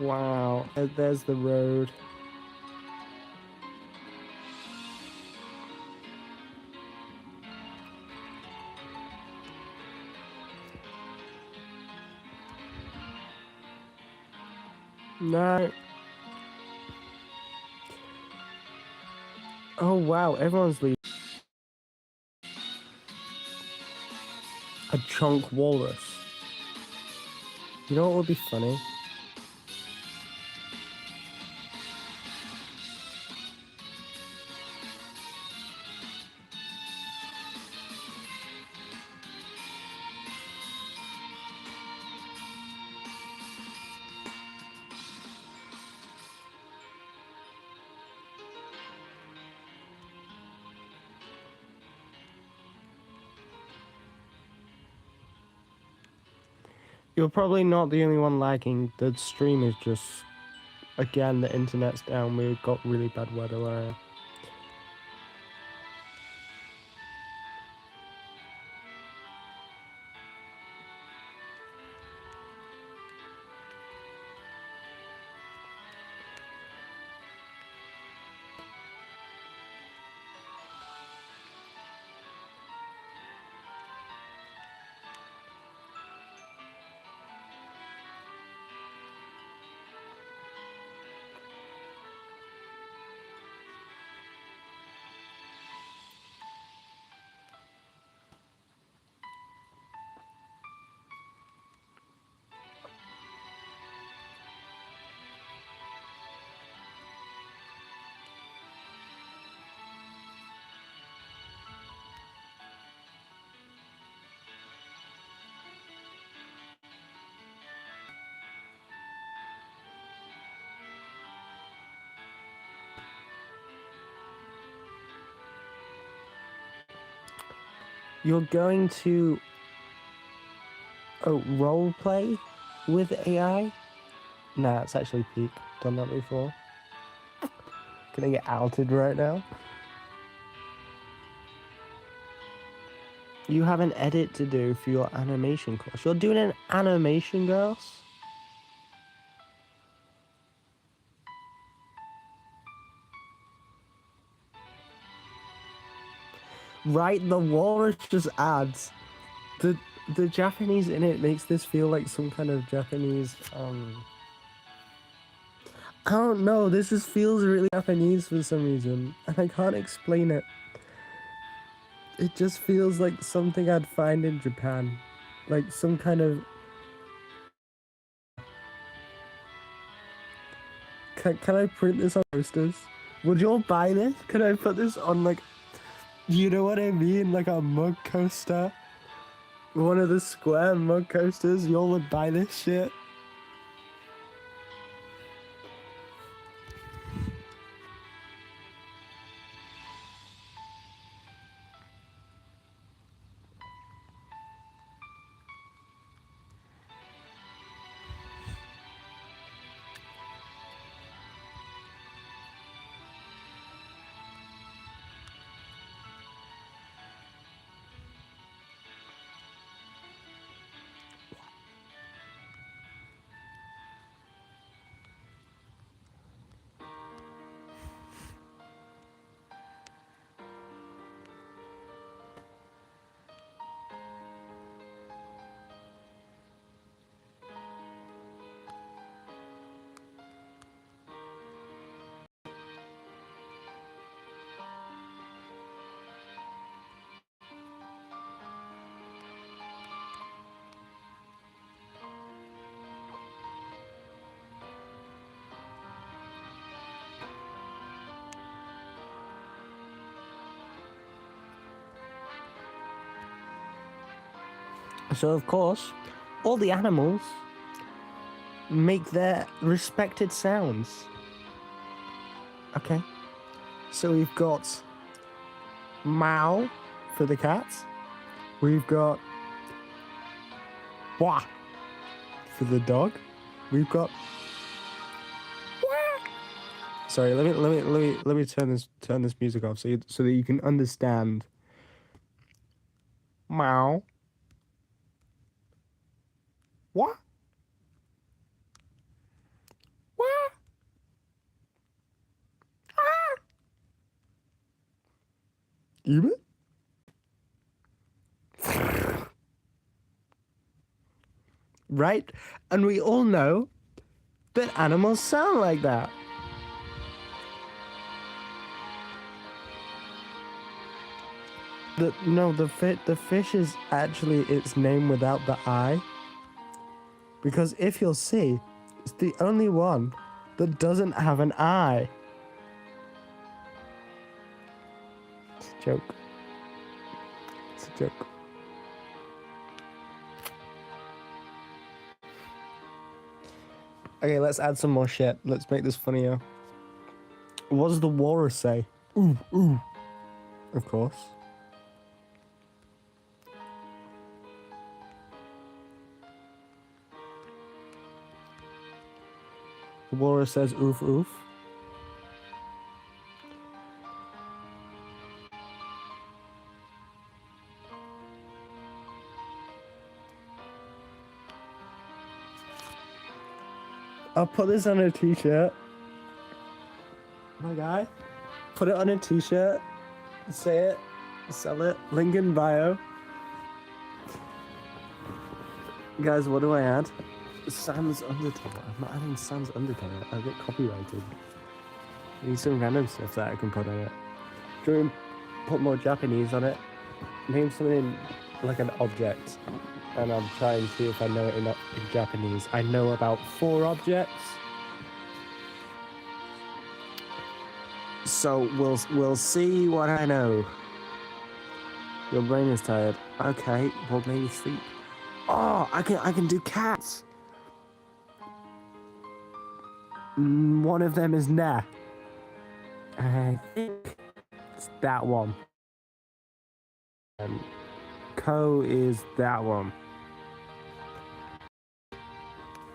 Speaker 1: Wow, there's the road. No. Oh wow, everyone's leaving. A chunk walrus. You know what would be funny? You're probably not the only one lagging. The stream is just, again, the internet's down. We've got really bad weather where I am. You're going to role play with AI? Nah, it's actually peak. Done that before. Can I get outed right now? You have an edit to do for your animation course. You're doing an animation, girls? Right, the walrus just adds. The Japanese in it makes this feel like some kind of Japanese, I don't know, this just feels really Japanese for some reason, and I can't explain it. It just feels like something I'd find in Japan. Like some kind of... Can I print this on posters? Would you all buy this? Can I put this on, like, you know what I mean? Like a mug coaster? One of the square mug coasters? Y'all would buy this shit? So of course, all the animals make their respected sounds. Okay. So we've got meow for the cats. We've got wah for the dog. We've got wah. Sorry, let me turn this music off so that you can understand. Meow. What? What? Ah. Even? Right? And we all know that animals sound like that. The fish is actually its name without the I. Because if you'll see, it's the only one that doesn't have an I. It's a joke. It's a joke. Okay, let's add some more shit. Let's make this funnier. What does the walrus say? Ooh, ooh. Of course. The walrus says oof, oof. I'll put this on a t-shirt. My guy. Put it on a t-shirt. Say it. Sell it. Link in bio. Guys, what do I add? Sam's Undertale. I'm not adding Sam's Undertale. I'll get copyrighted. I need some random stuff that I can put on it. Do you want to put more Japanese on it? Name something like an object. And I'm trying to see if I know it in Japanese. I know about 4 objects. So we'll see what I know. Your brain is tired. Okay, well maybe sleep. Oh, I can do cats. One of them is nah. I think it's that one. And Ko is that one.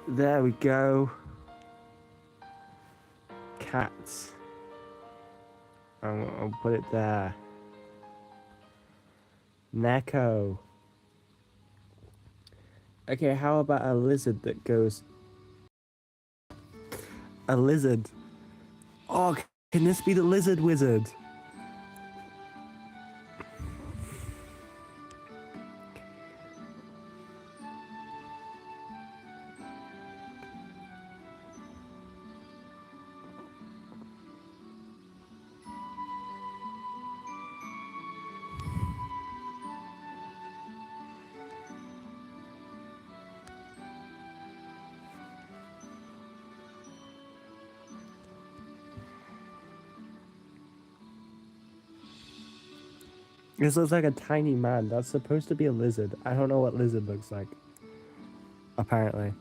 Speaker 1: There we go. Cats. I'll put it there. Neko. Okay, how about a lizard that goes... A lizard. Oh, can this be the lizard wizard? This looks like a tiny man. That's supposed to be a lizard. I don't know what lizard looks like. Apparently.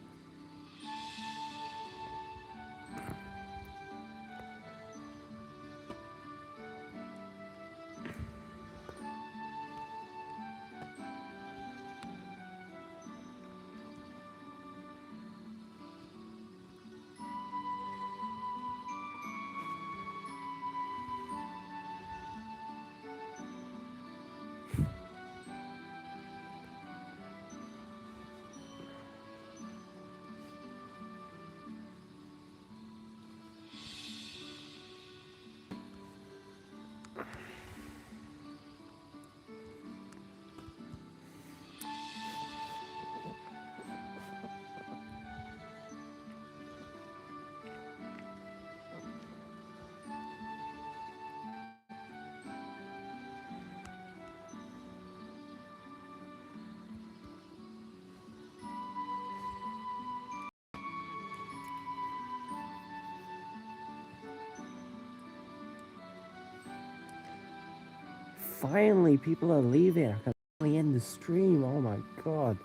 Speaker 1: Finally, people are leaving. I can finally end the stream. Oh my god.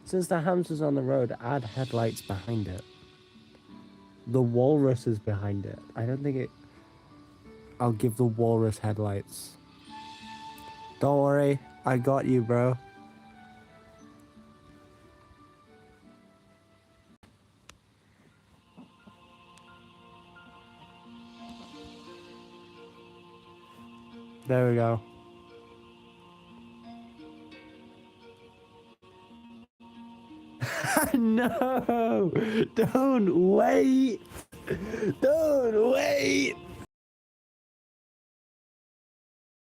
Speaker 1: Since the hamster's on the road, add headlights behind it. The walrus is behind it. I don't think it... I'll give the walrus headlights. Don't worry. I got you, bro. There we go. No! Don't wait! Don't wait!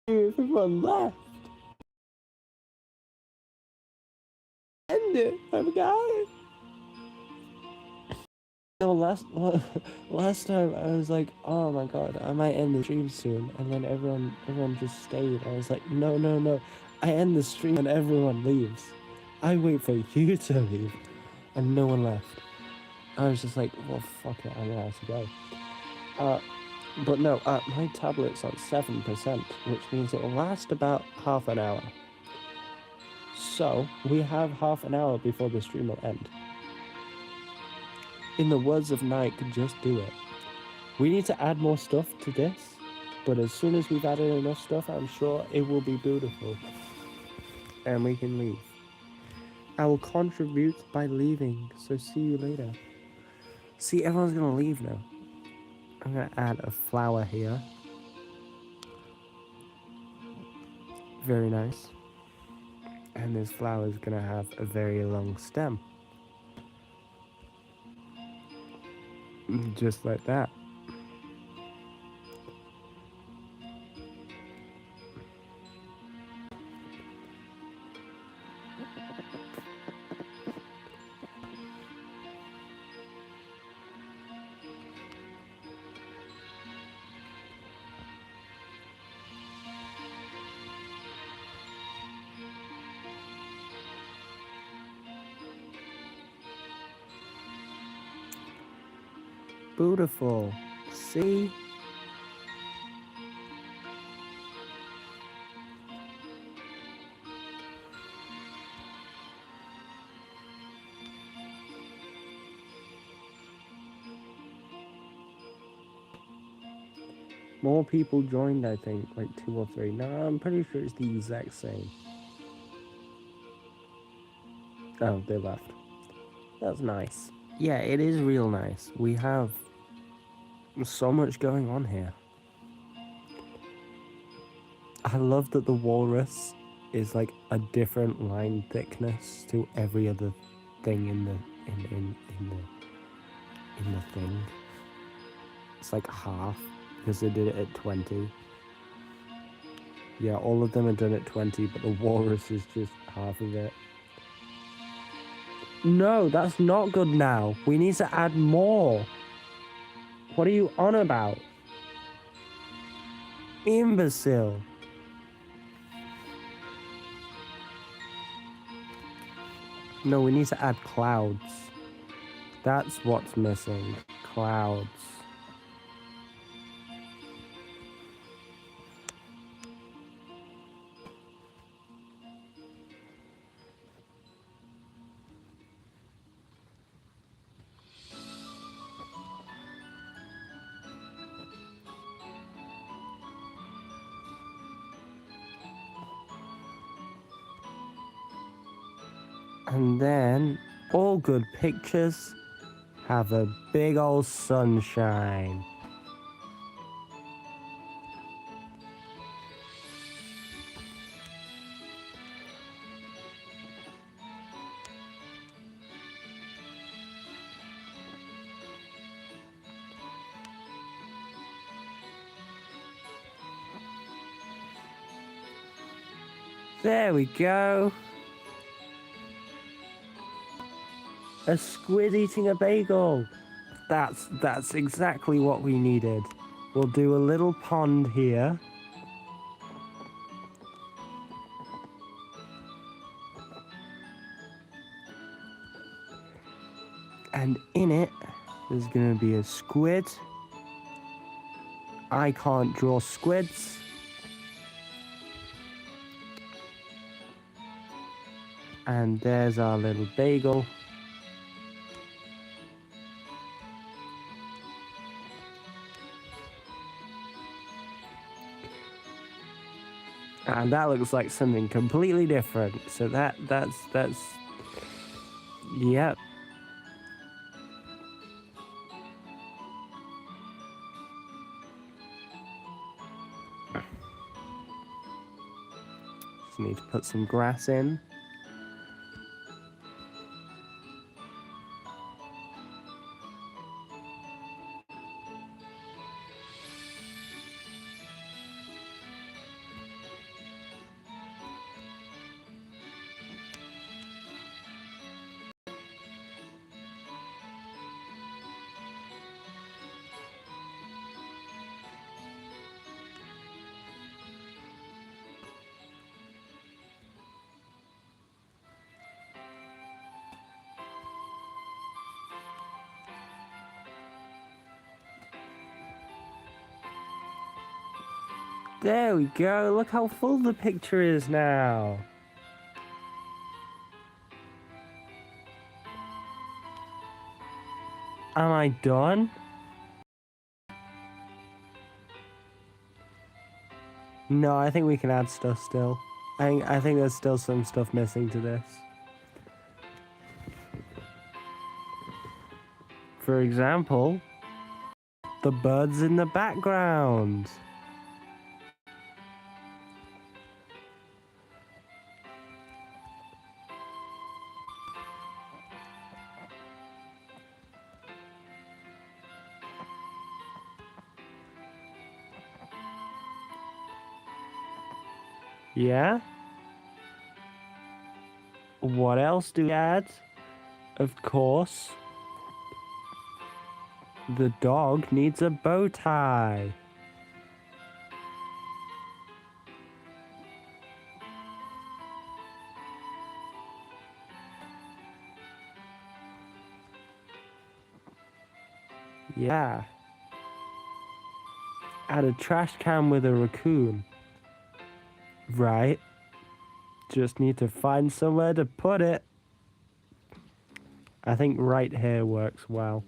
Speaker 1: Everyone left. End it. I've got it. No, last time I was like, oh my god, I might end the stream soon, and then everyone just stayed. I was like, no, no, no, I end the stream and everyone leaves. I wait for you to leave, and no one left. I was just like, well, fuck it, I'm gonna have to go. But no, my tablet's on 7%, which means it'll last about half an hour. So we have half an hour before the stream will end. In the words of Nike, just do it. We need to add more stuff to this, but as soon as we've added enough stuff, I'm sure it will be beautiful. And we can leave. I will contribute by leaving, so see you later. See, everyone's gonna leave now. I'm gonna add a flower here. Very nice. And this flower is gonna have a very long stem. Just like that. Beautiful. See? More people joined, I think, like 2 or 3. No, I'm pretty sure it's the exact same. Oh, they left. That's nice. Yeah, it is real nice. We have so much going on here. I love that the walrus is like a different line thickness to every other thing in the thing. It's like half because they did it at 20. Yeah, all of them are done at 20, but the walrus is just half of it. No, that's not good now. We need to add more. What are you on about? Imbecile. No, we need to add clouds. That's what's missing. Clouds. And then all good pictures have a big old sunshine. There we go. A squid eating a bagel. That's exactly what we needed. We'll do a little pond here. And in it, there's gonna be a squid. I can't draw squids. And there's our little bagel. And that looks like something completely different. So that's yep. Just need to put some grass in. There we go. Look how full the picture is now. Am I done? No, I think we can add stuff still. I think there's still some stuff missing to this. For example, the birds in the background. Yeah? What else do we add? Of course, the dog needs a bow tie. Yeah. Add a trash can with a raccoon. Right. Just need to find somewhere to put it. I think right here works well.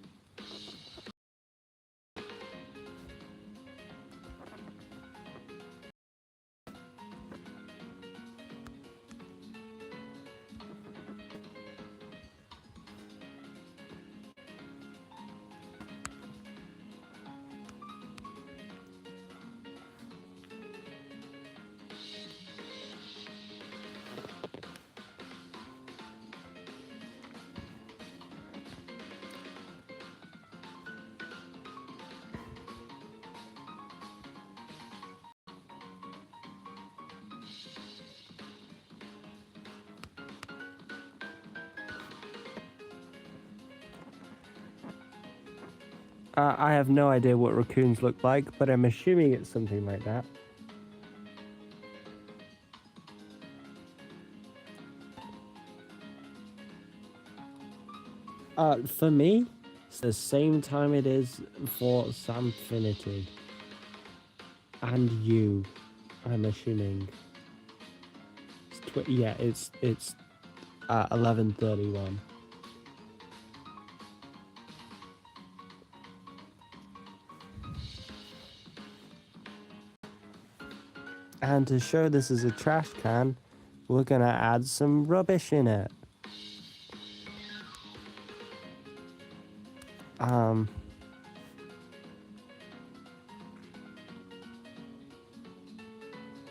Speaker 1: I have no idea what raccoons look like, but I'm assuming it's something like that. For me, it's the same time it is for Samfinity. And you, I'm assuming. Yeah, it's 11:31. And to show this is a trash can, we're gonna add some rubbish in it.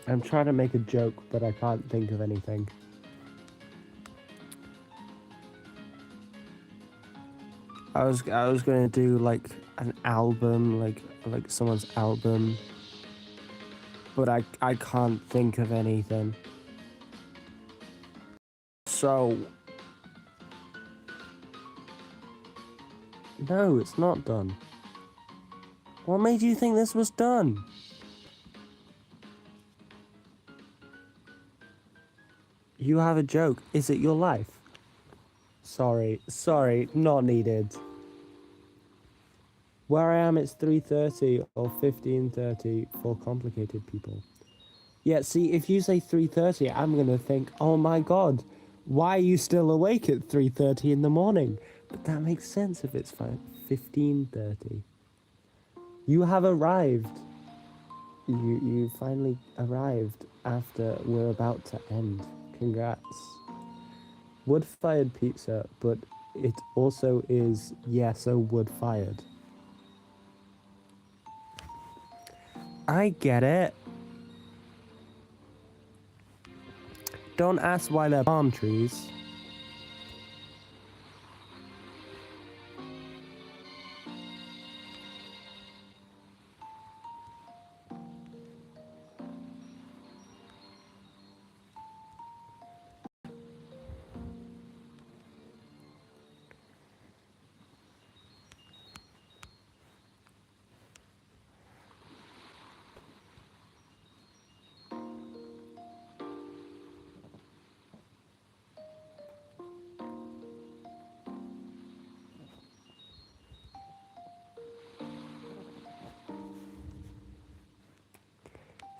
Speaker 1: I'm trying to make a joke, but I can't think of anything. I was gonna do like an album, like someone's album, but I can't think of anything. So no, it's not done. What made you think this was done? You have a joke. Is it your life? Sorry, not needed. Where I am, it's 3:30 or 15:30 for complicated people. Yeah, see, if you say 3:30, I'm gonna think, oh my god, why are you still awake at 3:30 in the morning? But that makes sense if it's 15:30. You have arrived. You finally arrived after we're about to end. Congrats. Wood-fired pizza, but it also is, so wood-fired. I get it. Don't ask why they're palm trees.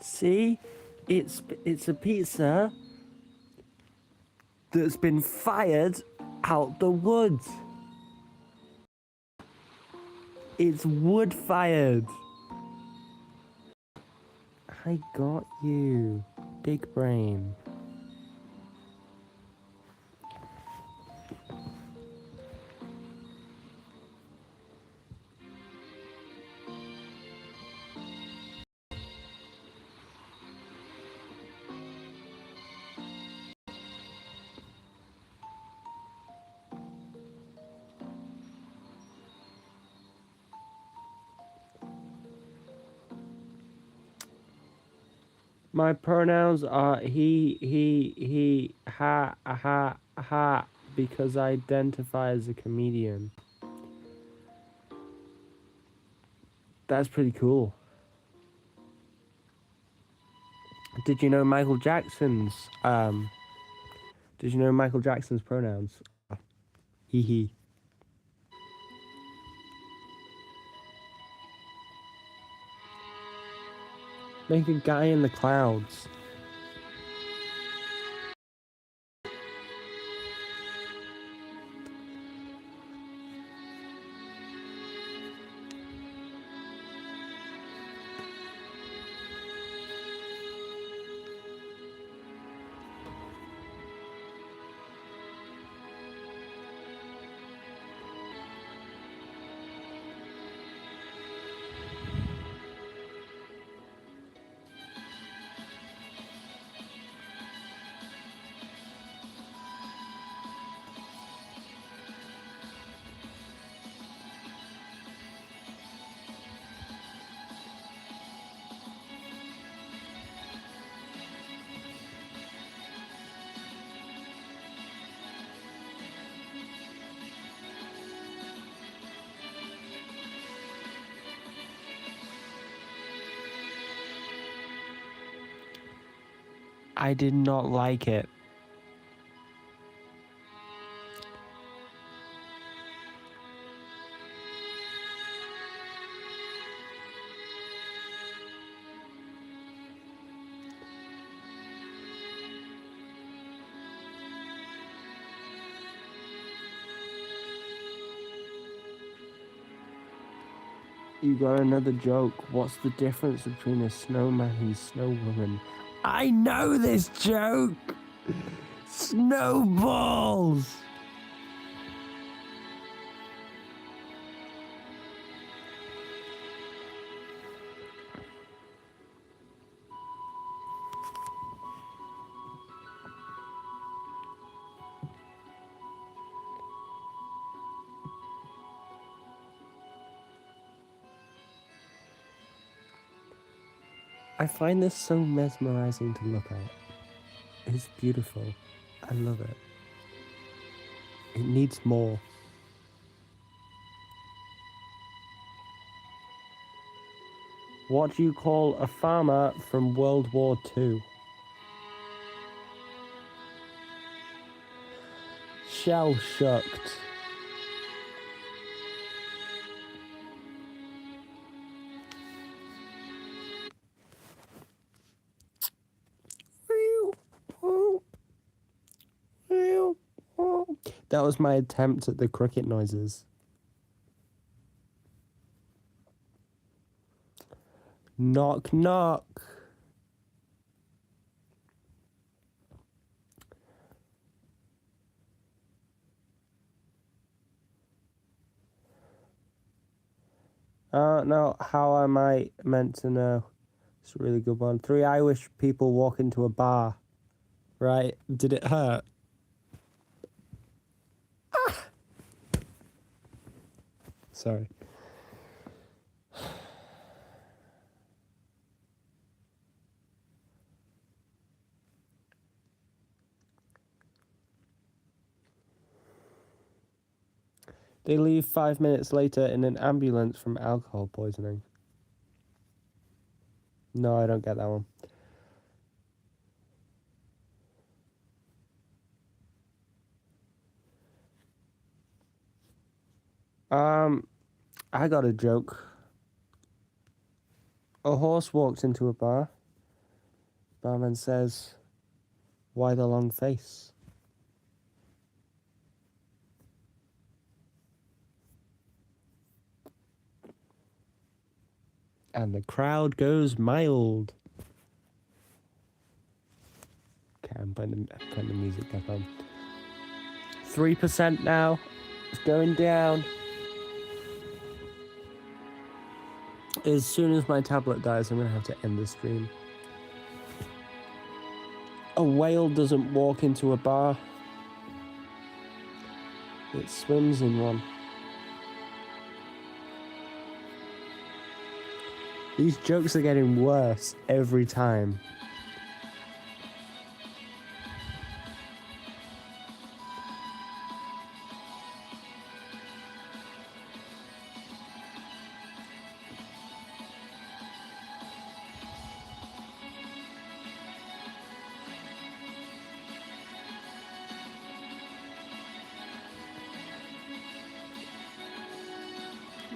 Speaker 1: See, it's a pizza that's been fired out the woods. It's wood fired. I got you, big brain. My pronouns are he, ha, because I identify as a comedian. That's pretty cool. Did you know Michael Jackson's pronouns? He. Like a guy in the clouds. I did not like it. You got another joke. What's the difference between a snowman and snow woman? I know this joke! Snowballs! I find this so mesmerizing to look at. It's beautiful. I love it. It needs more. What do you call a farmer from World War II? Shell-shocked. That was my attempt at the cricket noises. Knock, knock. No, how am I meant to know? It's a really good one. 3 Irish people walk into a bar. Right? Did it hurt? Sorry. They leave 5 minutes later in an ambulance from alcohol poisoning. No, I don't get that one. I got a joke. A horse walks into a bar. Barman says, "Why the long face?" And the crowd goes mild. Okay, I'm putting the music back on. 3% now. It's going down. As soon as my tablet dies, I'm going to have to end the stream. A whale doesn't walk into a bar. It swims in one. These jokes are getting worse every time.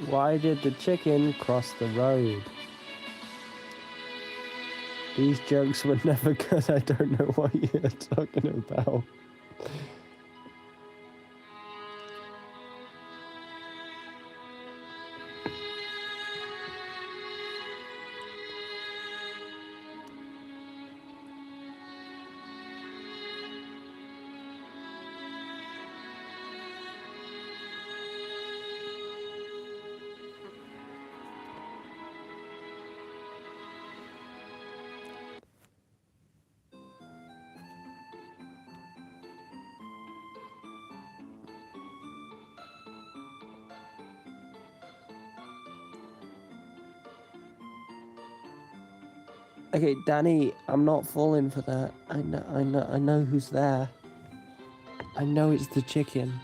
Speaker 1: Why did the chicken cross the road? These jokes were never good. I don't know what you're talking about. Okay, Danny, I'm not falling for that. I know who's there. I know it's the chicken.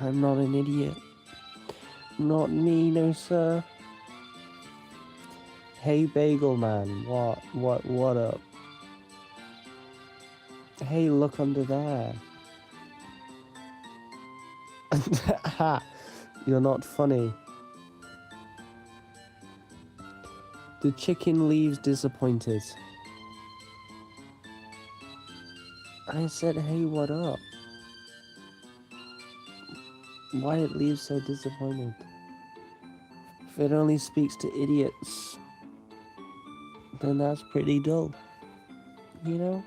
Speaker 1: I'm not an idiot. Not me, no sir. Hey, Bagel Man, what up? Hey, look under there. You're not funny. The chicken leaves disappointed. I said, hey, what up? Why it leaves so disappointed? If it only speaks to idiots, then that's pretty dull. You know?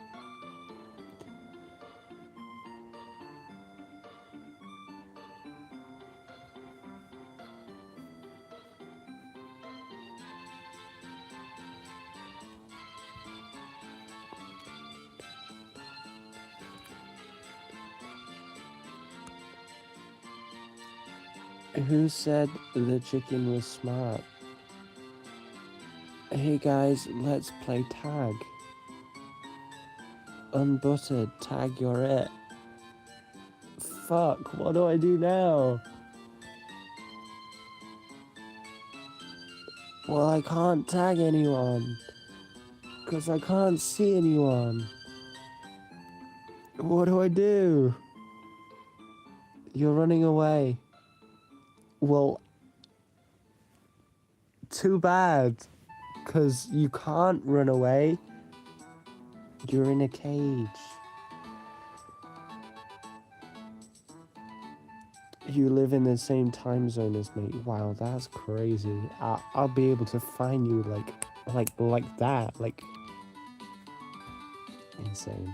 Speaker 1: Who said the chicken was smart? Hey guys, let's play tag. Unbuttered, tag, you're it. Fuck, what do I do now? Well, I can't tag anyone. Because I can't see anyone. What do I do? You're running away. Well, too bad. Because you can't run away. You're in a cage. You live in the same time zone as me. Wow, that's crazy. I'll be able to find you like that. Like, insane.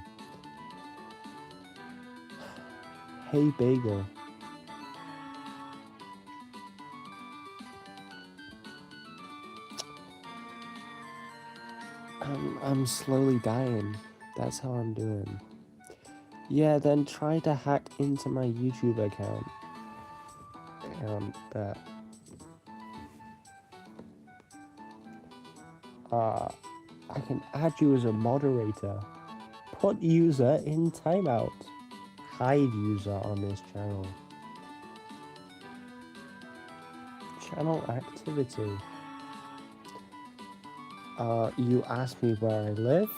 Speaker 1: Hey, Bagel. I'm slowly dying. That's how I'm doing. Yeah, then try to hack into my YouTube account. That. I can add you as a moderator. Put user in timeout. Hide user on this channel. Channel activity. You asked me where I live.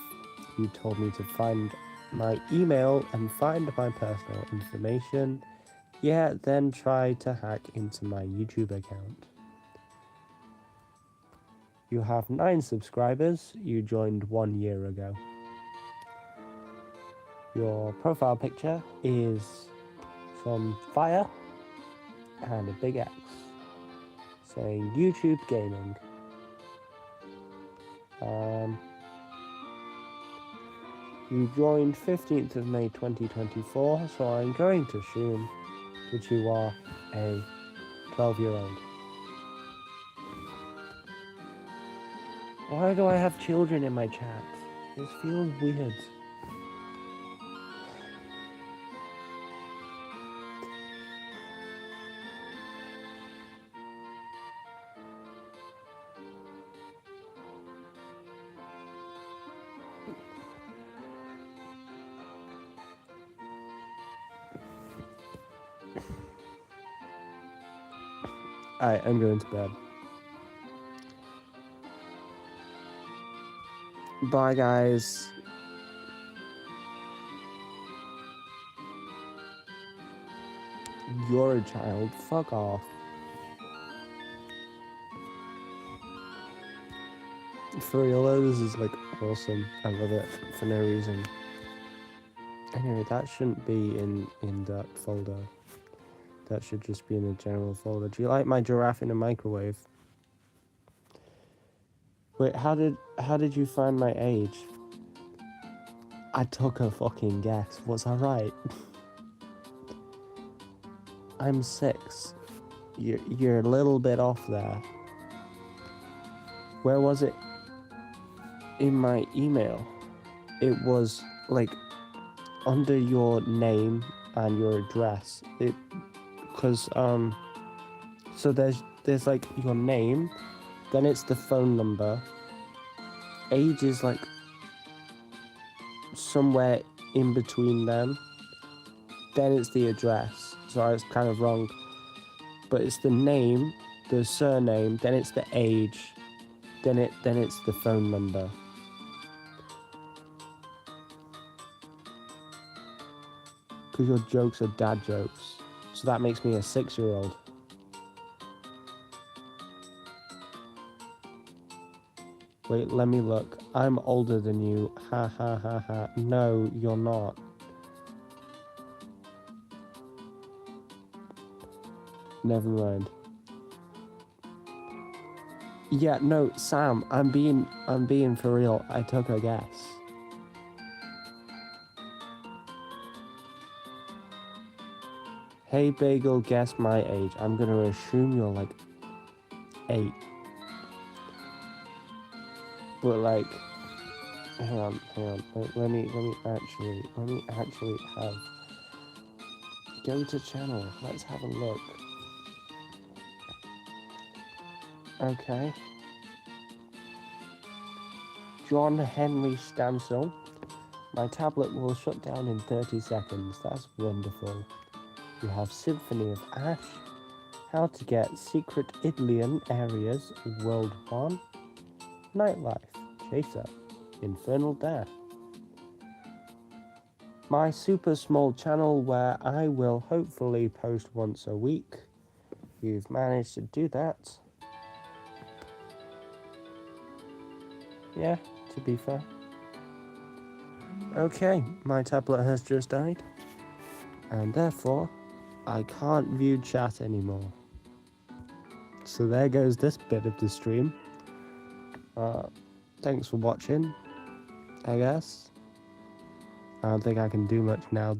Speaker 1: You told me to find my email and find my personal information. Yeah, then try to hack into my YouTube account. You have 9 subscribers. You joined 1 year ago. Your profile picture is some fire and a big X saying YouTube Gaming. You joined 15th of May 2024, so I'm going to assume that you are a 12-year-old. Why do I have children in my chat? This feels weird. Alright, I'm going to bed. Bye, guys. You're a child. Fuck off. For real though, this is like awesome. I love it for no reason. Anyway, that shouldn't be in that folder. That should just be in the general folder. Do you like my giraffe in a microwave? Wait, how did you find my age? I took a fucking guess. Was I right? I'm 6. You're a little bit off there. Where was it? In my email. It was like under your name and your address. Because so there's like your name, then it's the phone number. Age is like somewhere in between them. Then it's the address. Sorry, it's kind of wrong. But it's the name, the surname, then it's the age, then it's the phone number. Because your jokes are dad jokes. So that makes me a 6-year-old. Wait, let me look. I'm older than you. Ha ha ha ha. No, you're not. Never mind. Yeah, no, Sam, I'm being for real. I took a guess. Hey Bagel, guess my age. I'm gonna assume you're like 8. But like, hang on. Let me actually have. Go to channel. Let's have a look. Okay. John Henry Stansel. My tablet will shut down in 30 seconds. That's wonderful. You have Symphony of Ash. How to get secret Idlian areas. World 1. Nightlife. Chaser. Infernal Death. My super small channel where I will hopefully post once a week. You've managed to do that. Yeah, to be fair. Okay, my tablet has just died. And therefore, I can't view chat anymore. So there goes this bit of the stream. Thanks for watching, I guess. I don't think I can do much now.